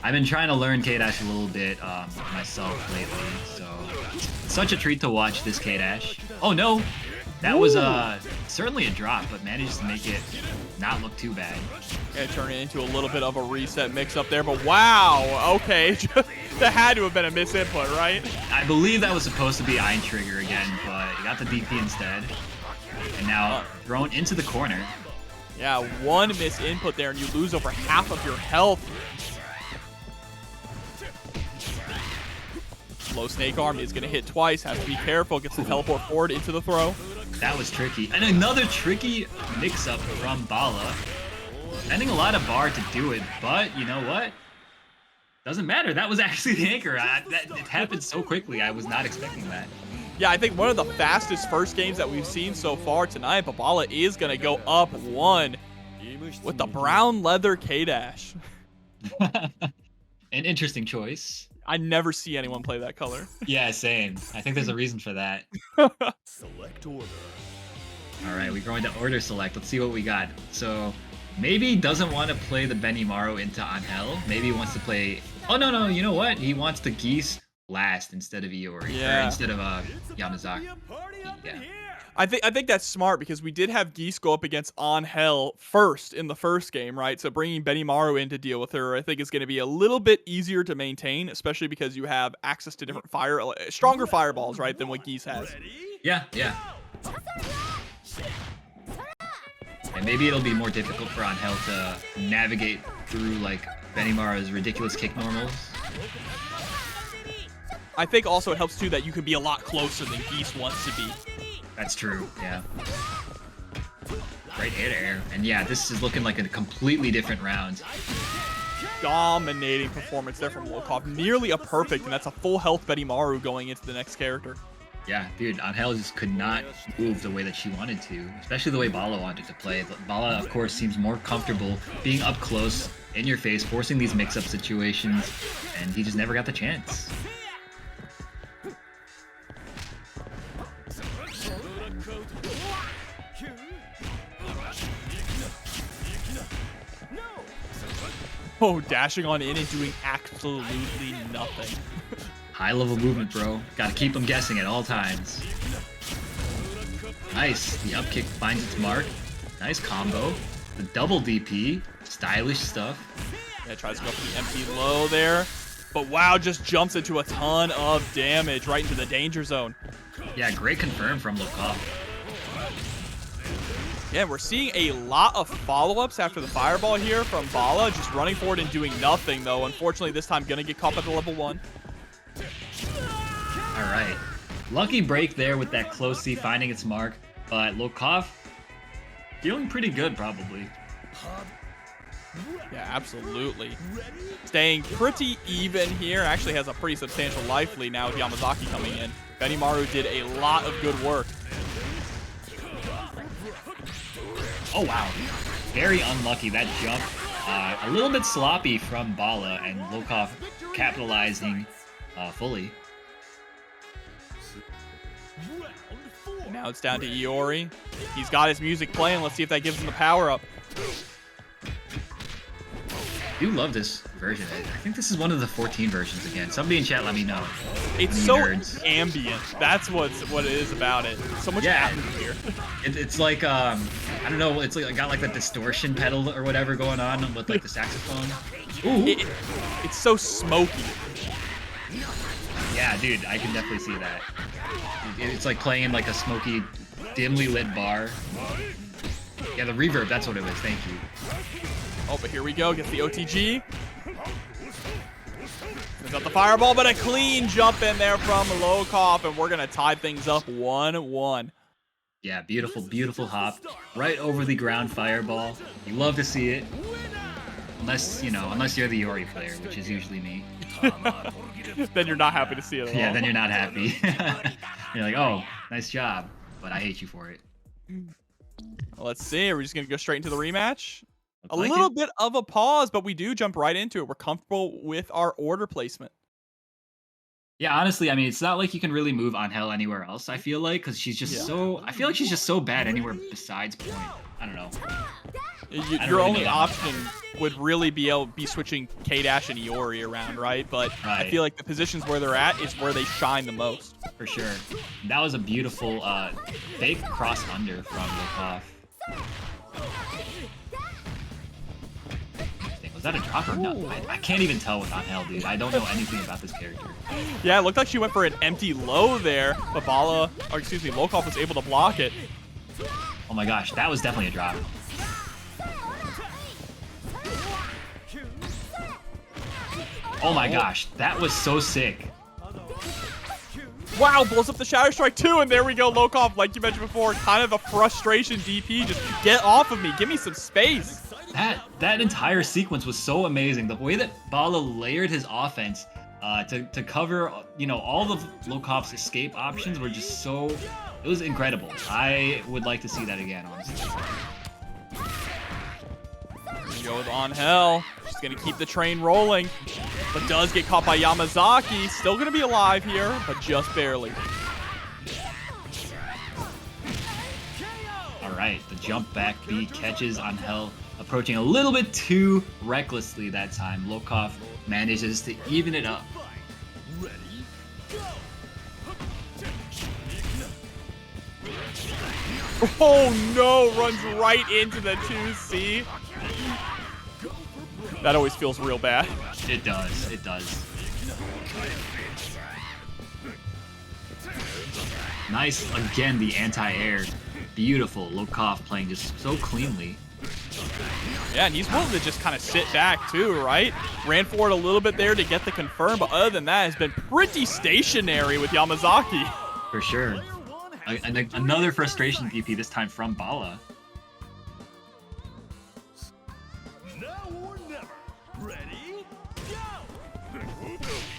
I've been trying to learn K-Dash a little bit myself lately, so such a treat to watch this K-Dash. Oh no, that was certainly a drop, but managed to make it not look too bad.
Gonna turn it into a little bit of a reset mix up there, but wow, okay. That had to have been a misinput, right?
I believe that was supposed to be Iron Trigger again, but he got the DP instead. And now thrown into the corner.
Yeah, one misinput there and you lose over half of your health. Low snake arm is going to hit twice. Has to be careful. Gets the teleport forward into the throw.
That was tricky. And another tricky mix-up from BALA. Spending a lot of bar to do it, but you know what? Doesn't matter. That was actually the anchor. It happened so quickly. I was not expecting that.
Yeah, I think one of the fastest first games that we've seen so far tonight. But BALA is going to go up one with the brown leather K-Dash.
An interesting choice.
I never see anyone play that color.
Yeah, same. I think there's a reason for that.
Select order.
All right, we're going to order select. Let's see what we got. So maybe he doesn't want to play the Benimaru into Angel. Maybe he wants to play... Oh, no, you know what? He wants the Geese last instead of Iori.
Yeah.
Or instead of Yamazaki. Yeah.
I think that's smart because we did have Geese go up against Angel first in the first game, right? So bringing Benimaru in to deal with her, I think is going to be a little bit easier to maintain, especially because you have access to different stronger fireballs, right, than what Geese has.
Yeah. And maybe it'll be more difficult for Angel to navigate through like Benimaru's ridiculous kick normals.
I think also it helps too that you can be a lot closer than Geese wants to be.
That's true, yeah. Great air. And yeah, this is looking like a completely different round.
Dominating performance there from Lokof. Nearly a perfect, and that's a full health Benimaru going into the next character.
Yeah, dude, Angel just could not move the way that she wanted to, especially the way BALA wanted to play. BALA, of course, seems more comfortable being up close, in your face, forcing these mix-up situations, and he just never got the chance.
Oh, dashing on in and doing absolutely nothing.
High level movement, bro. Gotta keep him guessing at all times. Nice. The up kick finds its mark. Nice combo. The double DP. Stylish stuff.
Yeah, tries to go for the empty low there. But wow, just jumps into a ton of damage right into the danger zone.
Yeah, great confirm from Lokof.
Yeah, we're seeing a lot of follow-ups after the fireball here from BALA, just running forward and doing nothing, though. Unfortunately, this time gonna get caught by the level 1.
All right. Lucky break there with that close C finding its mark, but Lokof feeling pretty good, probably.
Yeah, absolutely. Staying pretty even here. Actually has a pretty substantial life lead now with Yamazaki coming in. Benimaru did a lot of good work.
Oh, wow. Very unlucky, that jump. A little bit sloppy from BALA, and Lokof capitalizing fully.
Now it's down to Iori. He's got his music playing. Let's see if that gives him the power up.
I do love this version. I think this is one of the 14 versions again. Somebody in chat let me know.
It's so ambient. That's what it is about it. So much atmosphere.
It's like I don't know. It's like got like the distortion pedal or whatever going on with like the saxophone. Ooh.
It's so smoky.
Yeah, dude, I can definitely see that. It's like playing in like a smoky, dimly lit bar. Yeah, the reverb. That's what it was. Thank you.
Oh, but here we go. Gets the OTG. Sends out the fireball, but a clean jump in there from Lokof, and we're going to tie things up 1-1.
Yeah, beautiful, beautiful hop. Right over the ground fireball. You love to see it. Unless you're the Yuri player, which is usually me.
Then you're not happy to see it at all.
Yeah, then you're not happy. You're like, oh, nice job, but I hate you for it.
Well, let's see. We're just going to go straight into the rematch.
Looks
A
like
little
it.
bit of a pause, but we do jump right into it. We're comfortable with our order placement.
Yeah, honestly, I mean, it's not like you can really move Angel anywhere else, I feel like, because she's just I feel like she's just so bad anywhere besides point. I don't know.
Your only option would really be switching K-Dash and Iori around, right? But I feel like the positions where they're at is where they shine the most.
For sure. That was a beautiful fake cross under from Lokof. Was that a drop or not? I can't even tell with Angel, dude. I don't know anything about this character.
Yeah, it looked like she went for an empty low there, but Lokof was able to block it.
Oh my gosh, that was definitely a drop. Oh my gosh, that was so sick.
Wow, blows up the Shadow Strike too, and there we go, Lokof, like you mentioned before, kind of a frustration DP. Just get off of me, give me some space.
That entire sequence was so amazing. The way that BALA layered his offense to cover, all of Lokof's escape options were just so... It was incredible. I would like to see that again, honestly.
Here we go with Angel. She's He's going to keep the train rolling, but does get caught by Yamazaki. Still going to be alive here, but just barely.
All right, the jump back B catches on Hell, approaching a little bit too recklessly that time. Lokof manages to even it up.
Oh no, runs right into the 2C. That always feels real bad.
It does, it does. Nice, again, the anti-air. Beautiful, Lokof playing just so cleanly.
Yeah, and he's willing to just kind of sit back too, right? Ran forward a little bit there to get the confirm, but other than that, has been pretty stationary with Yamazaki.
For sure. Another frustration DP, this time from BALA.
Now or never. Ready? Go!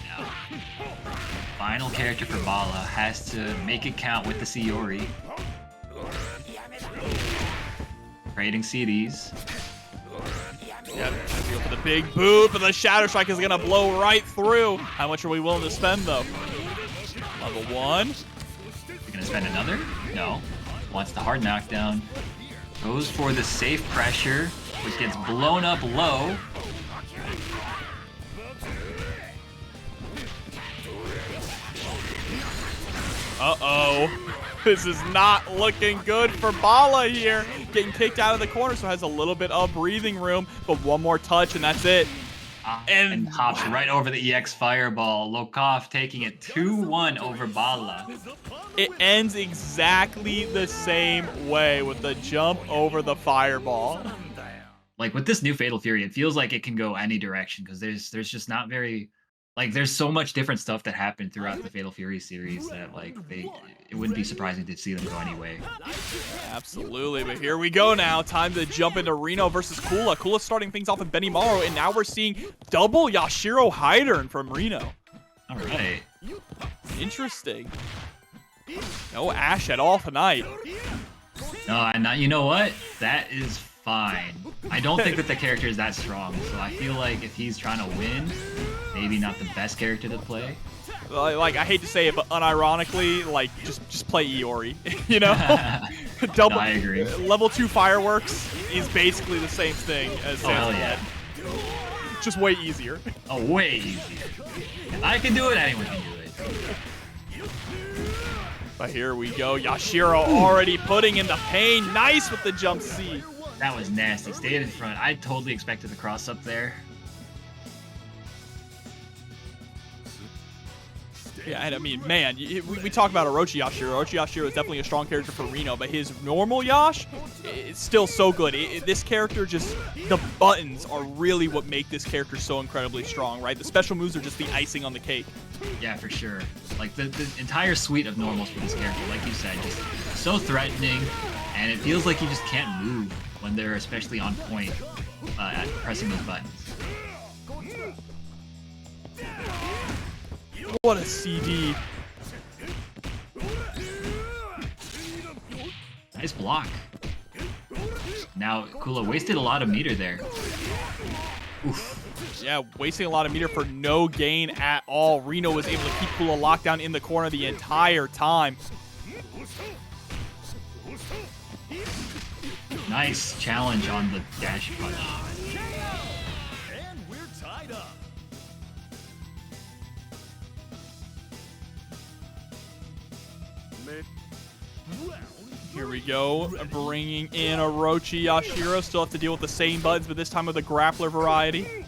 Now, final character for BALA has to make it count with the Iori. Trading CDs.
Yeah, go for the big boop, and the Shadow Strike is gonna blow right through. How much are we willing to spend though? Level 1.
You're gonna spend another? No. Wants the hard knockdown. Goes for the safe pressure, which gets blown up low.
Uh-oh. This is not looking good for BALA here. Getting kicked out of the corner, so has a little bit of breathing room, but one more touch and that's it.
And hops right over the EX Fireball. Lokof taking it 2-1 over BALA.
It ends exactly the same way with the jump over the Fireball.
Like with this new Fatal Fury, it feels like it can go any direction because there's just not very, like, there's so much different stuff that happened throughout the Fatal Fury series that like it wouldn't be surprising to see them go anyway.
Absolutely, but here we go now. Time to jump into Rino versus Kula. Kula starting things off with Benimaru, and now we're seeing double Yashiro Heidern from Rino.
All right.
Interesting. No Ash at all tonight.
No, and you know what? That is fine. I don't think that the character is that strong, so I feel like if he's trying to win, maybe not the best character to play.
Like, I hate to say it, but unironically, like, just play Iori, you know? Double,
No, I agree.
Level 2 fireworks is basically the same thing as
hell yeah.
Just way easier.
Oh, way easier. If I can do it, anyone can do it.
But here we go. Yashiro already putting in the pain. Nice with the jump C.
That was nasty. Stayed in front. I totally expected the cross up there.
Yeah, and I mean, man, we talk about Orochi Yashiro. Orochi Yashiro is definitely a strong character for Rino, but his normal Yash, it's still so good. This character just, the buttons are really what make this character so incredibly strong, right? The special moves are just the icing on the cake.
Yeah, for sure. Like, the entire suite of normals for this character, like you said, just so threatening, and it feels like you just can't move when they're especially on point at pressing those buttons.
What a CD.
Nice block. Now, Kula wasted a lot of meter there. Oof.
Yeah, wasting a lot of meter for no gain at all. Rino was able to keep Kula locked down in the corner the entire time.
Nice challenge on the dash punch.
And we're tied up.
Here we go, bringing in Orochi Yashiro. Still have to deal with the same buttons, but this time with the grappler variety.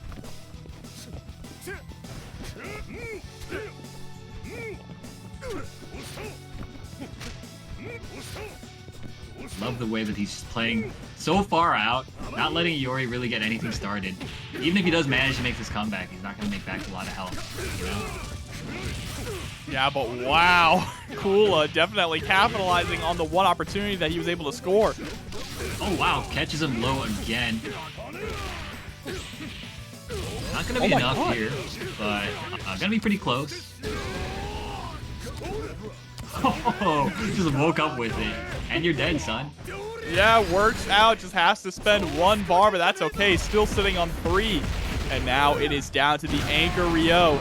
Love the way that he's playing so far out, not letting Yuri really get anything started. Even if he does manage to make this comeback, he's not going to make back a lot of health, you know?
Yeah, but wow. Kula definitely capitalizing on the one opportunity that he was able to score.
Oh, wow. Catches him low again. Not going to be enough here, but going to be pretty close. Oh, just woke up with it. And you're dead, son.
Yeah, works out. Just has to spend one bar, but that's okay. Still sitting on 3. And now it is down to the anchor Rio.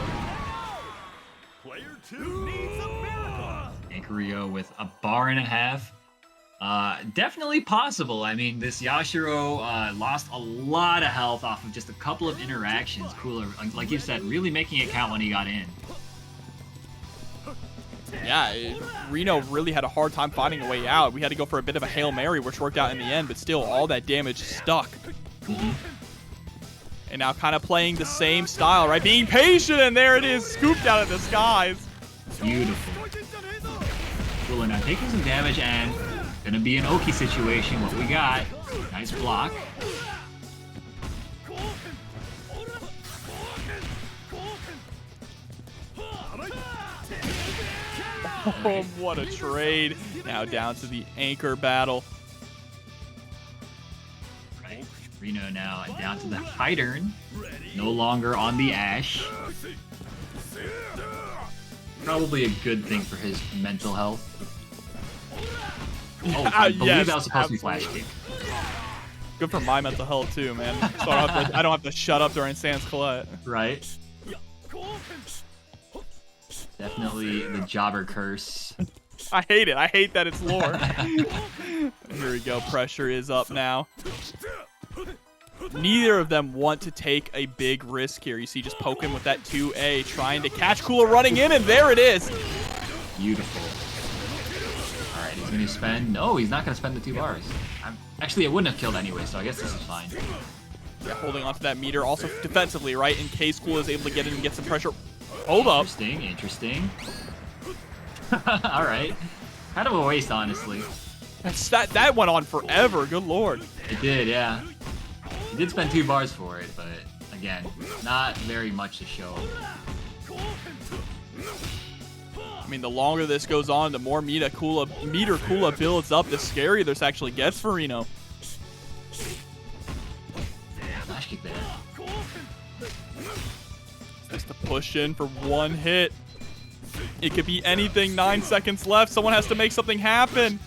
Player 2 needs a miracle.
Anchor Rio with a bar and a half. Definitely possible. I mean, this Yashiro lost a lot of health off of just a couple of interactions. Kula, like you said, really making it count when he got in.
Yeah, Rino really had a hard time finding a way out. We had to go for a bit of a Hail Mary, which worked out in the end, but still, all that damage stuck. And now kind of playing the same style, right? Being patient, and there it is, scooped out of the skies.
Beautiful. Kula now taking some damage, and gonna be an Oki situation. What we got? Nice block.
Oh, what a trade. Now down to the anchor battle.
Right. Rino now down to the Heidern. No longer on the Ash. Probably a good thing for his mental health. Oh, I believe that was supposed to be flash kick.
Good for my mental health too, man. So I don't have to shut up during Sans Colette.
Right. Definitely the jobber curse.
I hate it. I hate that it's lore. Here we go. Pressure is up now. Neither of them want to take a big risk here. You see just poking with that 2A, trying to catch Kula running in, and there it is.
Beautiful. All right, he's going to spend... No, he's not going to spend the 2 bars. Actually, it wouldn't have killed anyway, so I guess this is fine.
Yeah, holding onto that meter. Also defensively, right? In case Kula is able to get in and get some pressure. Hold up.
Interesting, interesting. All right. Kind of a waste, honestly.
That went on forever. Good lord.
It did, yeah. He did spend 2 bars for it, but again, not very much to show.
I mean, the longer this goes on, the more meter Kula builds up, the scarier this actually gets for Rino.
Flash kick there.
Just to push in for 1 hit. It could be anything. 9 seconds left. Someone has to make something happen.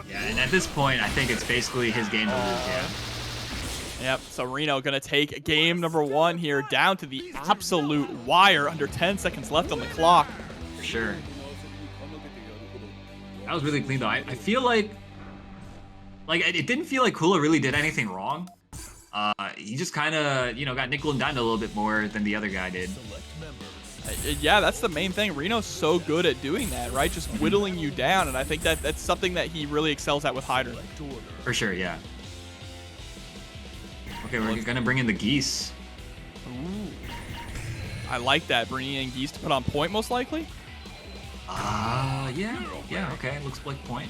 Yeah, and at this point, I think it's basically his game to lose, yeah.
Yep, so Rino gonna take game number 1 here down to the absolute wire. Under 10 seconds left on the clock.
For sure. That was really clean, though. I feel like it didn't feel like Kula really did anything wrong. He just kind of, got nickel and dimed a little bit more than the other guy did.
Yeah, that's the main thing. Rino's so good at doing that, right? Just whittling you down, and I think that's something that he really excels at with Heidern.
For sure, yeah. Okay, we're gonna bring in the Geese.
Ooh. I like that, bringing in Geese to put on point, most likely.
Yeah, okay, looks like point.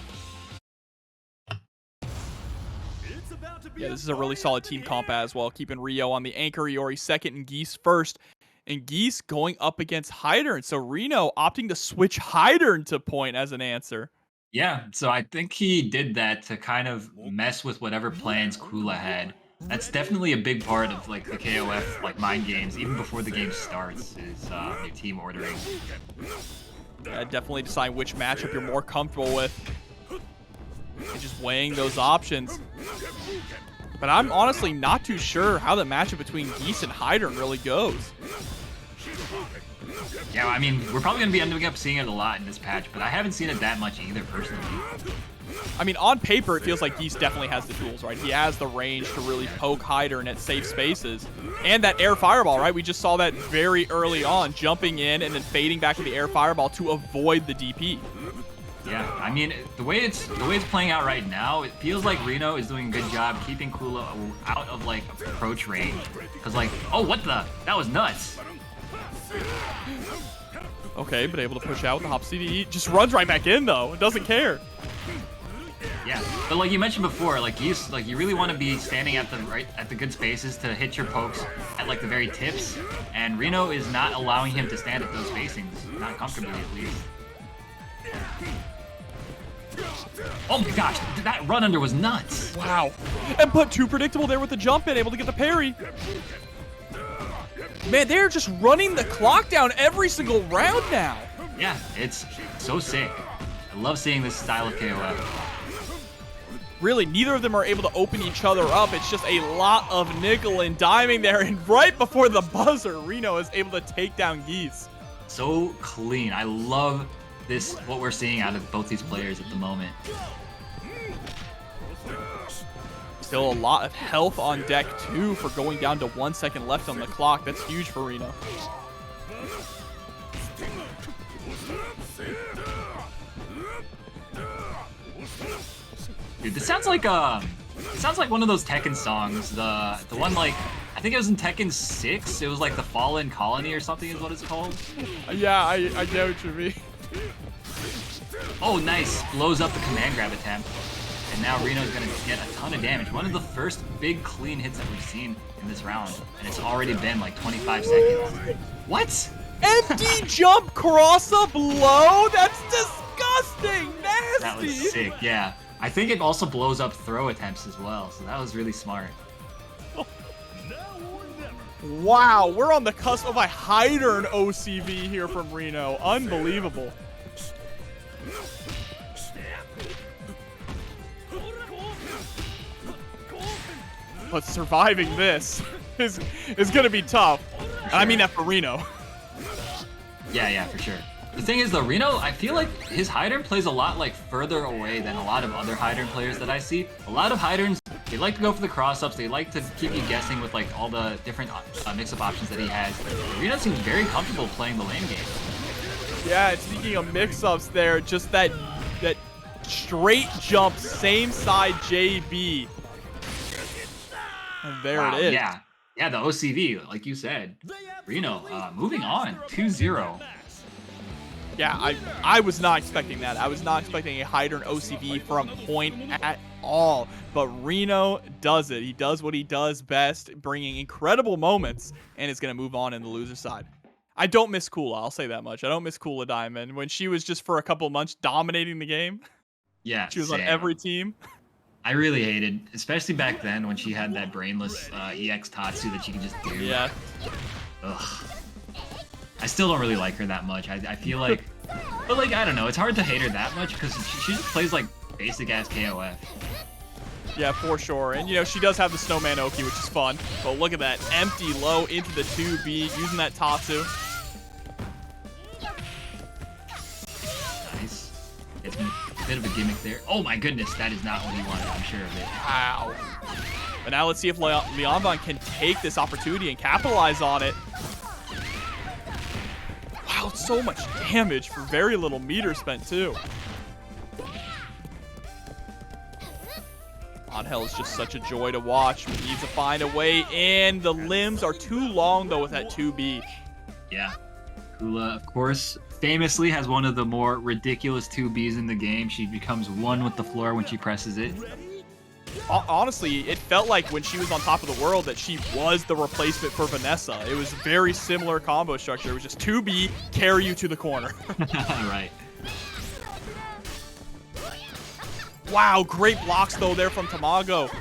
Yeah, this is a really solid team comp as well, keeping Rio on the anchor, Iori second, and Geese first. And Geese going up against Heidern, so Rino opting to switch Heidern to point as an answer.
Yeah, so I think he did that to kind of mess with whatever plans Kula had. That's definitely a big part of the KOF mind games, even before the game starts, is your team ordering.
Yeah, definitely decide which matchup you're more comfortable with. And just weighing those options. But I'm honestly not too sure how the matchup between Geese and Heidern really goes.
Yeah, I mean, we're probably going to be ending up seeing it a lot in this patch, but I haven't seen it that much either, personally.
I mean, on paper, it feels like Geese definitely has the tools, right? He has the range to really poke Heidern at safe spaces. And that air fireball, right? We just saw that very early on, jumping in and then fading back to the air fireball to avoid the DP.
Yeah, I mean, the way it's playing out right now, it feels like Rino is doing a good job keeping Kula out of approach range. Cause oh, what the? That was nuts.
Okay, but able to push out with the hop CDE. Just runs right back in though. It doesn't care.
Yeah, but like you mentioned before, Geese, you really want to be standing at the good spaces to hit your pokes at the very tips, and Rino is not allowing him to stand at those spacings, not comfortably at least. Oh my gosh, that run under was nuts.
Wow. And but too predictable there with the jump in, able to get the parry. Man, they're just running the clock down every single round now.
Yeah, it's so sick. I love seeing this style of KOF.
really, neither of them are able to open each other up. It's just a lot of nickel and diming there. And right before the buzzer, Rino is able to take down Geese.
So clean. I love this, what we're seeing out of both these players at the moment.
Still a lot of health on deck, too, for going down to 1 second left on the clock. That's huge for Rino.
Dude, this sounds like one of those Tekken songs. The one like, I think it was in Tekken 6. It was like the Fallen Colony or something is what it's called.
Yeah, I get what you mean.
Oh, nice. Blows up the command grab attempt. And now Rino's gonna get a ton of damage. One of the first big clean hits that we've seen in this round. And it's already been like 25 seconds. What?
Empty jump cross up low? That's disgusting! Nasty!
That was sick, yeah. I think it also blows up throw attempts as well, so that was really smart.
Wow, we're on the cusp of a Heidern OCV here from Rino. Unbelievable. But surviving this is going to be tough.
Sure.
I mean that for Rino.
Yeah, for sure. The thing is though, Rino, I feel like his Heidern plays a lot like further away than a lot of other Heidern players that I see. A lot of Heiderns, they like to go for the cross-ups, they like to keep you guessing with like all the different mix-up options that he has. Rino seems very comfortable playing the lane game.
Yeah, speaking of mix-ups there, just that straight jump, same side JB. And there it is.
Yeah, the OCV, like you said. Rino, moving on, 2-0.
Yeah, I was not expecting that. I was not expecting a Heidern OCV from Point at all. But Rino does it. He does what he does best, bringing incredible moments, and is going to move on in the loser side. I don't miss Kula, I'll say that much. I don't miss Kula Diamond. When she was just for a couple months dominating the game.
Yeah,
she was on every team.
I really hated, especially back then when she had that brainless EX Tatsu that she could just do.
Yeah.
Ugh. I still don't really like her that much. I feel like, but like, I don't know. It's hard to hate her that much because she just plays like basic ass KOF.
Yeah, for sure. And, you know, she does have the Snowman Oki, which is fun. But look at that. Empty low into the 2B, using that Tatsu.
Nice. It's a bit of a gimmick there. Oh my goodness, that is not what he wanted. I'm sure of it.
Wow. But now let's see if Leeanvan can take this opportunity and capitalize on it. Wow, so much damage for very little meter spent, too. On Hell is just such a joy to watch. He needs to find a way in. The limbs are too long, though, with that 2B.
Yeah. Kula, of course, famously has one of the more ridiculous 2Bs in the game. She becomes one with the floor when she presses it.
Honestly, it felt like when she was on top of the world that she was the replacement for Vanessa. It was very similar combo structure. It was just 2B, carry you to the corner.
Right.
Wow, great blocks, though, there from Tamago.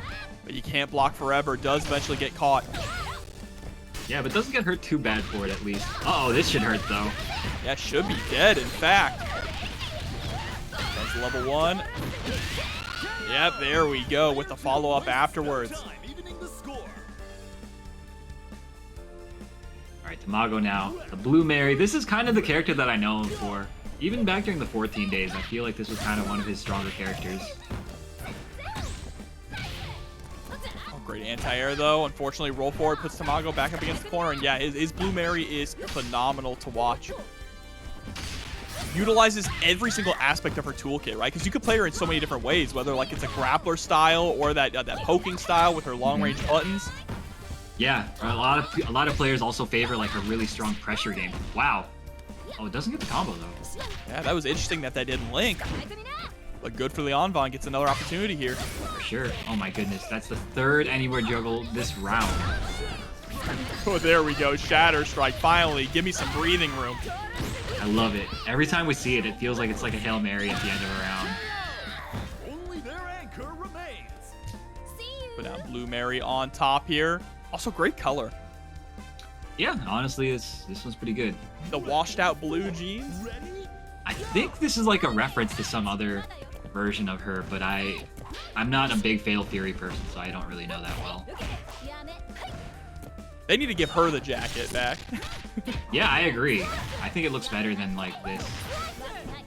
But you can't block forever. Does eventually get caught.
Yeah, but doesn't get hurt too bad for it, at least. Uh-oh, this should hurt, though.
Yeah, should be dead, in fact. That's level 1. Yep, there we go with the follow-up afterwards.
All right, Tamago now. The Blue Mary. This is kind of the character that I know him for. Even back during the 14 days, I feel like this was kind of one of his stronger characters.
Oh, great anti-air, though. Unfortunately, roll forward puts Tamago back up against the corner. And yeah, his Blue Mary is phenomenal to watch. Utilizes every single aspect of her toolkit, right? Because you could play her in so many different ways, whether like it's a grappler style or that poking style with her long-range buttons.
Yeah, a lot of players also favor like a really strong pressure game. Wow. Oh, it doesn't get the combo though.
Yeah, that was interesting that didn't link. But good for Leeanvan, gets another opportunity here.
For sure. Oh my goodness, that's the third anywhere juggle this round.
Oh, there we go. Shatter Strike. Finally, give me some breathing room.
I love it. Every time we see it, it feels like it's like a Hail Mary at the end of a round.
Only their anchor remains.
But now Blue Mary on top here. Also great color.
Yeah, honestly, this one's pretty good.
The washed out blue jeans.
I think this is like a reference to some other version of her, but I I'm not a big Fatal Fury person, so I don't really know that well.
They need to give her the jacket back.
Yeah, I agree. I think it looks better than like this.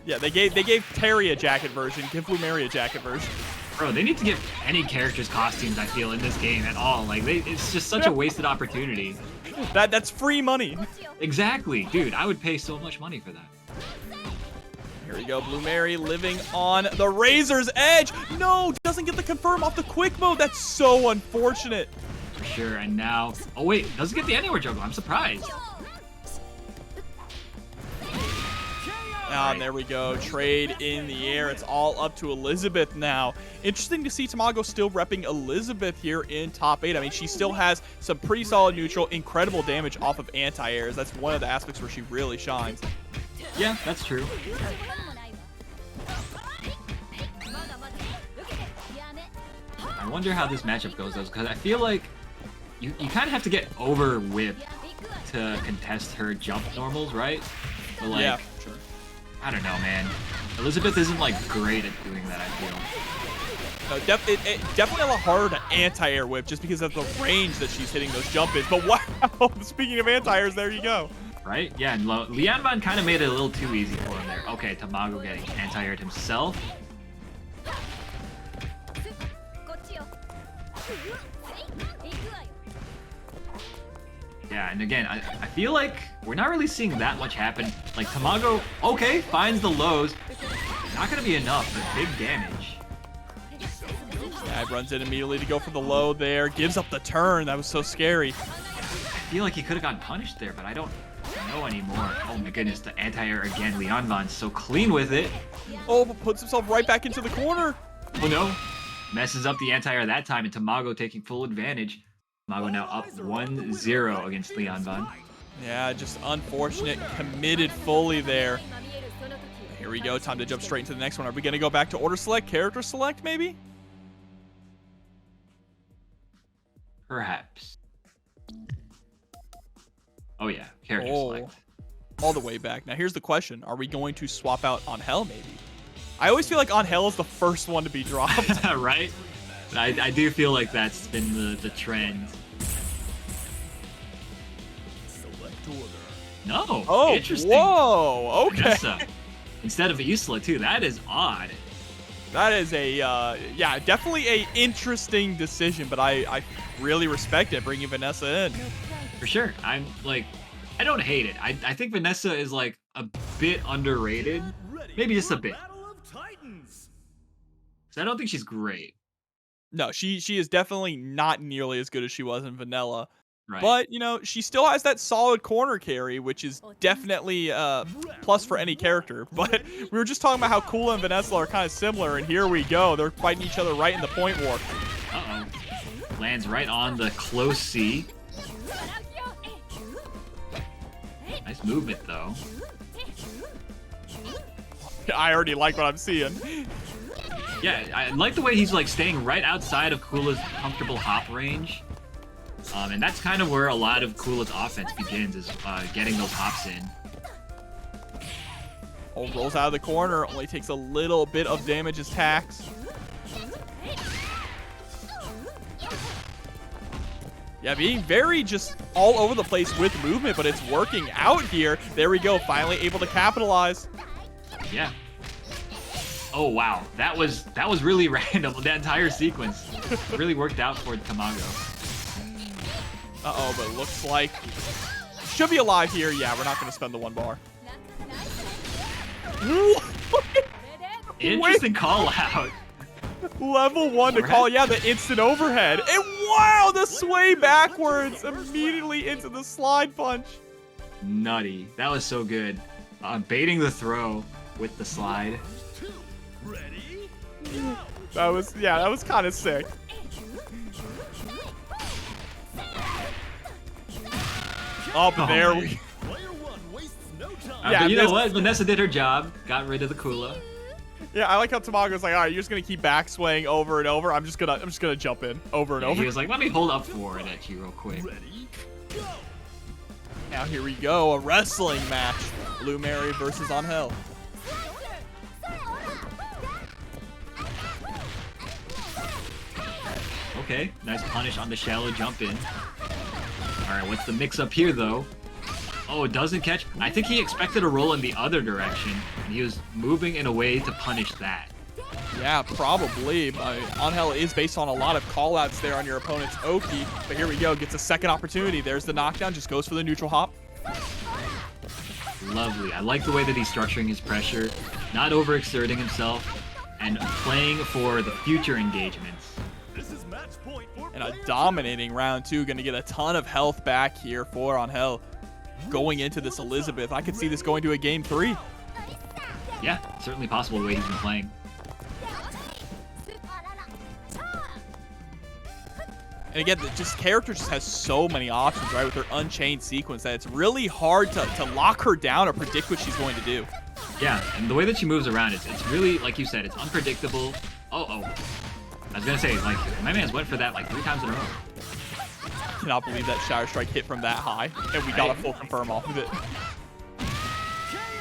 Yeah, they gave Terry a jacket version. Give Blumeri a jacket version.
Bro, they need to give any characters costumes, I feel, in this game at all. Like, it's just such a wasted opportunity.
That's free money.
Exactly. Dude, I would pay so much money for that.
Here we go, Blumeri living on the razor's edge. No, doesn't get the confirm off the quick mode. That's so unfortunate.
For sure, and now... Oh, wait, doesn't get the anywhere juggle. I'm surprised.
And there we go. Trade in the air. It's all up to Elisabeth now. Interesting to see Tamago still repping Elisabeth here in top 8. I mean, she still has some pretty solid neutral, incredible damage off of anti-airs. That's one of the aspects where she really shines.
Yeah, that's true. I wonder how this matchup goes, though, because I feel like you kind of have to get over whip to contest her jump normals, right? But, like,
yeah, sure.
I don't know, man. Elisabeth isn't, like, great at doing that, I feel.
No, definitely a lot harder to anti-air whip just because of the range that she's hitting those jump ins. But wow, speaking of anti-airs, there you go.
Right? Yeah, and Leeanvan kind of made it a little too easy for him there. Okay, Tamago getting anti-aired himself. Yeah, and again, I feel like we're not really seeing that much happen. Like, Tamago, okay, finds the lows. Not going to be enough, but big damage.
Yeah, he runs in immediately to go for the low there. Gives up the turn. That was so scary.
I feel like he could have gotten punished there, but I don't know anymore. Oh my goodness, the anti-air again. Leeanvan's so clean with it.
Oh, but puts himself right back into the corner.
Oh no. Messes up the anti-air that time, and Tamago taking full advantage. Tamago now up 1-0 against Leeanvan.
Yeah, just unfortunate. Committed fully there. Here we go. Time to jump straight into the next one. Are we going to go back to order select, character select, maybe?
Perhaps. Oh yeah, character select.
All the way back. Now here's the question. Are we going to swap out Angel maybe? I always feel like Angel is the first one to be dropped.
Right? I do feel like that's been the trend.
Select order.
No.
Oh,
interesting.
Whoa. Okay.
Vanessa, instead of Isla too. That is odd.
That is a, yeah, definitely a interesting decision, but I really respect it, bringing Vanessa in.
For sure. I'm like, I don't hate it. I think Vanessa is like a bit underrated. Maybe just a bit. So I don't think she's great.
No, she is definitely not nearly as good as she was in Vanilla.
Right.
But, you know, she still has that solid corner carry, which is definitely plus for any character. But we were just talking about how Kula and Vanessa are kind of similar, and here we go. They're fighting each other right in the point war.
Uh-oh. Lands right on the close C. Nice movement, though.
I already like what I'm seeing.
Yeah, I like the way he's like staying right outside of Kula's comfortable hop range. And that's kind of where a lot of Kula's offense begins, is getting those hops in.
Oh, rolls out of the corner, only takes a little bit of damage as tax. Yeah, being very just all over the place with movement, but it's working out here. There we go, finally able to capitalize.
Yeah. Oh wow, that was really random. That entire sequence really worked out for Tamago.
Uh-oh, but it looks like should be alive here. Yeah, we're not going to spend the 1 bar.
Interesting call out.
Level 1 to call, yeah, the instant overhead. And wow, the sway backwards immediately into the slide punch.
Nutty. That was so good. Baiting the throw with the slide.
Ready?
That was kind of sick. Oh, but there we...
Player one wastes no time.
Yeah,
but you know what? Vanessa did her job. Got rid of the Kula.
Yeah, I like how Tamago's like, all right, you're just gonna keep back swaying over and over. I'm just gonna jump in over and over.
He was like, let me hold up forward at you real quick.
Ready? Go.
Now here we go, a wrestling match. Blumeri versus Angel.
okay. Nice punish on the shallow jump in. Alright, what's the mix up here though? Oh, it doesn't catch. I think he expected a roll in the other direction, and he was moving in a way to punish that.
Yeah, probably. Angel is based on a lot of callouts there on your opponent's Oki, but here we go. Gets a second opportunity. There's the knockdown. Just goes for the neutral hop.
Lovely. I like the way that he's structuring his pressure, not overexerting himself, and playing for the future engagements.
This is match point for
And a dominating round two. Going to get a ton of health back here for Angel. Going into this Elisabeth, I could see this going to a game 3.
Yeah, certainly possible the way he's been playing.
And again, just character just has so many options, right? With her Unchained sequence that it's really hard to lock her down or predict what she's going to do.
Yeah, and the way that she moves around, it's really, like you said, it's unpredictable. Oh. I was going to say, like, my man's went for that like 3 times in a row.
Cannot believe that Shatter Strike hit from that high, and we got a full confirm off of it.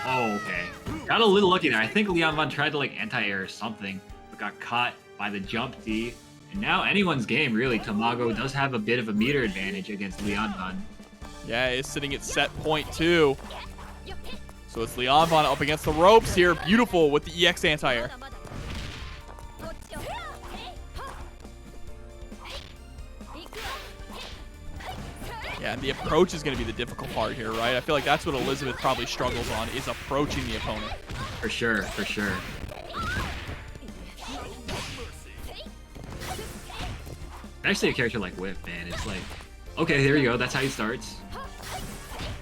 Oh, okay. Got a little lucky there. I think Leeanvan tried to like anti-air or something, but got caught by the jump D. And now anyone's game, really. Tamago does have a bit of a meter advantage against Leeanvan.
Yeah, it's sitting at set point 2. So it's Leeanvan up against the ropes here. Beautiful with the EX anti-air. Yeah, and the approach is going to be the difficult part here, right? I feel like that's what Elisabeth probably struggles on, is approaching the opponent.
For sure, for sure. Actually, a character like Whip, man, it's like, okay, there you go. That's how he starts.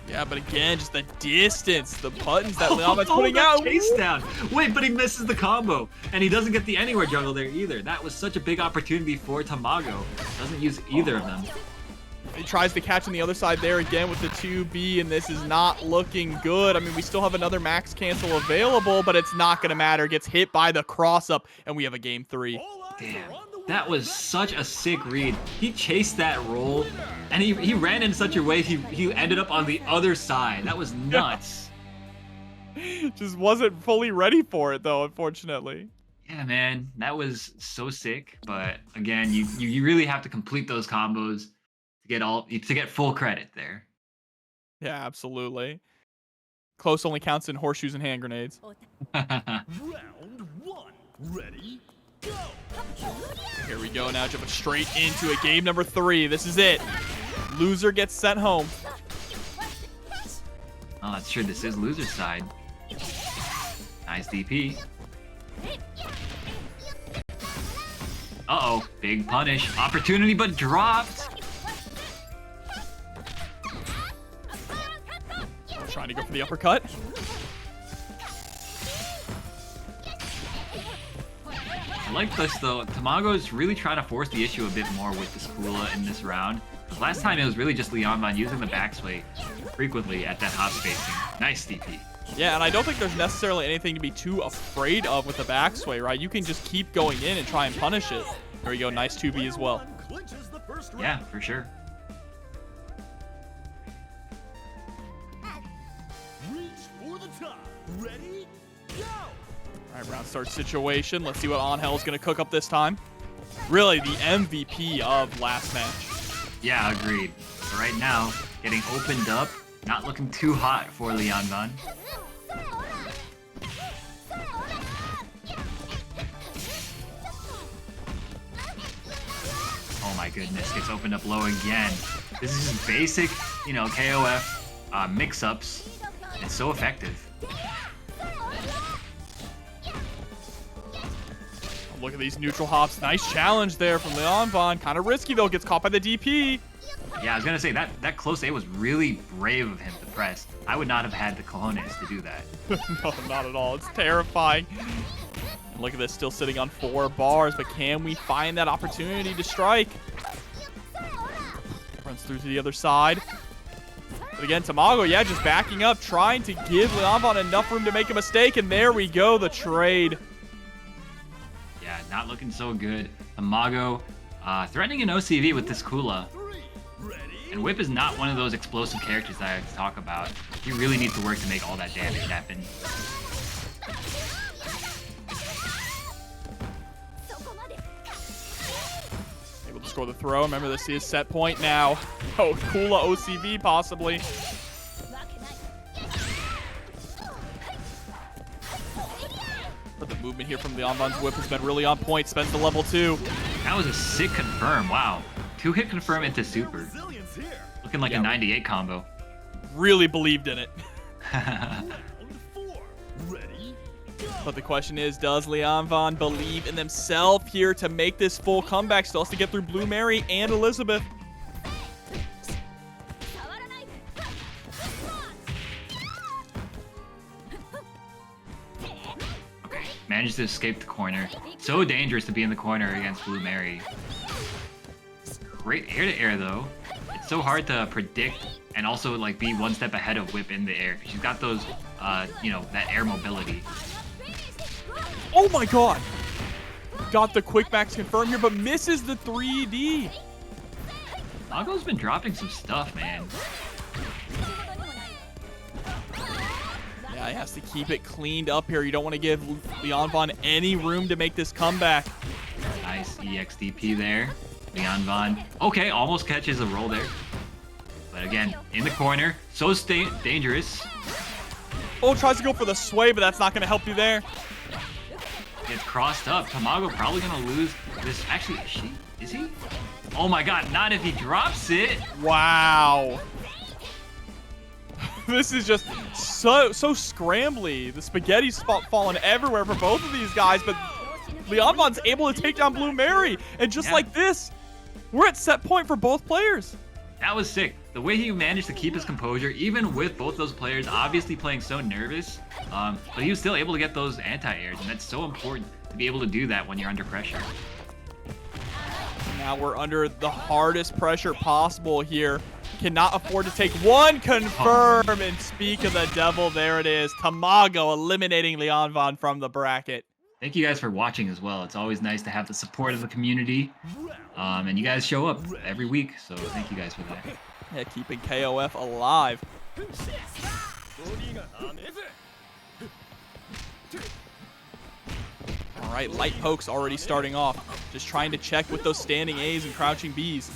Yeah, but again, just the distance, the buttons that Leeanvan's putting out.
Chase down. Wait, but he misses the combo, and he doesn't get the anywhere juggle there either. That was such a big opportunity for Tamago. Doesn't use either of them.
He tries to catch on the other side there again with the 2B, and this is not looking good. I mean, we still have another max cancel available, but it's not going to matter. Gets hit by the cross-up, and we have a game 3.
Damn, that was such a sick read. He chased that roll, and he ran in such a way he ended up on the other side. That was nuts.
Just wasn't fully ready for it, though, unfortunately.
Yeah, man, that was so sick. But again, you really have to complete those combos to get full credit there.
Yeah, absolutely. Close only counts in horseshoes and hand grenades.
round 1. Ready? Go!
Here we go now, jumping straight into a game number 3. This is it. Loser gets sent home.
Oh, that's true. This is loser's side. Nice DP. Uh-oh. Big punish. Opportunity, but dropped.
Trying to go for the uppercut.
I like this, though. Tamago's really trying to force the issue a bit more with this Kula in this round. Last time, it was really just Leeanvan using the backsway frequently at that hop spacing. Nice DP.
Yeah, and I don't think there's necessarily anything to be too afraid of with the backsway, right? You can just keep going in and try and punish it. There we go, nice 2B as well.
Yeah, for sure.
Reach for the top. Ready? Go!
All right, round start situation. Let's see what Angel's going to cook up this time. Really, the MVP of last match.
Yeah, agreed. So right now, getting opened up, not looking too hot for Leeanvan. Oh my goodness, gets opened up low again. This is just basic, KOF mix-ups. It's so effective.
Look at these neutral hops. Nice challenge there from Leeanvan. Kind of risky, though. Gets caught by the DP.
Yeah, I was going to say, that close A was really brave of him to press. I would not have had the cojones to do that.
No, not at all. It's terrifying. And look at this, still sitting on 4 bars, but can we find that opportunity to strike? Runs through to the other side. But again, Tamago, yeah, just backing up, trying to give Leeanvan enough room to make a mistake, and there we go, the trade.
Yeah, not looking so good. Tamago threatening an OCV with this Kula. And Whip is not one of those explosive characters that I like to talk about. You really need to work to make all that damage happen.
score the throw. Remember, this is set point now. Oh, Kula OCV possibly. But the movement here from Leeanvan's whip has been really on point. Spends the level 2.
That was a sick confirm. Wow. 2-hit confirm into super.
Resilience here.
Looking like a 98 combo.
Really believed in it.
Round 4. Ready?
But the question is, does Leeanvan believe in themselves here to make this full comeback? Still has to get through Blue Mary and Elisabeth.
Managed to escape the corner. So dangerous to be in the corner against Blue Mary. Great air-to-air though. It's so hard to predict and also like be one step ahead of Whip in the air. She's got those, you know, that air mobility.
Oh my god! Got the quick max confirmed here, but misses the 3D.
Tamago's been dropping some stuff, man.
Yeah, he has to keep it cleaned up here. You don't want to give Leeanvan any room to make this comeback.
Nice EXDP there. Leeanvan. Okay, almost catches a roll there. But again, in the corner. So dangerous.
Oh, tries to go for the sway, but that's not going to help you there.
Gets crossed up. Tamago probably going to lose this. Actually, is he? Oh my god, not if he drops it.
Wow. This is just so scrambly. The spaghetti's falling everywhere for both of these guys, but Leeanvan's able to take down Blue Mary. And just like this, we're at set point for both players.
That was sick. The way he managed to keep his composure, even with both those players obviously playing so nervous, but he was still able to get those anti-airs, and that's so important to be able to do that when you're under pressure.
Now we're under the hardest pressure possible here. Cannot afford to take one confirm, and speak of the devil, there it is. Tamago eliminating Leeanvan from the bracket.
Thank you guys for watching as well. It's always nice to have the support of the community, and you guys show up every week, so thank you guys for that.
Yeah, keeping KOF alive. All right, light pokes already starting off. Just trying to check with those standing A's and crouching B's.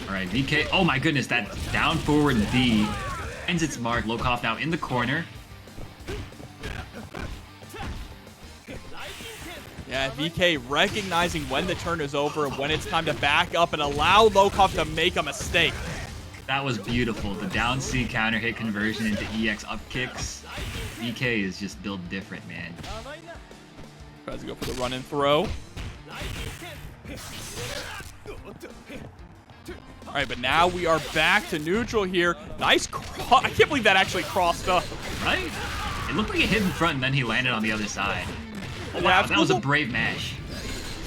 All right, VK. Oh my goodness, that down forward D ends its mark. Lokof now in the corner.
Yeah, VK recognizing when the turn is over and when it's time to back up and allow Lokof to make a mistake.
That was beautiful. The down C counter hit conversion into EX up kicks. VK is just built different, man.
Tries to go for the run and throw. All right, but now we are back to neutral here. Nice cross. I can't believe that actually crossed up.
Right? It looked like it hit in front and then he landed on the other side. Oh,
Yeah,
wow, that was a brave mash.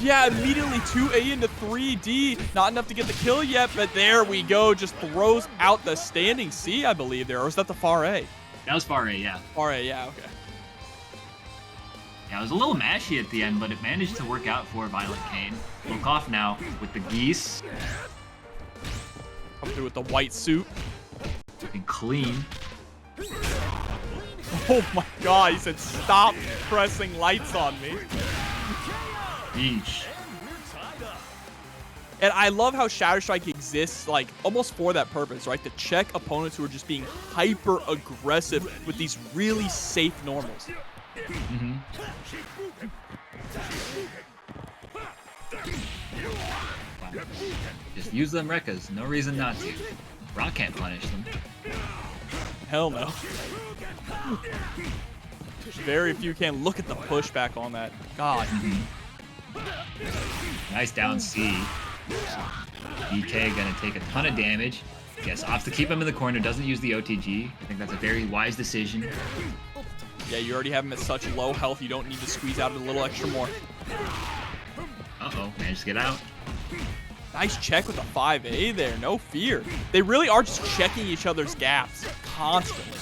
Yeah, immediately 2A into 3D. Not enough to get the kill yet, but there we go. Just throws out the standing C, I believe there. Or was that the far A?
That was far A, yeah.
Far A, yeah, okay.
Yeah, it was a little mashy at the end, but it managed to work out for ViolentKain. Lokof now with the Geese.
Come through with the white suit.
Looking clean.
Oh my god, he said stop pressing lights on me.
Yeesh.
And I love how Shadow Strike exists, like, almost for that purpose, right? To check opponents who are just being hyper aggressive with these really safe normals.
Mm-hmm. Wow. Just use them Rekkas, no reason not to. Rock can't punish them.
Hell no. Very few can. Look at the pushback on that. God.
Nice down C. DK gonna take a ton of damage. Yes, opts to keep him in the corner, doesn't use the OTG. I think that's a very wise decision.
Yeah, you already have him at such low health, you don't need to squeeze out a little extra more.
Uh-oh, managed to get out.
Nice check with the 5A there, no fear. They really are just checking each other's gaps constantly.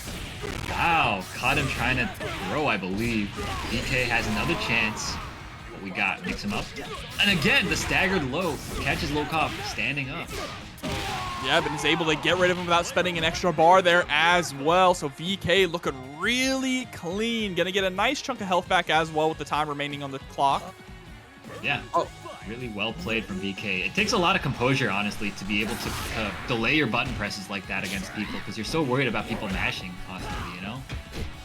Wow, caught him trying to throw, I believe. DK has another chance. What we got? Mix him up. And again, the staggered low catches Lokof standing up.
Yeah, but he's able to get rid of him without spending an extra bar there as well. So VK looking really clean. Gonna get a nice chunk of health back as well with the time remaining on the clock.
Yeah.
Oh,
Really well played from VK. It takes a lot of composure, honestly, to be able to delay your button presses like that against people, because you're so worried about people mashing constantly, you know?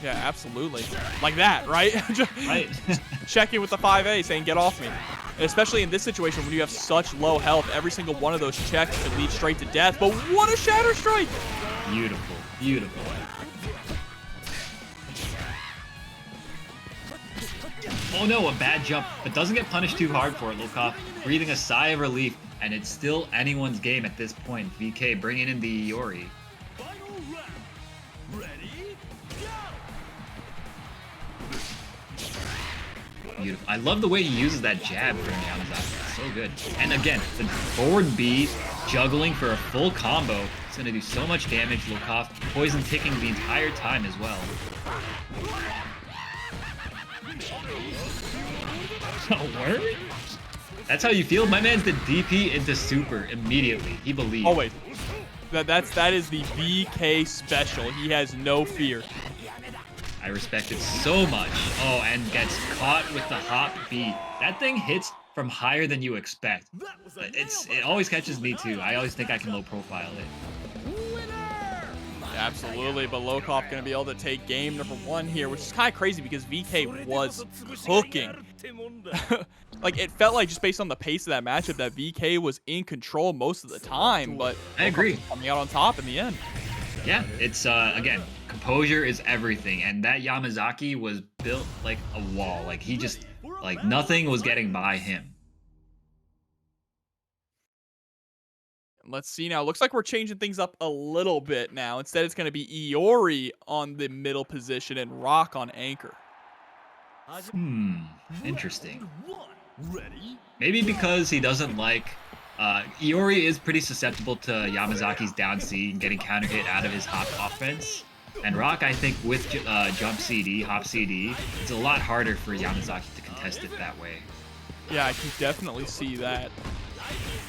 Yeah, absolutely. Like that, right?
Right.
Checking with the 5A saying, get off me. And especially in this situation when you have such low health, every single one of those checks could lead straight to death. But what a Shatter Strike!
Beautiful, beautiful. Oh no, a bad jump, but doesn't get punished too hard for it. Lokof breathing a sigh of relief, and it's still anyone's game at this point. VK bringing in the Iori.
Final round. Ready? Go!
Beautiful. I love the way he uses that jab from Yamazaki. It's so good. And again, the forward B juggling for a full combo. It's going to do so much damage. Lokof poison ticking the entire time as well. Word? That's how you feel? My man's the DP into super immediately. He believes.
Oh, wait. That is the VK special. He has no fear.
I respect it so much. Oh, and gets caught with the hop B. That thing hits from higher than you expect. It always catches me too. I always think I can low profile it.
Absolutely, but Lokof going to be able to take game number 1 here, which is kind of crazy because VK was cooking. Like, it felt like just based on the pace of that matchup that VK was in control most of the time, but
I agree.
Coming out on top in the end.
Yeah, it's, again, composure is everything, and that Yamazaki was built like a wall. Like, he just, like, nothing was getting by him.
Let's see now. Looks like we're changing things up a little bit now. Instead, it's going to be Iori on the middle position and Rock on anchor.
Interesting.
Ready?
Maybe because he doesn't like... Iori is pretty susceptible to Yamazaki's down C and getting counter hit out of his hop offense. And Rock, I think, with jump CD, hop CD, it's a lot harder for Yamazaki to contest it that way.
Yeah, I can definitely see that.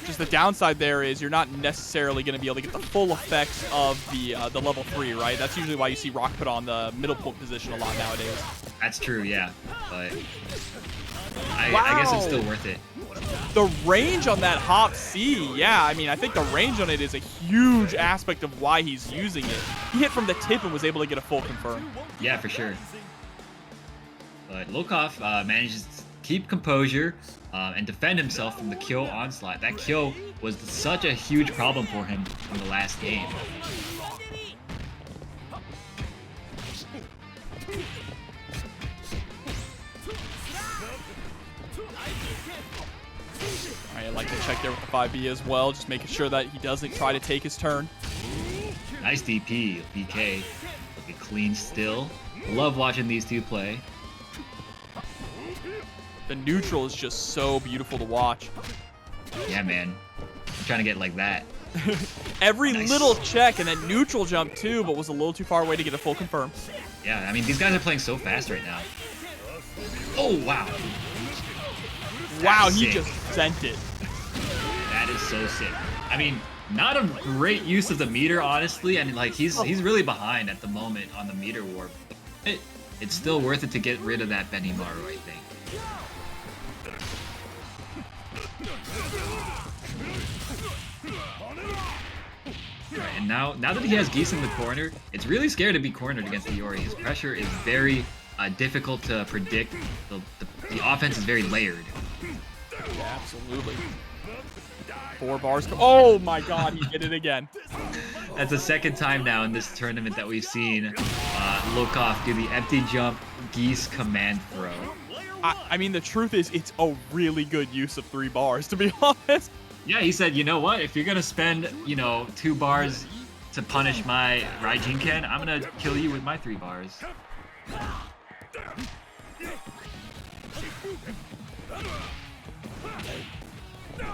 Just the downside there is you're not necessarily going to be able to get the full effects of the level 3, right? That's usually why you see Rock put on the middle point position a lot nowadays.
That's true, yeah. But I guess it's still worth it.
The range on that hop C, yeah, I mean, I think the range on it is a huge aspect of why he's using it. He hit from the tip and was able to get a full confirm.
Yeah, for sure. But Lokof manages to keep composure and defend himself from the Kyo onslaught. That Kyo was such a huge problem for him in the last game.
I like to check there with the 5B as well, just making sure that he doesn't try to take his turn.
Nice DP, BK. Looking clean still. Love watching these two play.
The neutral is just so beautiful to watch.
Yeah, man. I'm trying to get like that.
Every
Nice.
little check and then neutral jump too, but was a little too far away to get a full confirm.
Yeah, I mean, these guys are playing so fast right now. Oh, wow.
Wow,
That's
he
sick.
just sent it.
That is so sick. I mean, not a great use of the meter, honestly. I mean, like, he's really behind at the moment on the meter warp. It's still worth it to get rid of that Benimaru, I think. Right, and now that he has Geese in the corner, it's really scary to be cornered against the Yuri. His pressure is very difficult to predict. The offense is very layered.
Yeah, absolutely. 4 bars. Oh my god, he did it again.
That's the second time now in this tournament that we've seen Lokof do the empty jump Geese command throw.
I mean, the truth is, it's a really good use of 3 bars, to be honest.
Yeah, he said, you know what? If you're gonna spend, 2 bars to punish my Raijinken, I'm gonna kill you with my 3 bars.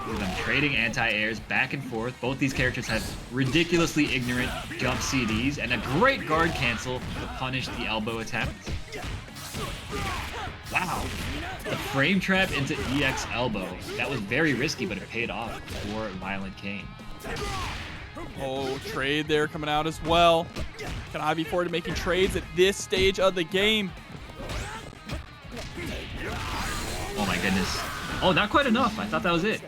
With them trading anti-airs back and forth. Both these characters have ridiculously ignorant jump CDs and a great guard cancel to punish the elbow attempt. Wow. The frame trap into EX elbow. That was very risky, but it paid off for ViolentKain.
Oh, trade there coming out as well. Can I be forward to making trades at this stage of the game?
Oh my goodness. Oh, not quite enough. I thought that was it.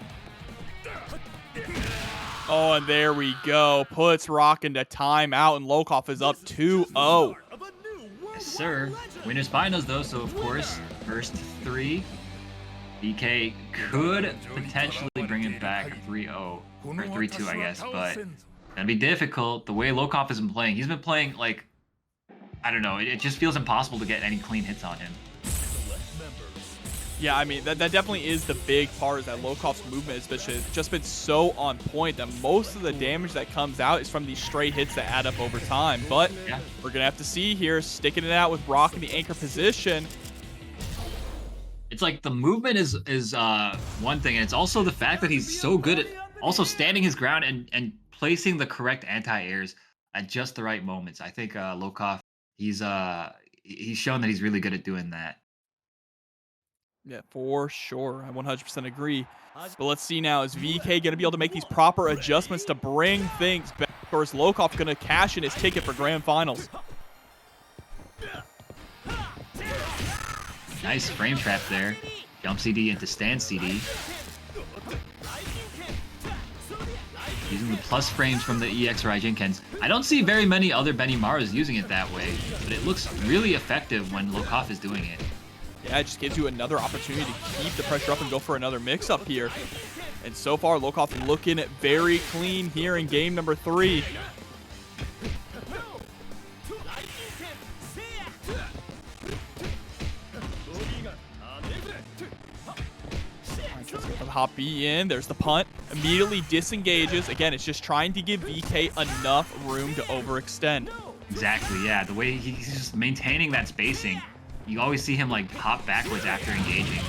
Oh, and there we go. Puts Rock into timeout, and Lokof is up 2-0.
Yes, sir. Winners finals, though, so of course, first 3. VK could potentially bring it back 3-0, or 3-2, I guess, but that'd be difficult. The way Lokof has been playing, he's been playing, like, I don't know, it just feels impossible to get any clean hits on him.
Yeah, I mean, that definitely is the big part, is that Lokof's movement has just been so on point that most of the damage that comes out is from these straight hits that add up over time. But
yeah,
we're going to have to see here, sticking it out with Rock in the anchor position.
It's like the movement is one thing, and it's also the fact that he's so good at also standing his ground and placing the correct anti-airs at just the right moments. I think Lokof, he's shown that he's really good at doing that.
Yeah, for sure. I 100% agree. But let's see now, is VK going to be able to make these proper adjustments to bring things back? Or is Lokof going to cash in his ticket for Grand Finals?
Nice frame trap there. Jump CD into stand CD. Using the plus frames from the EX Raijinkens. I don't see very many other Benimarus using it that way, but it looks really effective when Lokof is doing it.
Yeah, it just gives you another opportunity to keep the pressure up and go for another mix-up here. And so far, Lokof looking very clean here in game number 3. Hop B in, there's the punt, immediately disengages. Again, it's just trying to give VK enough room to overextend.
Exactly, yeah, the way he's just maintaining that spacing. You always see him like hop backwards after engaging.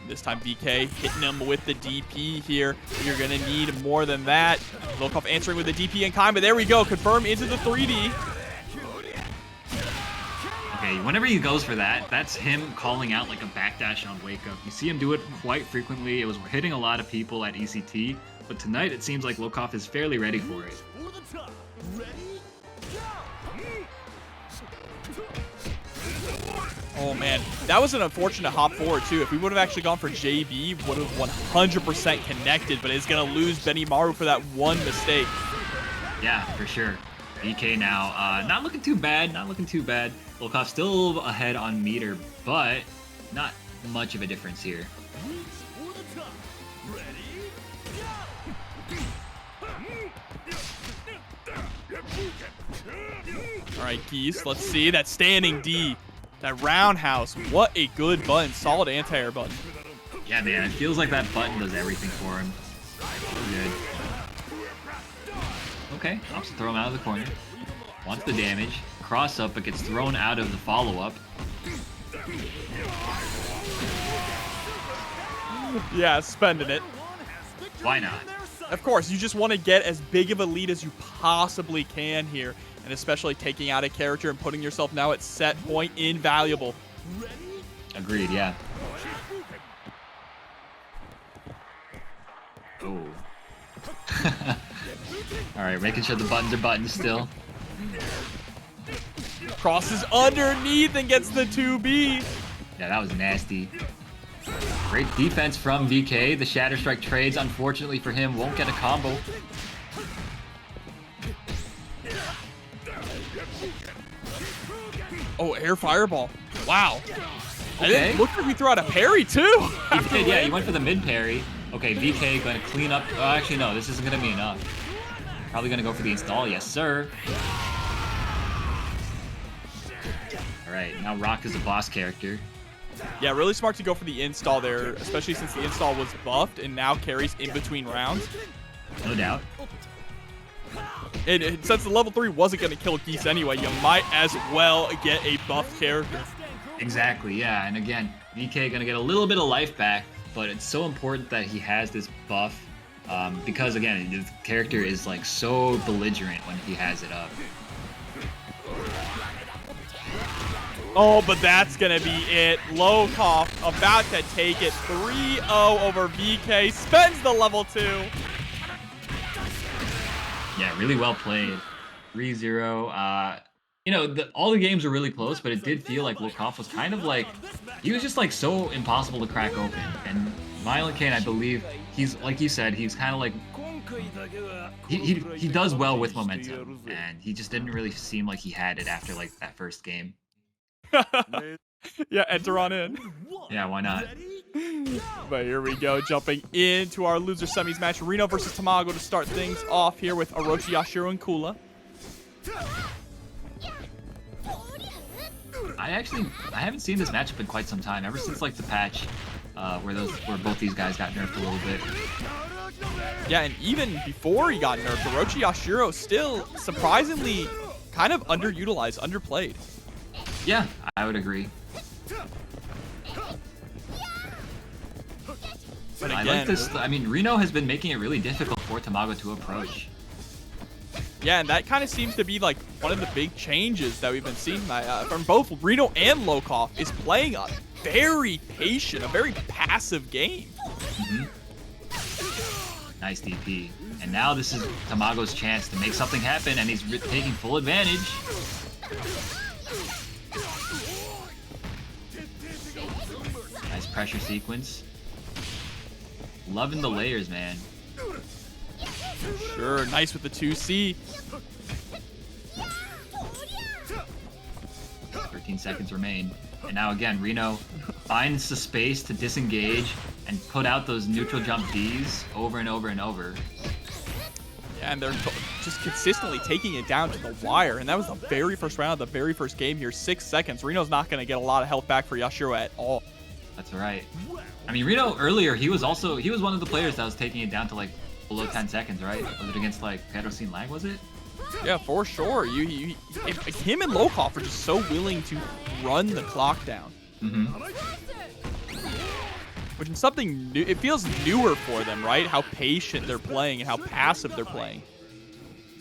This time VK hitting him with the DP here. You're gonna need more than that. Lokof answering with the DP in kind, but there we go, confirm into the 3D.
Okay, whenever he goes for that, that's him calling out like a backdash on wake up. You see him do it quite frequently. It was hitting a lot of people at ECT, but tonight it seems like Lokof is fairly ready for it.
Oh man, that was an unfortunate hop forward too. If we would have actually gone for JB, would have 100% connected, but it's gonna lose Benimaru for that one mistake.
Yeah, for sure. VK now, not looking too bad, not looking too bad. Lokof still ahead on meter, but not much of a difference here.
All right, Geese, let's see that standing D. That roundhouse, what a good button. Solid anti-air button.
Yeah, man, it feels like that button does everything for him. So good. Okay, I'll just throw him out of the corner. Wants the damage. Cross up, but gets thrown out of the follow-up.
Yeah, spending it.
Why not?
Of course, you just want to get as big of a lead as you possibly can here. And especially taking out a character and putting yourself now at set point, invaluable.
Agreed, yeah. Oh. Alright, making sure the buttons are buttons still.
Crosses underneath and gets the 2B.
Yeah, that was nasty. Great defense from VK. The Shatter Strike trades, unfortunately for him, won't get a combo.
Oh, air fireball. Wow.
Okay.
And it looked like we threw out a parry too.
He did, yeah, he went for the mid parry. Okay, VK going to clean up. Oh, actually, no, this isn't going to be enough. Probably going to go for the install. Yes, sir. All right, now Rock is a boss character.
Yeah, really smart to go for the install there, especially since the install was buffed and now carries in between rounds.
No doubt.
And since the level 3 wasn't going to kill Geese anyway, you might as well get a buffed character.
Exactly, yeah. And again, VK going to get a little bit of life back, but it's so important that he has this buff because, again, the character is like so belligerent when he has it up.
Oh, but that's going to be it. Lokof about to take it 3-0 over VK. Spends the level 2.
Yeah, really well played. 3-0. You know, all the games were really close, but it did feel like Lokof was kind of like, he was just like so impossible to crack open. And ViolentKain, I believe, he's like you said, he's kind of like, he does well with momentum, and he just didn't really seem like he had it after like that first game.
Yeah, enter on in.
Yeah, why not?
But here we go, jumping into our loser semis match. Rino versus Tamago to start things off here with O.Yashiro and Kula.
I haven't seen this matchup in quite some time, ever since like the patch where both these guys got nerfed a little bit.
Yeah, and even before he got nerfed, O.Yashiro still surprisingly kind of underutilized, underplayed.
Yeah, I would agree.
But
I
again,
like this. I mean, Rino has been making it really difficult for Tamago to approach.
yeah, and that kind of seems to be like one of the big changes that we've been seeing from both Rino and Lokof is playing a very patient, a very passive game.
Nice DP. And now this is Tamago's chance to make something happen, and he's taking full advantage. Nice pressure sequence. Loving the layers, man.
Sure, nice with the 2C.
13 seconds remain. And now again, Rino finds the space to disengage and put out those neutral jump Ds over and over and over.
Yeah, and they're just consistently taking it down to the wire. And that was the very first round of the very first game here. 6 seconds. Rino's not going to get a lot of health back for Yashiro at all.
That's right. I mean, Rino earlier, he was one of the players that was taking it down to like below 10 seconds, right? Was it against like PerrosInLag, was it?
Yeah, for sure. Him and Lokof are just so willing to run the clock down. Which is something new. It feels newer for them, right? How patient they're playing and how passive they're playing.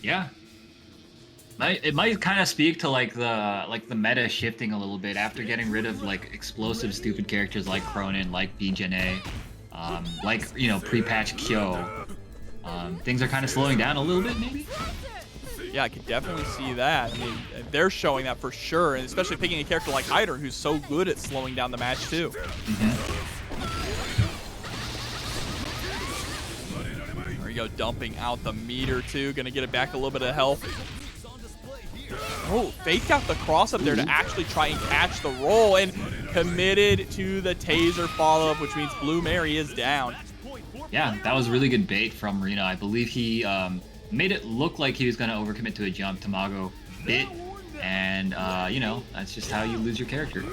Yeah. It might kind of speak to like the meta shifting a little bit after getting rid of like explosive, stupid characters like Cronin, like BJNA, like, you know, pre-patch Kyo. Things are kind of slowing down a little bit, maybe.
Yeah, I could definitely see that. I mean, they're showing that for sure, and especially picking a character like Heidern, who's so good at slowing down the match too. There we go, dumping out the meter too. Gonna get it back a little bit of health. Oh, faked out the cross up there to actually try and catch the roll, and committed to the taser follow-up, which means Blue Mary is down.
Yeah, that was really good bait from Rino. I believe he made it look like he was going to overcommit to a jump. Tamago bit, and you know, that's just how you lose your character.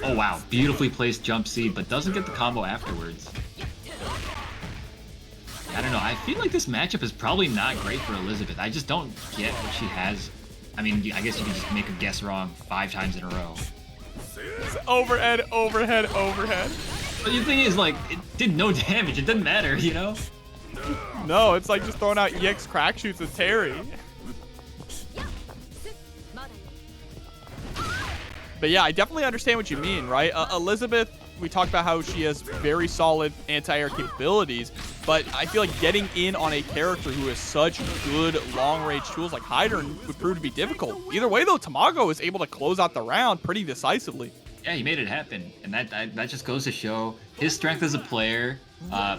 Oh wow, beautifully placed jump seed, but doesn't get the combo afterwards. I don't know, I feel like this matchup is probably not great for Elisabeth. I just don't get what she has. I mean, I guess you can just make a guess wrong 5 times in a row.
It's overhead, overhead, overhead.
But the thing is, like, it did no damage. It didn't matter, you know?
No, it's like just throwing out EX crack shoots with Terry. But yeah, I definitely understand what you mean, right? Elisabeth, we talked about how she has very solid anti-air capabilities, but I feel like getting in on a character who has such good long-range tools like Heidern would prove to be difficult. Either way, though, Tamago was able to close out the round pretty decisively.
Yeah, he made it happen, and that just goes to show his strength as a player.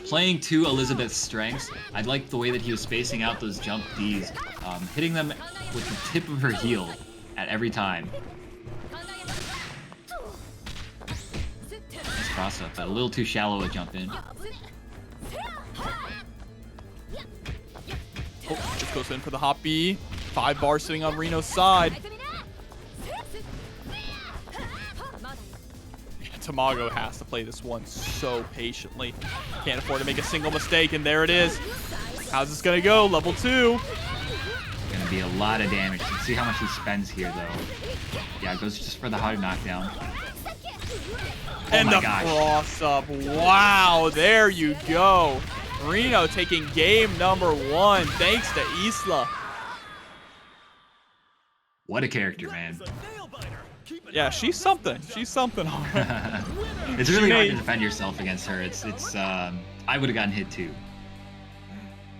Playing to Elisabeth's strengths, I liked the way that he was spacing out those jump Ds, hitting them with the tip of her heel at every time. Nice cross up, but a little too shallow a jump in.
Oh, just goes in for the hop B. 5 bars sitting on Rino's side. Tamago has to play this one so patiently. Can't afford to make a single mistake, and there it is. How's this gonna go? Level 2.
Gonna be a lot of damage. Let's see how much he spends here, though. Yeah, it goes just for the hard knockdown.
And the cross up. Wow, there you go. Rino taking game number 1 thanks to Isla.
What a character, man.
Yeah, she's something. She's something.
It's really hard to defend yourself against her. It's I would have gotten hit too.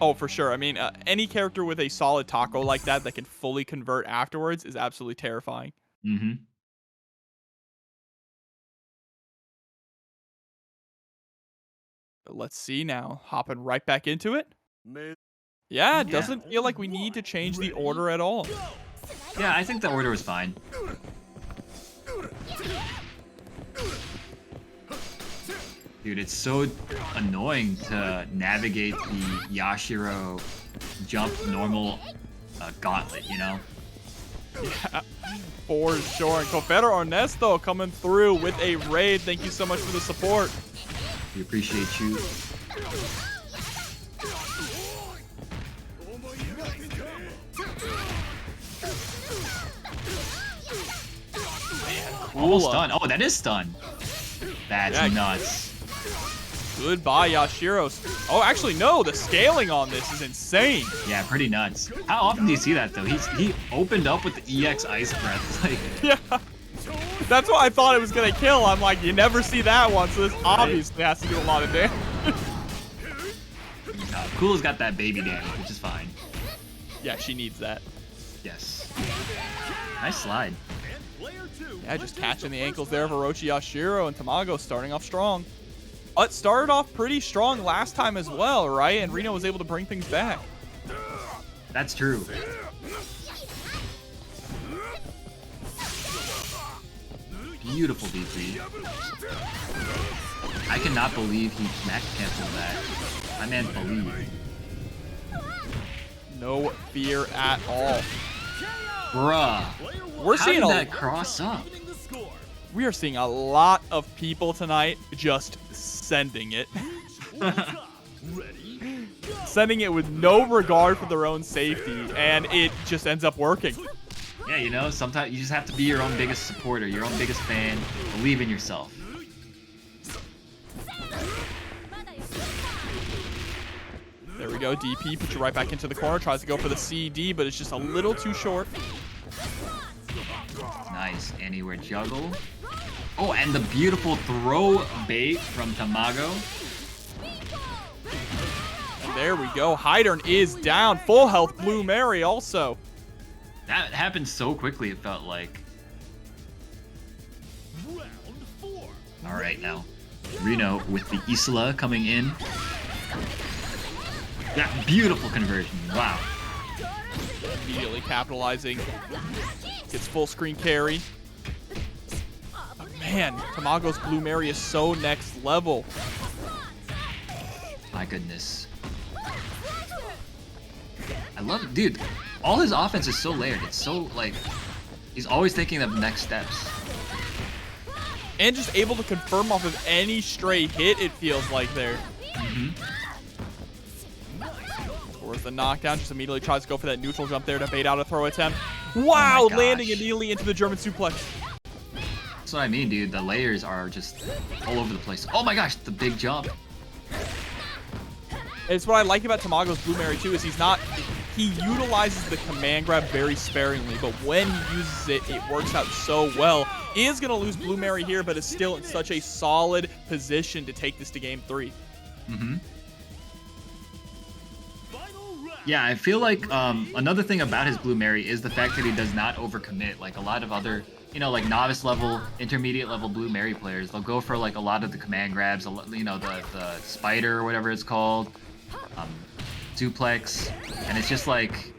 Oh, for sure. I mean, any character with a solid taco like that can fully convert afterwards is absolutely terrifying.
Mm-hmm.
But let's see now. Hopping right back into it.
May-
Yeah, it doesn't feel like we need to change the order at all.
Yeah, I think the order was fine. Dude, it's so annoying to navigate the Yashiro jump normal gauntlet, you know?
Yeah, for sure. And Confederate Ernesto coming through with a raid. Thank you so much for the support.
We appreciate you. Almost stun. Oh, that is stun. That's nuts.
Goodbye, Yashiro's. Oh, actually, no. The scaling on this is insane.
Yeah, pretty nuts. How often do you see that, though? He opened up with the EX Ice Breath. Like,
yeah. That's why I thought it was going to kill. I'm like, you never see that one, so this obviously has to do a lot of damage.
Kula's got that baby damage, which is fine.
Yeah, she needs that.
Yes. Nice slide.
Yeah, just catching the ankles there of Orochi Yashiro, and Tamago starting off strong. It started off pretty strong last time as well, right? And Rino was able to bring things back.
That's true. Beautiful DP. I cannot believe he max canceled that. My man believed.
No fear at all.
Bruh.
We're
How
seeing
did that cross up?
We are seeing a lot of people tonight just sending it. Sending it with no regard for their own safety, and it just ends up working.
Yeah, you know, sometimes you just have to be your own biggest supporter, your own biggest fan. Believe in yourself.
There we go. DP puts you right back into the corner. Tries to go for the CD, but it's just a little too short.
Nice. Anywhere juggle. Oh, and the beautiful throw bait from Tamago.
And there we go. Heidern is down. Full health. Blue Mary also.
That happened so quickly, it felt like. All right, now. Rino with the Isla coming in. That beautiful conversion. Wow.
Immediately capitalizing. Gets full screen carry. But man, Tamago's Blue Mary is so next level.
My goodness. I love it. Dude, all his offense is so layered. It's so, like, he's always thinking of next steps.
And just able to confirm off of any stray hit, it feels like there. Towards the knockdown, just immediately tries to go for that neutral jump there to bait out a throw attempt. Wow, landing immediately into the German suplex.
That's what I mean, dude. The layers are just all over the place. Oh my gosh, the big jump.
It's what I like about Tamago's Blue Mary too, is he utilizes the command grab very sparingly, but when he uses it, it works out so well. Is going to lose Blue Mary here, but is still in such a solid position to take this to game 3.
Yeah, I feel like another thing about his Blue Mary is the fact that he does not overcommit. Like a lot of other, you know, like novice level, intermediate level Blue Mary players, they'll go for like a lot of the command grabs, you know, the spider or whatever it's called, suplex, and it's just like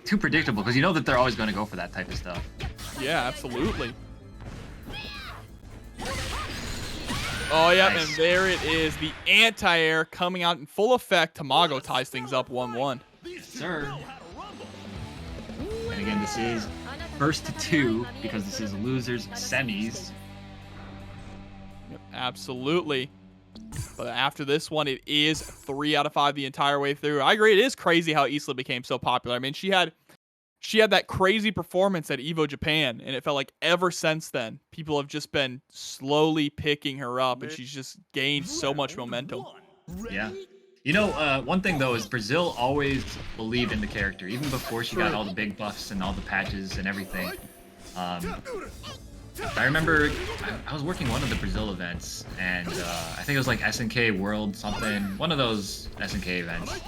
too predictable because you know that they're always going to go for that type of stuff.
Yeah, absolutely. Oh, yeah, nice. And there it is. The anti-air coming out in full effect. Tamago ties things up 1-1.
Sir. And again, this is first to 2 because this is losers semis.
Yep, absolutely. But after this one, it is 3 out of 5 the entire way through. I agree. It is crazy how Isla became so popular. I mean, she had that crazy performance at EVO Japan, and it felt like ever since then, people have just been slowly picking her up, and she's just gained so much momentum.
Yeah. You know, one thing, though, is Brazil always believed in the character, even before she got all the big buffs and all the patches and everything. I remember I was working one of the Brazil events, and I think it was like SNK World something, one of those SNK events.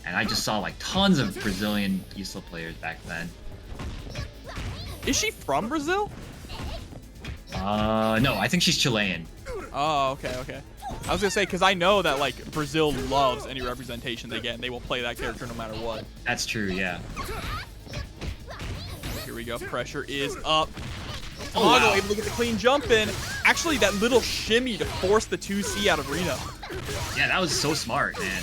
And I just saw like tons of Brazilian Isla players back then.
Is she from Brazil?
No, I think she's Chilean.
Oh, okay. I was gonna say, because I know that like Brazil loves any representation they get, and they will play that character no matter what.
That's true, yeah.
Here we go. Pressure is up.
Oh,
Tamago
wow.
able to get the clean jump in. Actually, that little shimmy to force the 2C out of Rino.
Yeah, that was so smart, man.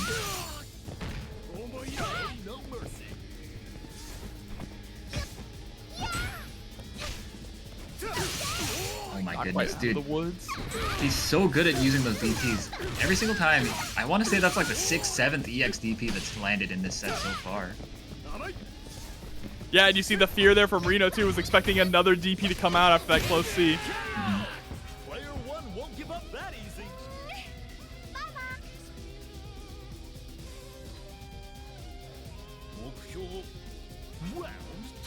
Oh my
Not
goodness,
quite
dude.
The woods.
He's so good at using those DPs. Every single time, I want to say that's like the 6th, 7th EX DP that's landed in this set so far.
Yeah, and you see the fear there from Rino too. Was expecting another DP to come out after that close C.
Player one won't give up that easy. Round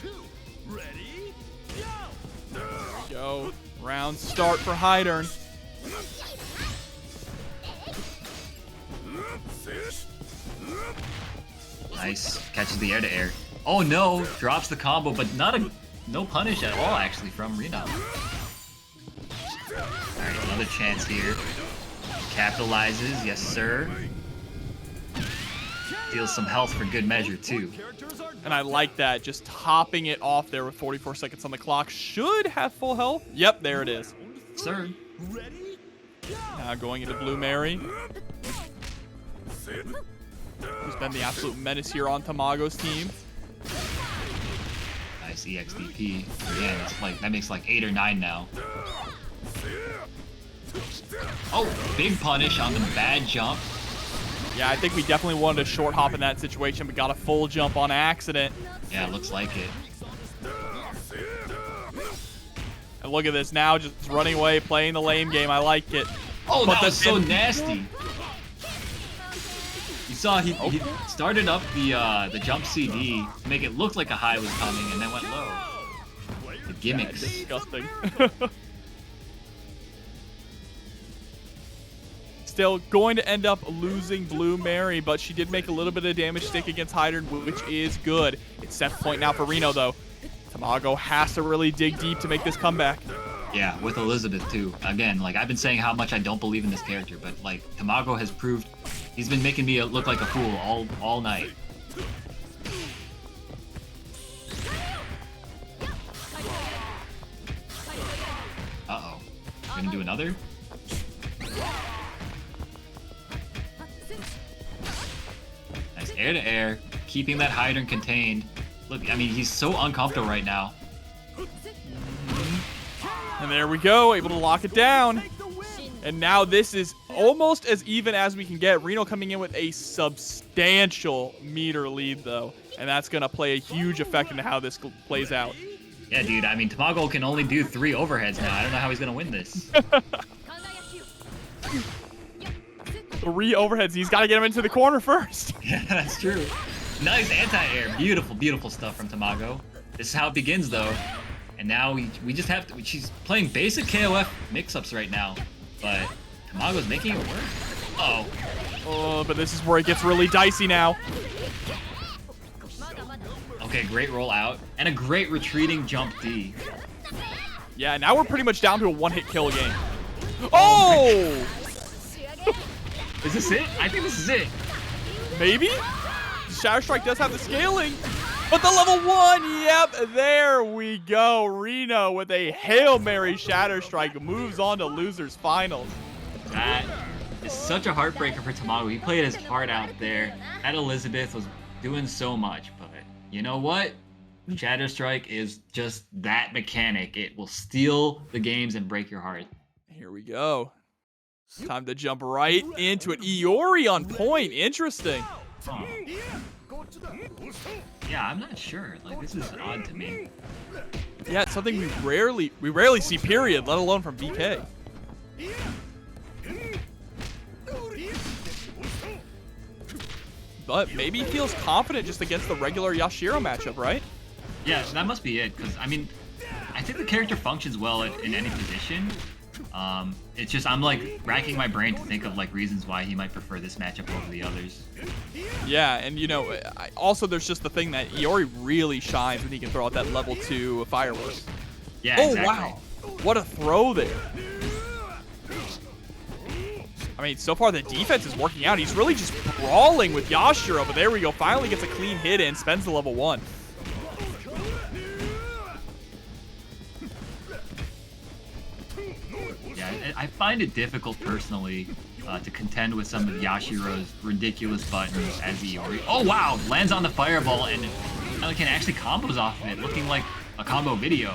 two. Ready? Go!
Go. Round start for Heidern.
Nice. Catches the air-to-air. Oh no! Drops the combo, but no punish at all actually from Rino. Alright, another chance here. Capitalizes, yes sir. Deals some health for good measure too.
And I like that. Just topping it off there with 44 seconds on the clock. Should have full health. Yep, there it is.
Sir.
Ready?
Now going into Blue Mary. Who's been the absolute menace here on Tamago's team.
Nice EXDP. Yeah, that's like that makes like 8 or 9 now. Oh, big punish on the bad jump.
Yeah, I think we definitely wanted a short hop in that situation, but got a full jump on accident.
Yeah, looks like it.
And look at this now, just running away, playing the lame game. I like it.
Oh,
But
that
the
was so
pin-
nasty. You saw he started up the jump CD to make it look like a high was coming, and then went low. The gimmicks.
Disgusting. Still going to end up losing Blue Mary, but she did make a little bit of damage stick against Heidern, which is good. It's set point now for Rino, though. Tamago has to really dig deep to make this comeback.
Yeah, with Elisabeth too. Again, like I've been saying how much I don't believe in this character, but like Tamago has proved he's been making me look like a fool all night. Uh-oh. Gonna do another? Nice air to air, keeping that Heidern contained. Look, I mean, he's so uncomfortable right now.
And there we go, able to lock it down. And now this is almost as even as we can get. Rino coming in with a substantial meter lead, though. And that's going to play a huge effect into how this plays out.
Yeah, dude, I mean, Tamago can only do 3 overheads now. I don't know how he's going to win this.
3 overheads. He's got to get him into the corner first.
Yeah, that's true. Nice anti-air. Beautiful, beautiful stuff from Tamago. This is how it begins, though. And now we just have to... She's playing basic KOF mix-ups right now. But Tamago's making it work. Uh-oh.
Oh, but this is where it gets really dicey now.
Okay, great roll out. And a great retreating jump D.
Yeah, now we're pretty much down to a one-hit kill game. Oh!
Is this it? I think this is it.
Maybe? Shatter Strike does have the scaling. But the level 1, yep, there we go. Rino with a Hail Mary Shatter Strike moves on to losers finals.
That is such a heartbreaker for Tamago. He played his heart out there. That Elisabeth was doing so much, but you know what? Shatter Strike is just that mechanic. It will steal the games and break your heart.
Here we go. Time to jump right into it. Iori on point. Interesting.
Oh. Yeah, I'm not sure. Like, this is odd to me.
Yeah, it's something we rarely see, period, let alone from BK. But maybe he feels confident just against the regular Yashiro matchup, right?
Yeah, that must be it. Because, I mean, I think the character functions well in any position. It's just I'm like racking my brain to think of like reasons why he might prefer this matchup over the others.
Yeah, and you know, also there's just the thing that Iori really shines when he can throw out that level 2 fireworks.
Yeah,
Oh,
exactly.
wow. What a throw there. I mean, so far the defense is working out. He's really just brawling with Yashiro, but there we go. Finally gets a clean hit in, spends the level 1.
Yeah, I find it difficult personally to contend with some of Yashiro's ridiculous buttons as Iori. Oh wow, lands on the fireball and can actually combos off of it, looking like a combo video.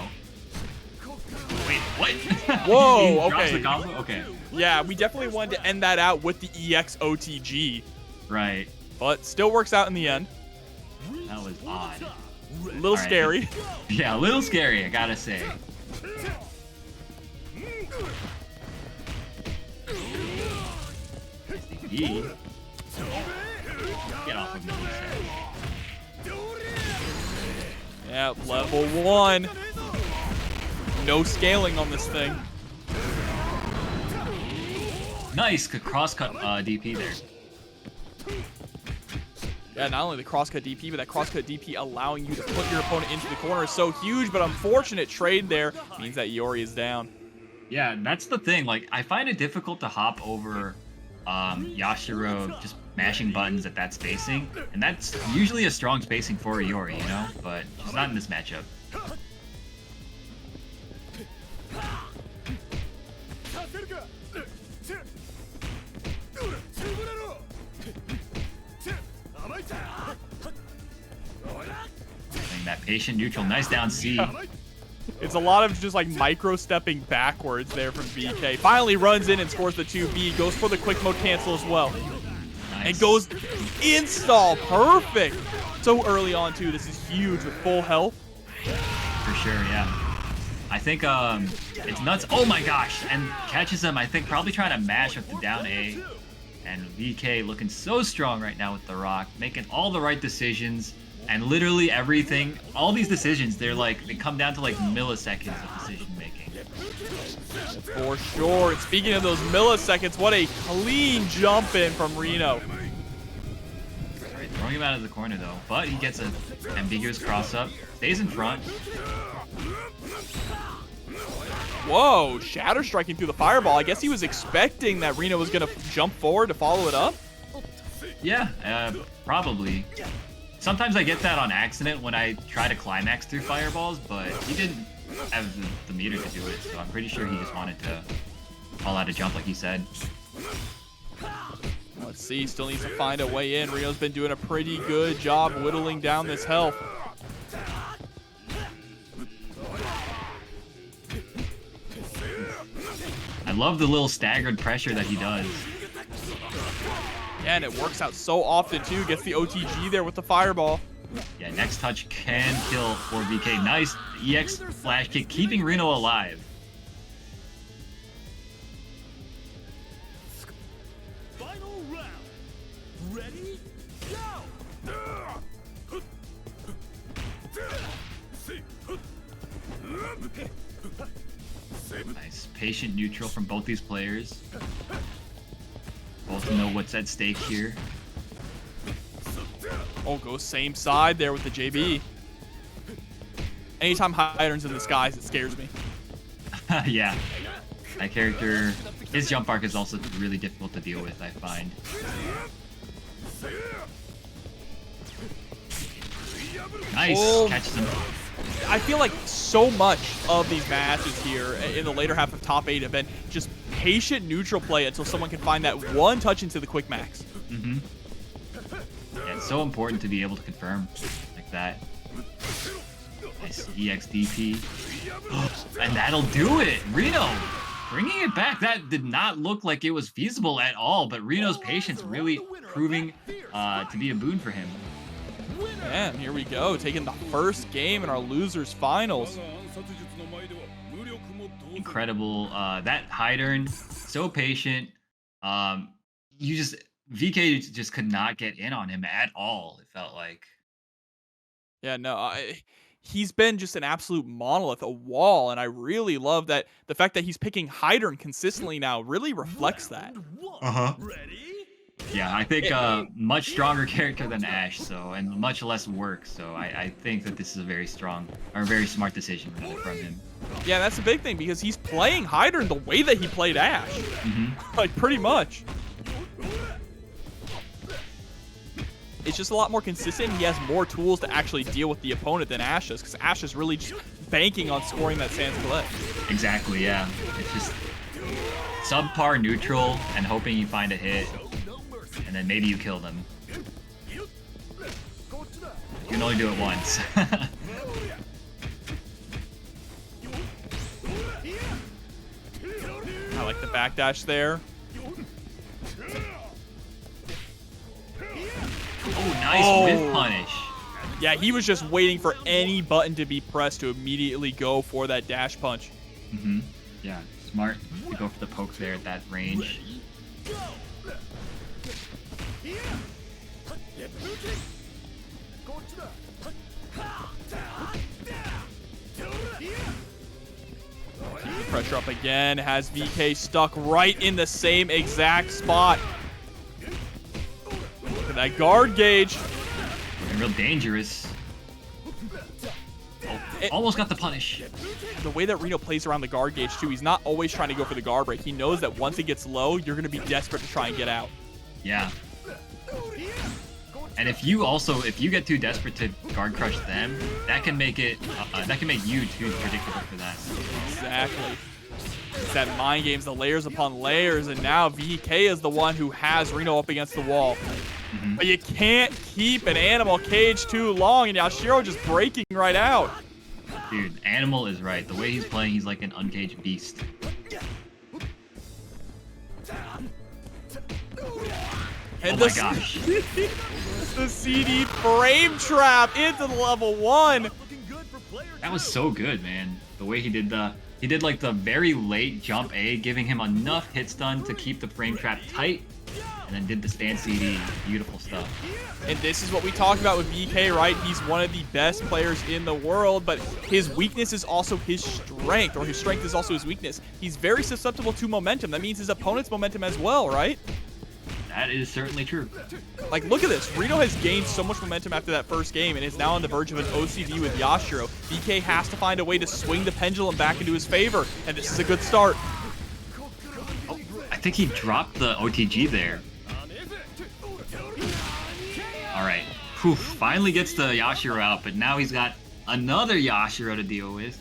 Wait, what?
Whoa,
He drops
okay.
the combo? Okay.
Yeah, we definitely wanted to end that out with the EX OTG,
Right.
but still works out in the end.
That was odd.
A little
All right.
scary.
Yeah, a little scary, I gotta say. SDP. Get off of me, he said.
Yeah, level 1. No scaling on this thing.
Nice crosscut DP there.
Yeah, not only the crosscut DP, but that crosscut DP allowing you to put your opponent into the corner is so huge, but unfortunate trade there means that Iori is down.
Yeah, that's the thing. Like, I find it difficult to hop over Yashiro just mashing buttons at that spacing, and that's usually a strong spacing for Iori, you know? But just not in this matchup. Playing that patient neutral, nice down C.
It's a lot of just like micro-stepping backwards there from VK. Finally runs in and scores the 2B, goes for the quick mode cancel as well.
Nice.
And goes install, perfect. So early on too, this is huge with full health.
For sure, yeah. I think it's nuts. Oh my gosh, and catches him. I think probably trying to mash with the down A. And VK looking so strong right now with the rock, making all the right decisions, and literally everything. All these decisions, they come down to like milliseconds of decision making.
For sure. And speaking of those milliseconds, what a clean jump in from Rino.
Right, throwing him out of the corner though, but he gets an ambiguous cross up, stays in front.
Whoa, Shatter striking through the fireball. I guess he was expecting that Rino was going to jump forward to follow it up.
Yeah, probably. Sometimes I get that on accident when I try to climax through fireballs, but he didn't have the meter to do it, so I'm pretty sure he just wanted to call out a jump like he said.
Let's see, still needs to find a way in. Rino's been doing a pretty good job whittling down this health.
I love the little staggered pressure that he does.
Yeah, and it works out so often too. Gets the OTG there with the fireball.
Yeah, next touch can kill for VK. Nice EX flash kick, keeping Rino alive.
Final round. Ready? Go!
Nice patient neutral from both these players. Both know what's at stake here.
Oh, goes same side there with the JB. Anytime Heidern's in the skies, it scares me.
Yeah, that character, his jump arc is also really difficult to deal with, I find. Nice,
Oh.
catches him.
I feel like so much of these matches here in the later half of top 8 have been just patient neutral play until someone can find that one touch into the quick max.
Mm-hmm. Yeah, it's so important to be able to confirm like that. Nice EXDP. And that'll do it! Rino bringing it back. That did not look like it was feasible at all, but Rino's patience really proving to be a boon for him.
And here we go, taking the first game in our losers finals.
Incredible. That Heidern, so patient. VK just could not get in on him at all, it felt like.
Yeah, no, he's been just an absolute monolith, a wall, and I really love that the fact that he's picking Heidern consistently now really reflects that.
Uh-huh.
Ready?
Yeah, I think much stronger character than Ash, so, and much less work, so I think that this is a very strong, or a very smart decision from him.
Yeah, that's a big thing because he's playing Heidern the way that he played Ash. Like, pretty much. It's just a lot more consistent. He has more tools to actually deal with the opponent than Ash does, because Ash is really just banking on scoring that Sans Colette.
Exactly, yeah. It's just subpar neutral and hoping you find a hit, and then maybe you kill them. You can only do it once.
I like the backdash there.
Oh, nice whiff punish.
Yeah, he was just waiting for any button to be pressed to immediately go for that dash punch.
Yeah, smart to go for the poke there at that range.
Keep the pressure up again. Has VK stuck right in the same exact spot. Look at that guard gauge.
Looking real dangerous. Oh, almost got the punish.
The way that Rino plays around the guard gauge, too, he's not always trying to go for the guard break. He knows that once it gets low, you're going to be desperate to try and get out.
Yeah. And if you get too desperate to guard crush them, that can make it, that can make you too predictable for that.
Exactly. It's that mind games, the layers upon layers, and now VK is the one who has Rino up against the wall. But you can't keep an animal cage too long, and Yashiro just breaking right out.
Dude, Animal is right. The way he's playing, he's like an uncaged beast.
And
oh my gosh.
The CD frame trap into the level 1.
That was so good, man. The way he did like the very late jump A, giving him enough hit stun to keep the frame trap tight, and then did the stand CD. Beautiful stuff.
And this is what we talked about with VK, right? He's one of the best players in the world, but his weakness is also his strength, or his strength is also his weakness. He's very susceptible to momentum. That means his opponent's momentum as well, right?
That is certainly true.
Like, look at this. Rino has gained so much momentum after that first game and is now on the verge of an OCD with Yashiro. VK has to find a way to swing the pendulum back into his favor, and this is a good start.
Oh, I think he dropped the OTG there. All right. Whew, finally gets the Yashiro out, but now he's got another Yashiro to deal with.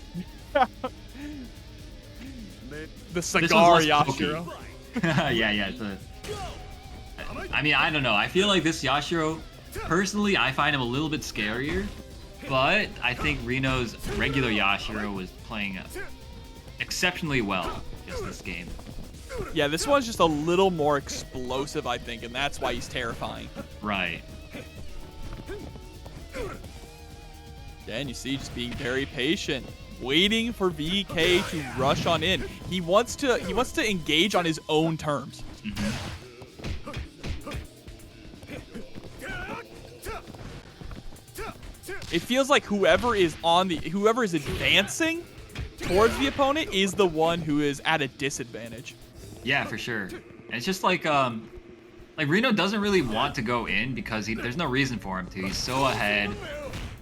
The cigar Yashiro.
yeah. I mean, I don't know. I feel like this Yashiro, personally, I find him a little bit scarier, but I think Rino's regular Yashiro was playing exceptionally well just this game.
Yeah, this one's just a little more explosive, I think, and that's why he's terrifying.
Right.
Yeah, and you see, just being very patient, waiting for VK to rush on in. He wants to engage on his own terms. It feels like whoever is advancing towards the opponent is the one who is at a disadvantage.
Yeah, for sure. And it's just like Rino doesn't really want to go in because there's no reason for him to. He's so ahead.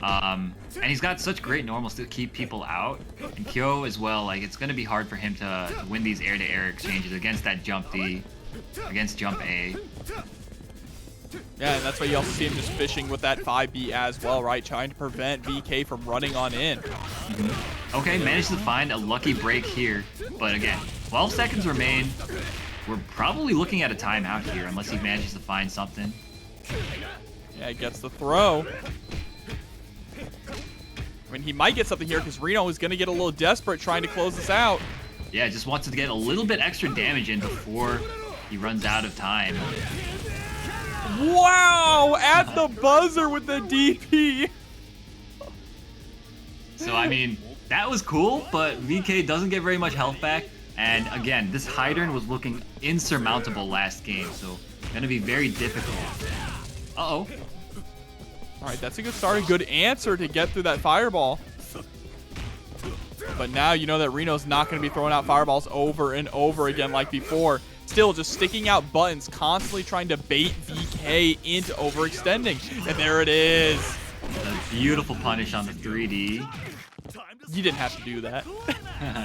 And he's got such great normals to keep people out. And Kyo as well, like, it's going to be hard for him to win these air-to-air exchanges against that jump D, against jump A.
Yeah, and that's why you also see him just fishing with that 5B as well, right? Trying to prevent VK from running on in.
Okay, managed to find a lucky break here. But again, 12 seconds remain. We're probably looking at a timeout here unless he manages to find something.
Yeah, he gets the throw. I mean, he might get something here because Rino is going to get a little desperate trying to close this out.
Yeah, just wants to get a little bit extra damage in before he runs out of time.
Wow! At the buzzer with the DP.
So, I mean, that was cool, but VK doesn't get very much health back. And again, this Heidern was looking insurmountable last game, so going to be very difficult. Uh-oh.
All right, that's a good start. A good answer to get through that fireball. But now you know that Rino's not going to be throwing out fireballs over and over again like before. Still just sticking out buttons, constantly trying to bait VK into overextending. And there it is.
A beautiful punish on the 3D.
You didn't have to do that.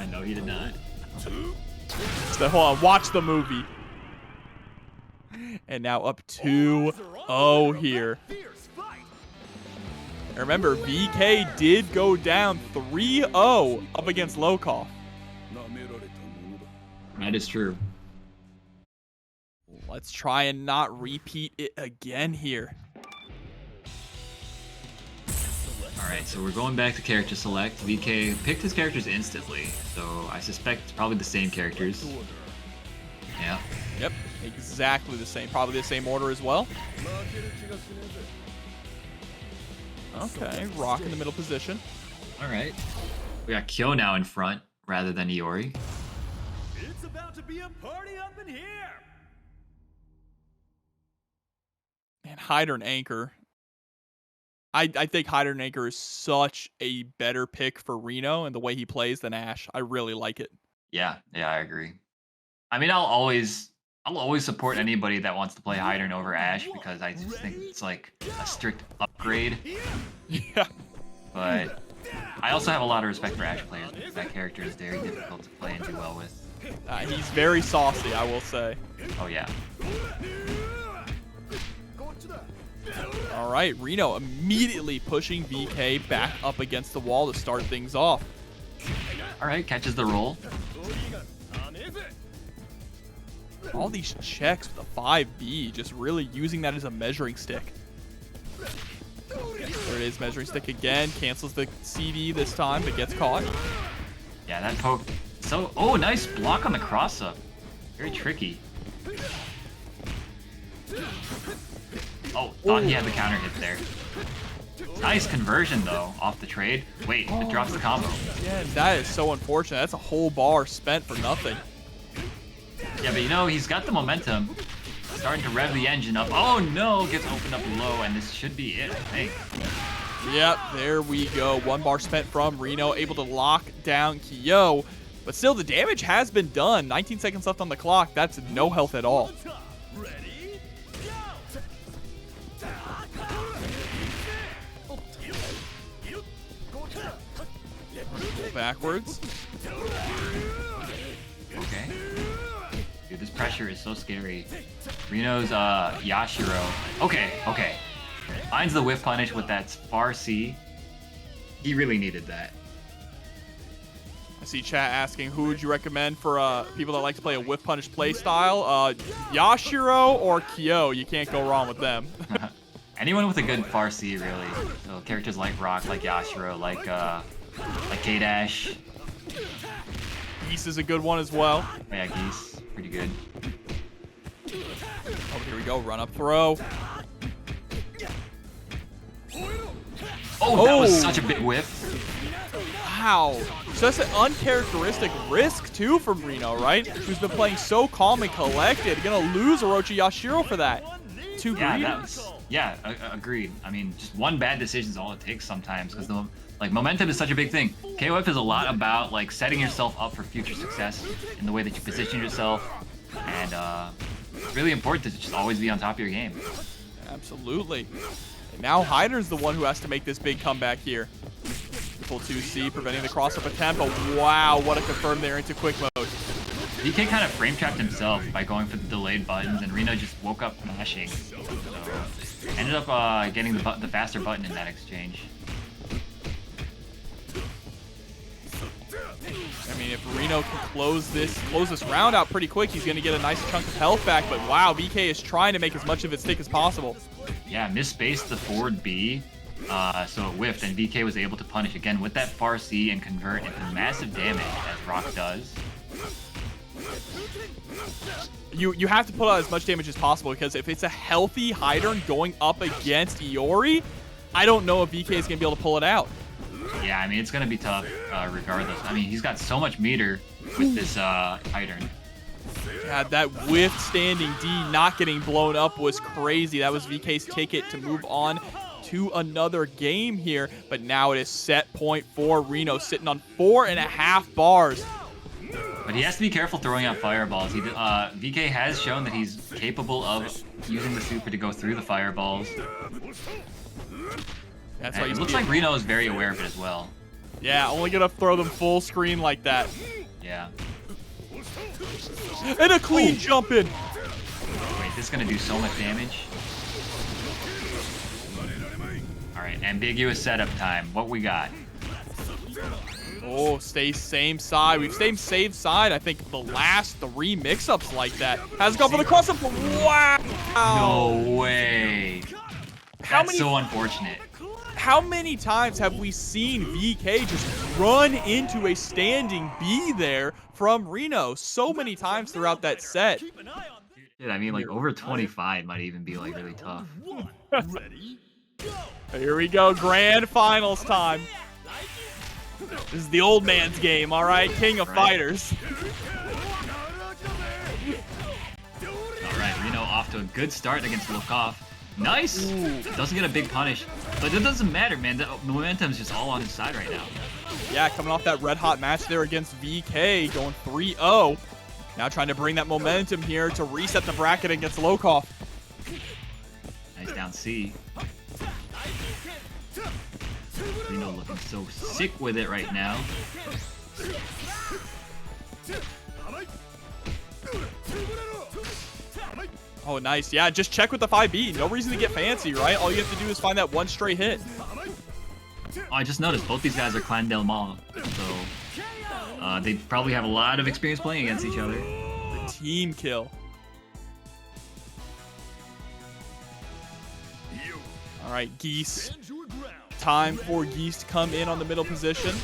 No, he did not.
So hold on, watch the movie. And now up 2-0 here. And remember, VK did go down 3-0 up against Lokof.
That is true.
Let's try and not repeat it again here.
Alright, so we're going back to character select. VK picked his characters instantly, so I suspect it's probably the same characters. Yeah.
Yep, exactly the same. Probably the same order as well. Okay, Rock in the middle position.
Alright. We got Kyo now in front rather than Iori.
It's about to be a party up in here.
And Heidern Anchor. I think Heidern Anchor is such a better pick for Rino and the way he plays than Ash. I really like it.
Yeah, I agree. I mean, I'll always support anybody that wants to play Heidern over Ash because I just think it's like a strict upgrade.
Yeah.
But I also have a lot of respect for Ash players. That character is very difficult to play and do well with.
He's very saucy, I will say.
Oh yeah.
All right, Rino immediately pushing VK back up against the wall to start things off.
All right, catches the roll.
All these checks with the 5B, just really using that as a measuring stick. There it is, measuring stick again. Cancels the CD this time, but gets caught.
Yeah, that poke. So, oh, nice block on the cross-up. Very tricky. Oh, thought he had the counter hit there. Nice conversion, though, off the trade. Wait, it drops the combo.
Yeah, that is so unfortunate. That's a whole bar spent for nothing.
Yeah, but you know, he's got the momentum. Starting to rev the engine up. Oh, no, gets opened up low, and this should be it, I think.
Yep, there we go. 1 bar spent from Rino, able to lock down Kyo. But still, the damage has been done. 19 seconds left on the clock. That's no health at all.
Ready?
Pull backwards.
Okay. Dude, this pressure is so scary. Rino's Yashiro. Okay. Finds the whiff punish with that far C. He really needed that.
I see chat asking, who would you recommend for people that like to play a whiff punish play style? Yashiro or Kyo? You can't go wrong with them.
Anyone with a good far C, really. So characters like Rock, like Yashiro, like K-Dash.
Geese is a good one as well.
Oh, yeah, Geese. Pretty good.
Oh, here we go. Run up throw.
Oh, that was such a big whiff.
Wow. So that's an uncharacteristic risk, too, from Rino, right? Who's been playing so calm and collected. Gonna lose Orochi Yashiro for that. Too greedy.
Agreed. I mean, just one bad decision is all it takes sometimes, because the momentum is such a big thing. KOF is a lot about like setting yourself up for future success in the way that you position yourself, and it's really important to just always be on top of your game.
Absolutely. And now Heidern's the one who has to make this big comeback here. Full 2C, preventing the cross-up attempt, but wow, what a confirm there into quick mode.
DK kind of frame trapped himself by going for the delayed buttons, and Rino just woke up mashing. So ended up getting the faster button in that exchange.
I mean, if Rino can close this round out pretty quick, he's going to get a nice chunk of health back. But wow, VK is trying to make as much of it stick as possible.
Yeah, misspaced the forward B, so it whiffed, and VK was able to punish again with that far C and convert into massive damage, as Rock does.
You have to put out as much damage as possible, because if it's a healthy Heidern going up against Iori, I don't know if VK is going to be able to pull it out.
Yeah, I mean, it's going to be tough regardless. I mean, he's got so much meter with this Heidern.
God, that withstanding D not getting blown up was crazy. That was VK's ticket to move on to another game here, but now it is set point for Rino, sitting on 4.5 bars.
But he has to be careful throwing out fireballs. VK has shown that he's capable of using the super to go through the fireballs.
That's why
it looks like Rino is very aware of it as well.
Yeah, only gonna throw them full screen like that.
Yeah.
And a clean jump in.
Wait, this is gonna do so much damage. Alright, ambiguous setup time. What we got?
Oh, stay same side. We've stayed same side, I think, the last 3 mix-ups like that. Has gone for the cross-up. Wow!
No way. That's so unfortunate.
How many times have we seen VK just run into a standing B there from Rino? So many times throughout that set.
Dude, I mean, like, over 25 might even be, like, really tough.
Here we go, grand finals time. This is the old man's game, all right? King of fighters.
All right, Rino off to a good start against Lokof. Nice!
Ooh.
Doesn't get a big punish. But it doesn't matter, man. The momentum's just all on his side right now.
Yeah, coming off that red-hot match there against VK, going 3-0. Now trying to bring that momentum here to reset the bracket against Lokof.
Nice down C. Rino looking so sick with it right now.
Oh, nice. Yeah, just check with the 5B. No reason to get fancy, right? All you have to do is find that one straight hit.
Oh, I just noticed both these guys are Clan Del Mal, so they probably have a lot of experience playing against each other.
Team kill. All right, Geese. Time for Geese to come in on the middle position.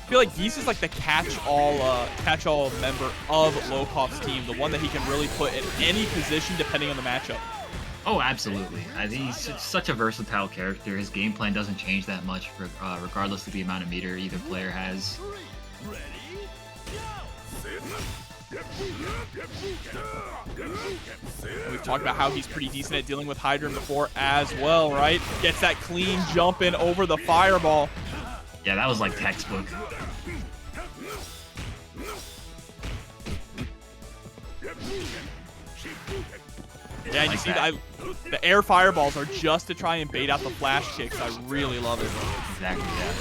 I feel like Geese is like the catch-all member of Lokof's team, the one that he can really put in any position depending on the matchup.
Oh, absolutely. I think he's such a versatile character. His game plan doesn't change that much regardless of the amount of meter either player has.
We've talked about how he's pretty decent at dealing with Heidern before as well, right? Gets that clean jump in over the fireball.
Yeah, that was like textbook.
Yeah, and you see the air fireballs are just to try and bait out the flash kicks. I really love it.
Exactly, yeah.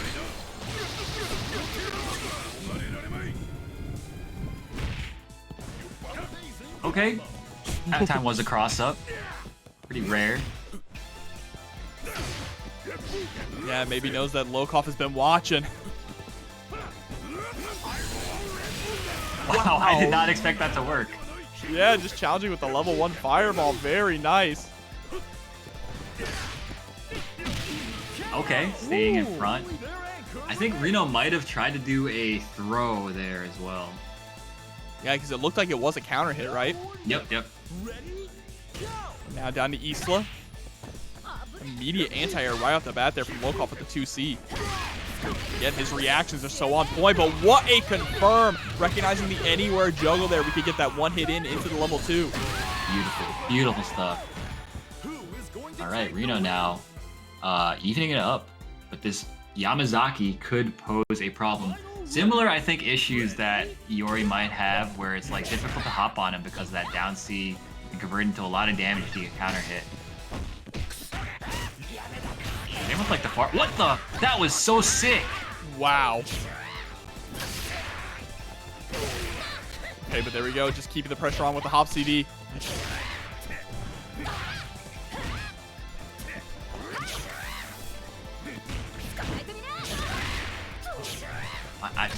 Okay. That time was a cross-up. Pretty rare.
Yeah, maybe knows that Lokof has been watching.
Wow, I did not expect that to work.
Yeah, just challenging with the level 1 fireball. Very nice.
Okay, staying in front. I think Rino might have tried to do a throw there as well.
Yeah, because it looked like it was a counter hit, right?
Yep, yep.
Now down to Isla. Immediate anti-air right off the bat there from Lokof with the 2C. Again, his reactions are so on point, but what a confirm. Recognizing the anywhere juggle there, we could get that one hit into the level 2.
Beautiful, beautiful stuff. All right, Rino now evening it up, but this Yamazaki could pose a problem. Similar, I think, issues that Iori might have, where it's like difficult to hop on him because that down C can convert into a lot of damage to get counter hit. Same with like the far. What the? That was so sick.
Wow. Okay, but there we go. Just keeping the pressure on with the hop CD.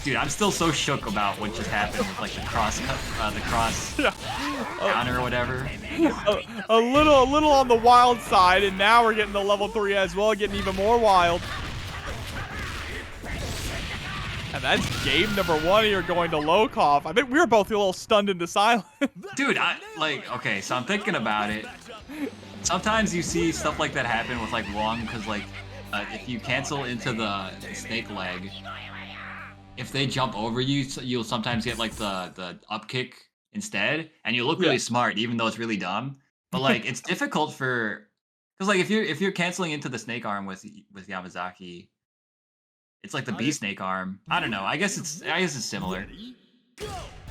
Dude, I'm still so shook about what just happened with like the cross counter or whatever.
A little on the wild side, and now we're getting to level 3 as well, getting even more wild. And that's game number 1 here going to Lokof. I think we were both a little stunned into silence.
Dude, okay, so I'm thinking about it. Sometimes you see stuff like that happen with like Wong, because like if you cancel into the snake leg, if they jump over you, you'll sometimes get like the up kick instead, and you look really smart, even though it's really dumb. But like it's difficult for because like if you're canceling into the snake arm with Yamazaki, it's like the bee snake arm. I don't know. I guess it's similar.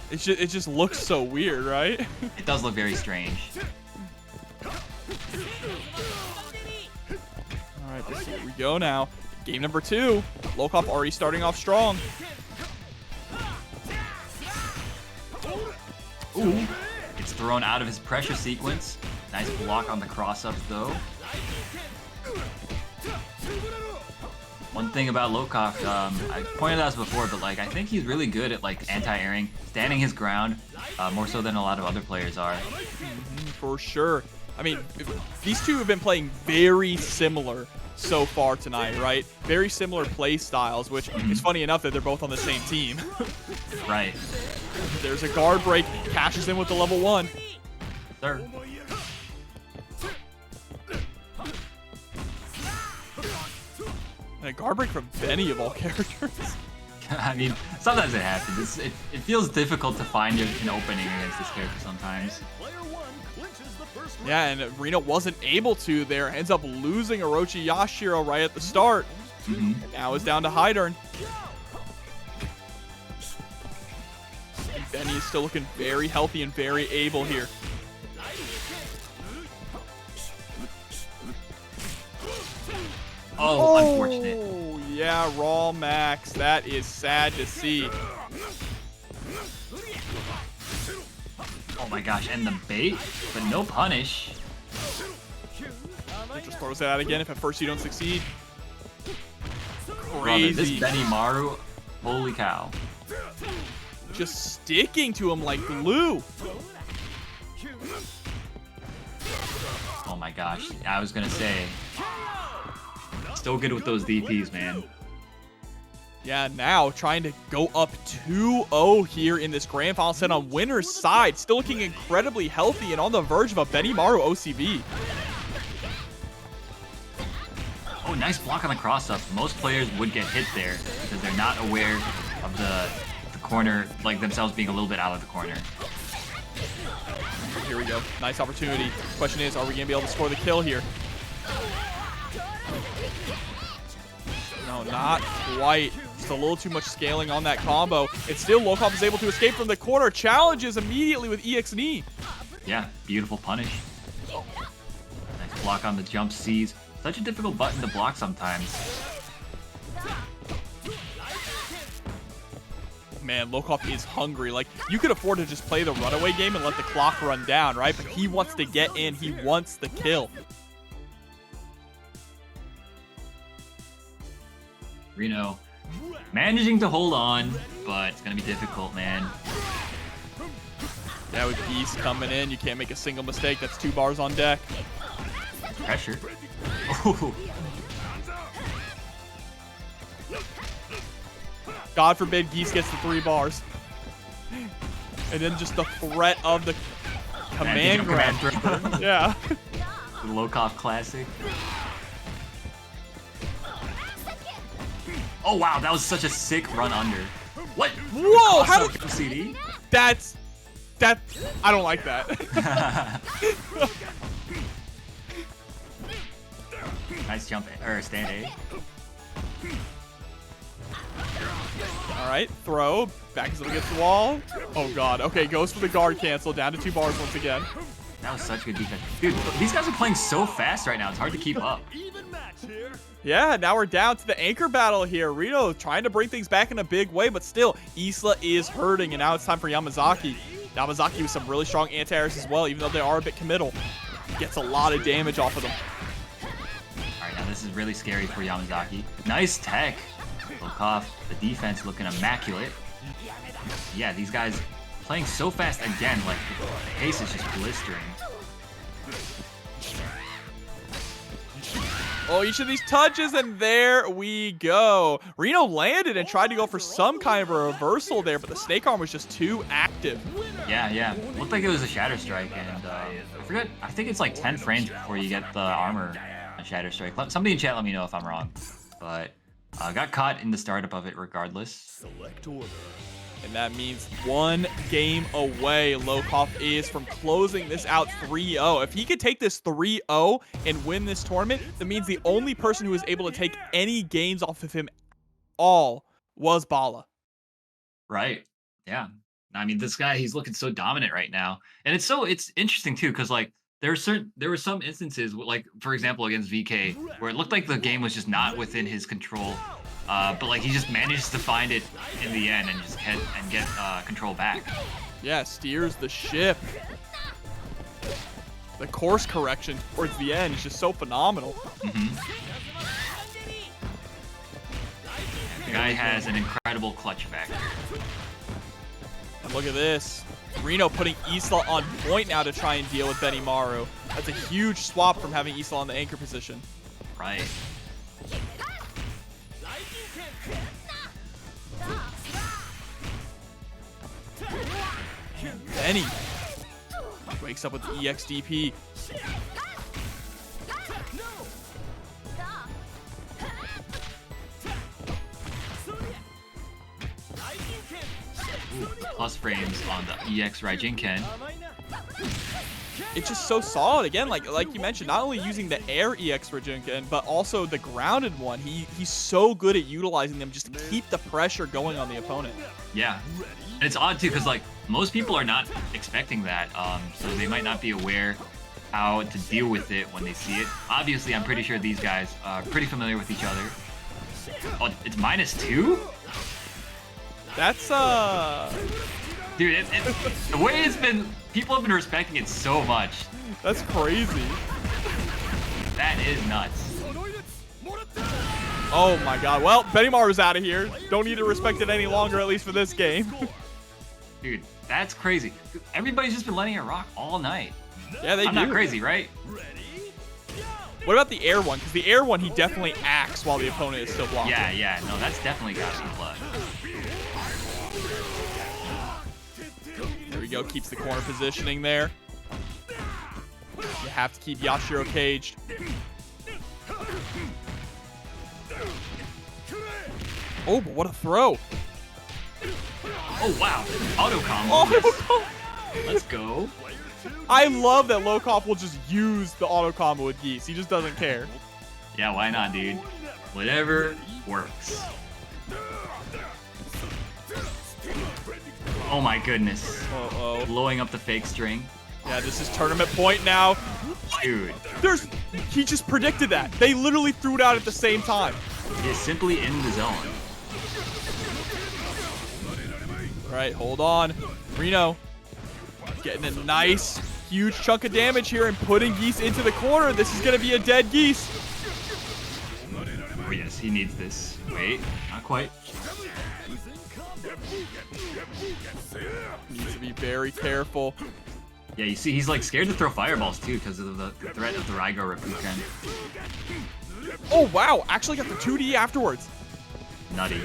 It just looks so weird, right?
It does look very strange.
All right, here we go now. Game number 2. Lokof already starting off strong.
Ooh, it's thrown out of his pressure sequence. Nice block on the cross-ups though. One thing about Lokof, I pointed out this before, but like I think he's really good at like anti-airing, standing his ground, more so than a lot of other players are.
For sure. I mean, these two have been playing very similar so far tonight, right? Very similar play styles, which is funny enough that they're both on the same team.
Right.
There's a guard break, cashes in with the level 1.
Sir.
And a guard break from Benny of all characters.
I mean, sometimes it happens. It feels difficult to find an opening against this character sometimes.
Yeah, and Rino wasn't able to there. Ends up losing O.Yashiro right at the start. And now it's down to Heidern. Benny is still looking very healthy and very able here.
Oh, unfortunate.
Oh, yeah, raw max. That is sad to see.
Oh my gosh, and the bait, but no punish.
He just throws it out again if at first you don't succeed.
Brother, this
Crazy.
Benimaru, holy cow.
Just sticking to him like glue.
Oh my gosh, I was gonna say. Still good with those DPs, man.
Yeah, now trying to go up 2-0 here in this grand final set on winner's side. Still looking incredibly healthy and on the verge of a Benimaru OCV.
Oh, nice block on the cross-up. Most players would get hit there because they're not aware of the corner, like themselves being a little bit out of the corner.
Here we go. Nice opportunity. Question is, are we going to be able to score the kill here? No, not quite. Just a little too much scaling on that combo. And still, Lokof is able to escape from the corner. Challenges immediately with EX knee.
Yeah, beautiful punish. Nice block on the jump C's. Such a difficult button to block sometimes.
Man, Lokof is hungry. Like, you could afford to just play the runaway game and let the clock run down, right? But he wants to get in. He wants the kill.
Rino managing to hold on, but it's going to be difficult, man.
Yeah, with Geese coming in, you can't make a single mistake. That's 2 bars on deck.
Pressure. Oh.
God forbid Geese gets the 3 bars. And then just the threat of the command grab. Yeah.
The Lokof classic. Oh wow, that was such a sick run under. What?
Whoa, how did
CD?
that I don't like that.
Nice jump or stand A.
All right, throw, back up against the wall. Oh god, okay, goes for the guard cancel, down to 2 bars once again.
That was such good defense. Dude, these guys are playing so fast right now, it's hard to keep up.
Yeah, now we're down to the anchor battle here. Rino trying to bring things back in a big way, but still, Isla is hurting, and now it's time for Yamazaki. Yamazaki with some really strong anti-airs as well, even though they are a bit committal. Gets a lot of damage off of them.
Alright, now this is really scary for Yamazaki. Nice tech. Lokof, the defense looking immaculate. Yeah, these guys playing so fast again, like the pace is just blistering.
Oh, each of these touches, and there we go. Rino landed and tried to go for some kind of a reversal there, but the snake arm was just too active.
Yeah. Looked like it was a Shatter Strike, and I forget, I think it's like 10 frames before you get the armor on Shatter Strike. Somebody in chat let me know if I'm wrong. But got caught in the startup of it regardless.
Select order.
And that means 1 game away. Lokof is from closing this out 3-0. If he could take this 3-0 and win this tournament, that means the only person who was able to take any games off of him all was BALA.
Right. Yeah. I mean, this guy, he's looking so dominant right now. And it's interesting too, because like there were some instances, like for example against VK, where it looked like the game was just not within his control. But like he just manages to find it in the end and just get control back.
Yeah, steers the ship. The course correction towards the end is just so phenomenal.
The guy has an incredible clutch factor.
And look at this. Rino putting Isla on point now to try and deal with Benimaru. That's a huge swap from having Isla on the anchor position.
Right.
Benny wakes up with the EXDP.
Ooh, plus frames on the EX Raijinken.
It's just so solid. Again, like you mentioned, not only using the air EX Raijinken, but also the grounded one. He's so good at utilizing them just to keep the pressure going on the opponent.
Yeah. And it's odd too, because like most people are not expecting that, so they might not be aware how to deal with it when they see it. Obviously, I'm pretty sure these guys are pretty familiar with each other. Oh, it's -2?
That's
Dude, the way it's been, people have been respecting it so much.
that's crazy.
That is nuts.
Oh my god. Well, Benimaru's out of here. Don't need to respect it any longer, at least for this game.
Dude, that's crazy. Everybody's just been letting it rock all night.
Yeah, they
I'm
do.
not crazy, right?
What about the air one? Because the air one, he definitely acts while the opponent is still blocking.
Yeah, no, that's definitely got some blood.
There we go. Keeps the corner positioning there. You have to keep Yashiro caged. Oh, but what a throw.
Oh, wow. Auto combo.
Oh,
Let's go.
I love that Lokof will just use the auto combo with Geese. He just doesn't care.
Yeah, why not, dude? Whatever works. Oh my goodness.
Uh-oh.
Blowing up the fake string.
Yeah, this is tournament point now.
Dude.
He just predicted that. They literally threw it out at the same time.
He is simply in the zone.
All right, hold on. Rino getting a nice, huge chunk of damage here and putting Geese into the corner. This is going to be a dead Geese.
Oh yes, he needs this. Wait, not quite.
Needs to be very careful.
Yeah, you see, he's like scared to throw fireballs too because of the threat of the Raigo Rakuken.
Oh, wow. Actually got the 2D afterwards.
Nutty.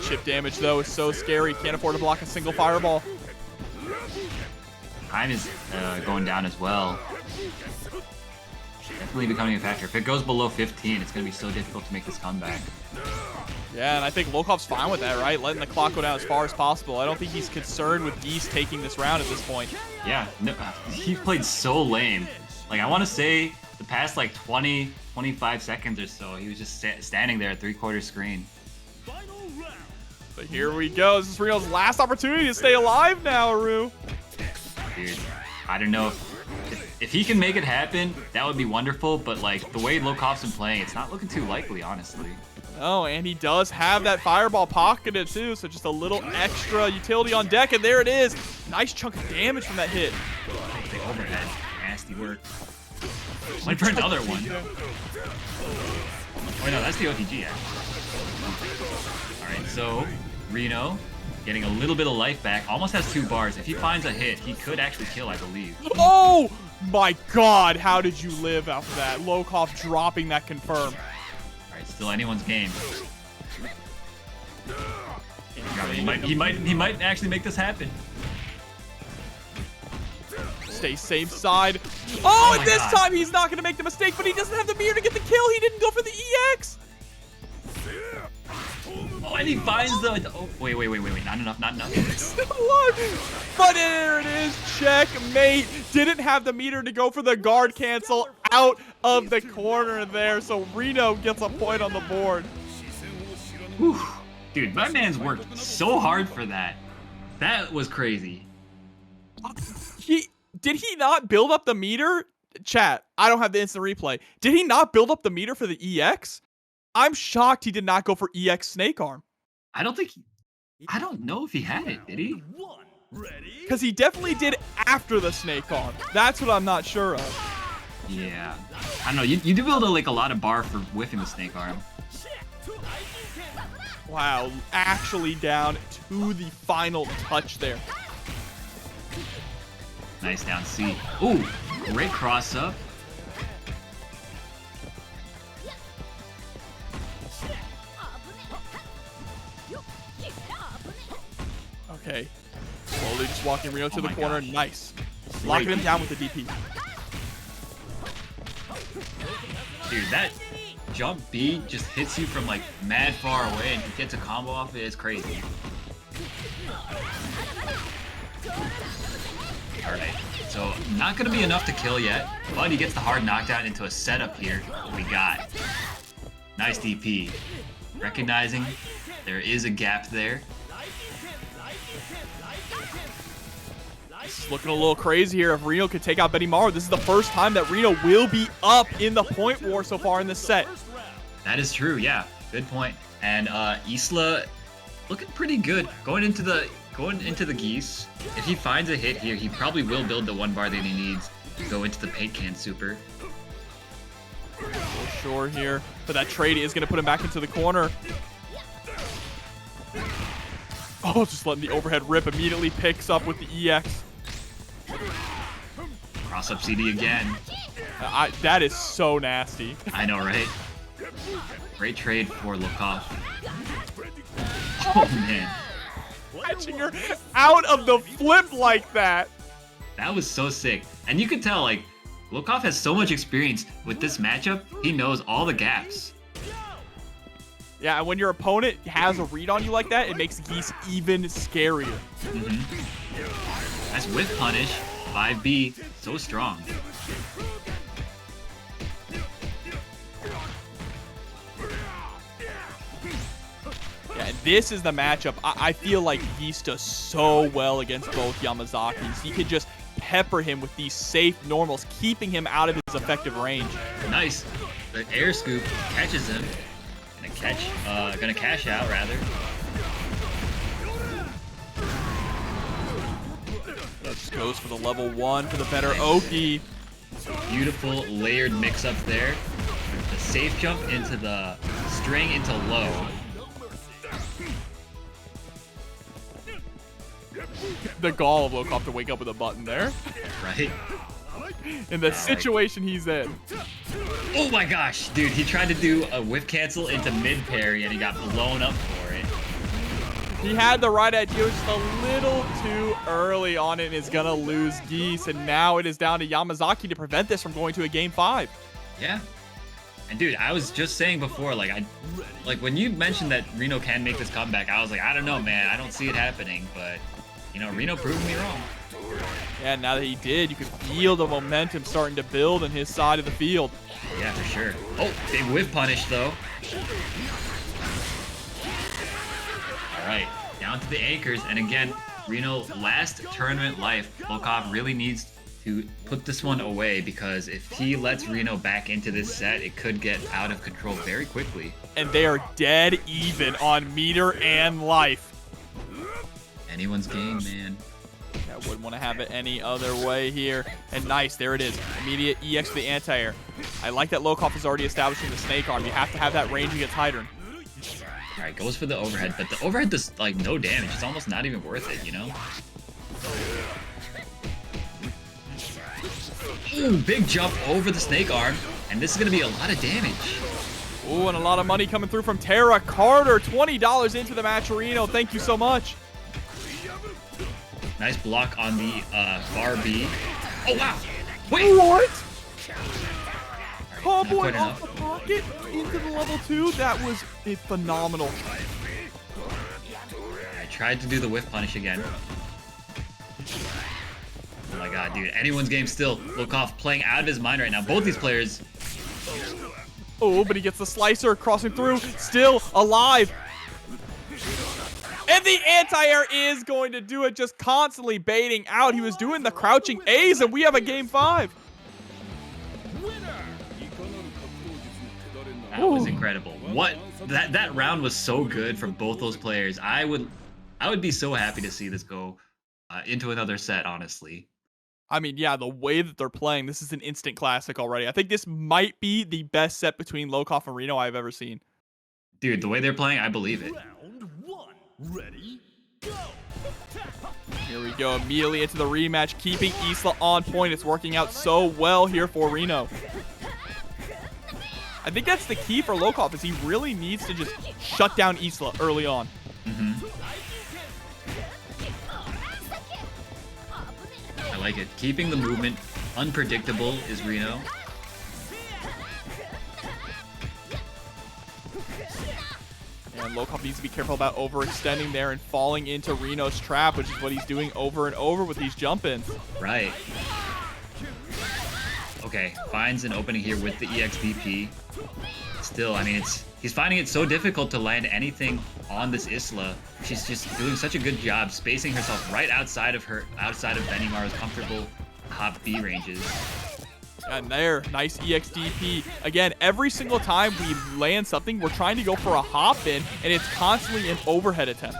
Chip damage, though, is so scary. Can't afford to block a single fireball.
Time is going down as well. Definitely becoming a factor. If it goes below 15, it's going to be so difficult to make this comeback.
Yeah, and I think Lokof's fine with that, right? Letting the clock go down as far as possible. I don't think he's concerned with Geese taking this round at this point.
Yeah, no, he played so lame. Like, I want to say the past, like, 20, 25 seconds or so, he was just standing there at three-quarter screen.
But here we go. This is Rino's last opportunity to stay alive now, Aru.
Dude, I don't know if he can make it happen, that would be wonderful, but, like, the way Lokof's been playing, it's not looking too likely, honestly.
Oh, and he does have that fireball pocketed, too, so just a little extra utility on deck, and there it is. Nice chunk of damage from that hit.
The overhead. Nasty work. Went for another one. Oh, no, that's the OTG, actually. All right, so Rino getting a little bit of life back. Almost has 2 bars. If he finds a hit, he could actually kill, I believe.
Oh, my God. How did you live after that? Lokof dropping that confirm.
All right, still anyone's game. He might actually make this happen.
Stay safe side. Oh, and this
God.
time he's not going to make the mistake, but he doesn't have the mirror to get the kill. He didn't go for the EX.
Oh, and he finds the. Oh, wait. Not enough.
Still alive. But there it is. Checkmate. Didn't have the meter to go for the guard cancel out of the corner there. So Rino gets a point on the board.
Whew. Dude, my man's worked so hard for that. That was crazy.
Did he not build up the meter? Chat, I don't have the instant replay. Did he not build up the meter for the EX? I'm shocked he did not go for EX Snake Arm.
I don't know if he had it, did he?
Because he definitely did after the Snake Arm. That's what I'm not sure of.
Yeah. I don't know. You do build a lot of bar for whiffing the Snake Arm.
Wow, actually down to the final touch there.
Nice down C. Ooh, great cross up.
Okay. Slowly just walking Rino to the corner.
Gosh.
Nice. Locking him down with the DP.
Dude, that jump B just hits you from like mad far away and he gets a combo off it. It's crazy. Alright, so not gonna be enough to kill yet, but he gets the hard knockdown into a setup here. We got nice DP. Recognizing there is a gap there.
This is looking a little crazy here. If Rino could take out Benimaru, this is the first time that Rino will be up in the point war so far in this set.
That is true, yeah. Good point. And Isla looking pretty good. Going into the Geese. If he finds a hit here, he probably will build the one bar that he needs to go into the paint can super.
For sure here. But that trade is going to put him back into the corner. Oh, just letting the overhead rip. Immediately picks up with the EX.
Cross up CD again.
That is so nasty.
I know, right? Great trade for Lokof. Oh, man.
Catching her out of the flip like that.
That was so sick. And you could tell, like, Lokof has so much experience with this matchup. He knows all the gaps.
Yeah, and when your opponent has a read on you like that, it makes Geese even scarier.
That's whiff punish. 5B. So strong.
Yeah, this is the matchup. I feel like Geese does so well against both Yamazakis. He can just pepper him with these safe normals, keeping him out of his effective range.
Nice. The air scoop catches him. Gonna cash out rather.
Just goes for the level 1 for the better Oki.
Beautiful layered mix up there. The safe jump into the string into low.
The gall of Lokof to wake up with a button there.
Right?
In the situation he's in.
Oh my gosh, dude, he tried to do a whiff cancel into mid parry and he got blown up for it.
He had the right idea, just a little too early on it, and is gonna lose Geese, and now it is down to Yamazaki to prevent this from going to a game 5.
Yeah. And dude, I was just saying before, like when you mentioned that Rino can make this comeback, I was like, I don't know, man, I don't see it happening, but you know, Rino proved me wrong.
Yeah, now that he did, you could feel the momentum starting to build on his side of the field.
Yeah, for sure. Oh, big whiff punish though. All right, down to the anchors, and again, Rino, last tournament life. Lokof really needs to put this one away, because if he lets Rino back into this set, it could get out of control very quickly.
And they are dead even on meter and life.
Anyone's game, man.
Yeah, wouldn't want to have it any other way here. And nice, there it is. Immediate EX for the anti-air. I like that Lokof is already establishing the snake arm. You have to have that range against Heidern.
All right, goes for the overhead, but the overhead does like no damage. It's almost not even worth it, you know? Ooh, big jump over the snake arm, and this is gonna be a lot of damage.
Ooh, and a lot of money coming through from Tara Carter. $20 into the match, Rino. Thank you so much.
Nice block on the bar B. Oh, wow. Wait.
What?
Right,
Combo off the pocket into the level 2. That was phenomenal.
tried to do the whiff punish again. Oh my god, dude. Anyone's game still. Lokof playing out of his mind right now. Both these players.
Oh, but he gets the slicer crossing through. Still alive. And the anti-air is going to do it, just constantly baiting out. He was doing the crouching A's, and we have a game 5.
That was incredible. What? That round was so good from both those players. I would be so happy to see this go into another set, honestly.
I mean, yeah, the way that they're playing, this is an instant classic already. I think this might be the best set between Lokof and Rino I've ever seen.
Dude, the way they're playing, I believe it.
Round 1. Ready? Go.
Here we go, immediately into the rematch, keeping Isla on point. It's working out so well here for Rino. I think that's the key for Lokof, is he really needs to just shut down Isla early on.
I like it. Keeping the movement unpredictable is Rino.
And Lokof needs to be careful about overextending there and falling into Rino's trap, which is what he's doing over and over with these jump-ins.
Right. Okay, finds an opening here with the EXDP. Still, I mean, he's finding it so difficult to land anything on this Isla. She's just doing such a good job spacing herself right outside of Benimaru's comfortable hop B ranges.
And there, nice EXDP. Again, every single time we land something, we're trying to go for a hop in, and it's constantly an overhead attempt.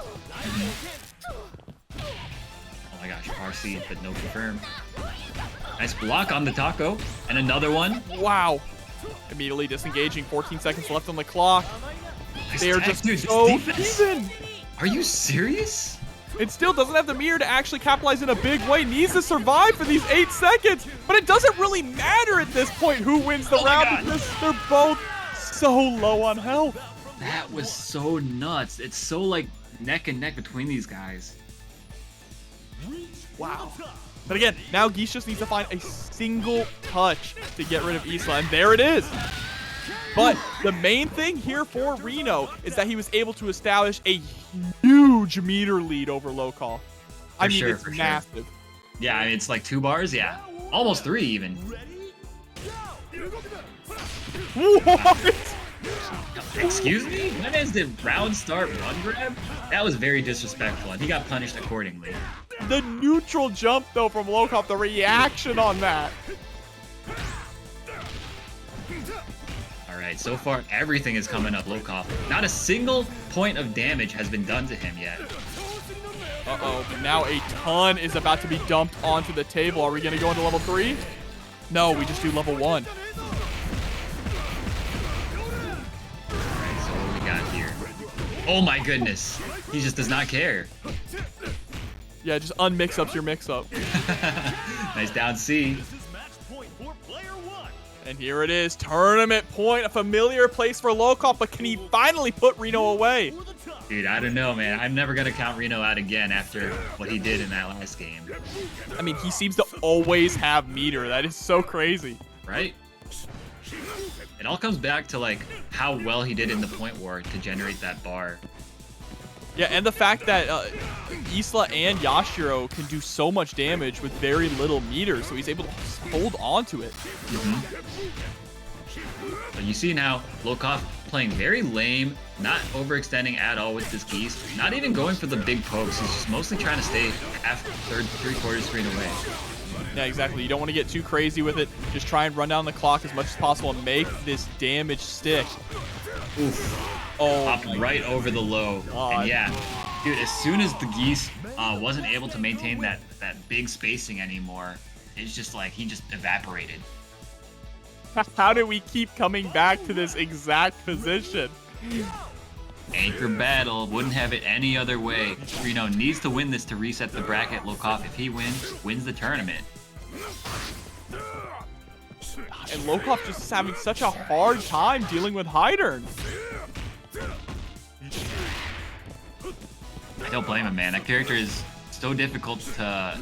Oh my gosh, RC, but no confirm. Nice block on the taco, and another one.
Wow. Immediately disengaging, 14 seconds left on the clock.
Nice
They're
tag,
just
dude,
so
defense.
even.
Are you serious?
It still doesn't have the meter to actually capitalize in a big way. Needs to survive for these 8 seconds. But it doesn't really matter at this point who wins the round because they're both so low on health.
That was so nuts. It's so like neck and neck between these guys.
Wow. But again, now Geese just needs to find a single touch to get rid of Isla, and there it is. But the main thing here for Rino is that he was able to establish a huge meter lead over Lokof. I mean, it's massive.
Yeah, I mean, it's like 2 bars. Yeah, almost 3 even.
What?
Excuse me? When is the round start run grab? That was very disrespectful, and he got punished accordingly.
The neutral jump, though, from Lokof, the reaction on that.
All right, so far, everything is coming up Lokof. Not a single point of damage has been done to him yet.
Uh-oh, but now a ton is about to be dumped onto the table. Are we going to go into level 3? No, we just do level 1.
All right, so what we got here? Oh my goodness. He just does not care.
Yeah, just unmix-ups your mix-up.
Nice down C.
This is match point for player 1.
And here it is, tournament point, a familiar place for Lokof, but can he finally put Rino away?
For the top.
Dude, I don't know, man. I'm never going to count Rino out again after what he did in that last game.
I mean, he seems to always have meter. That is so crazy.
Right? It all comes back to, like, how well he did in the point war to generate that bar.
Yeah, and the fact that Isla and O.Yashiro can do so much damage with very little meter, so he's able to hold on to it.
But you see now, Lokof playing very lame, not overextending at all with this Geese, not even going for the big pokes. He's just mostly trying to stay half, third, 3/4 screen away.
Yeah, exactly. You don't want to get too crazy with it. Just try and run down the clock as much as possible and make this damage stick.
Oof.
Oh,
Popped right over the low.
God.
And yeah, dude, as soon as the Geese wasn't able to maintain that big spacing anymore, it's just like he just evaporated.
how do we keep coming back to this exact position?
Anchor battle, wouldn't have it any other way. Rino needs to win this to reset the bracket. Lokof, if he wins the tournament.
And Lokof just is having such a hard time dealing with Heidern.
I don't blame him, man. That character is so difficult to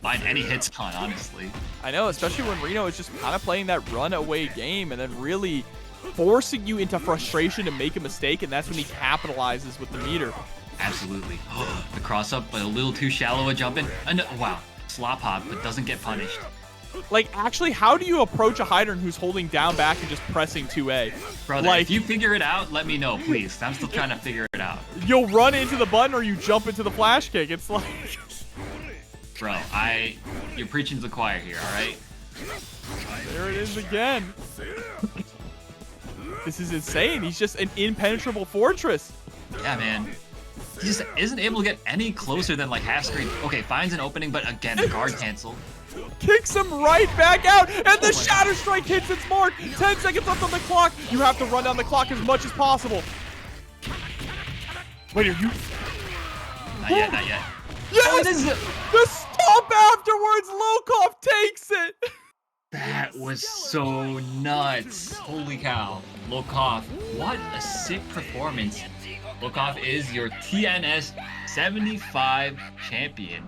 find any hits on, honestly.
I know, especially when Rino is just kind of playing that runaway game and then really forcing you into frustration to make a mistake, and that's when he capitalizes with the meter.
Absolutely. The cross up, but a little too shallow a jump in. Wow. Slop hop, but doesn't get punished.
Like, actually, how do you approach a Heidern who's holding down back and just pressing 2A?
Brother,
like,
if you figure it out, let me know, please. I'm still trying to figure it out.
You'll run into the button or you jump into the flash kick. It's like...
Bro, you're preaching to the choir here, alright?
There it is again. This is insane. He's just an impenetrable fortress.
Yeah, man. He just isn't able to get any closer than like half screen. Okay, finds an opening, but again, the guard cancel.
Kicks him right back out, and the Shatter Strike hits its mark. 10 seconds left on the clock. You have to run down the clock as much as possible. Wait, are you?
Not yet, not yet.
Yes!
Oh, this is
the stomp afterwards. Lokof takes it.
That was so nuts. Holy cow. Lokof, what a sick performance. Lokof is your TNS 75 champion.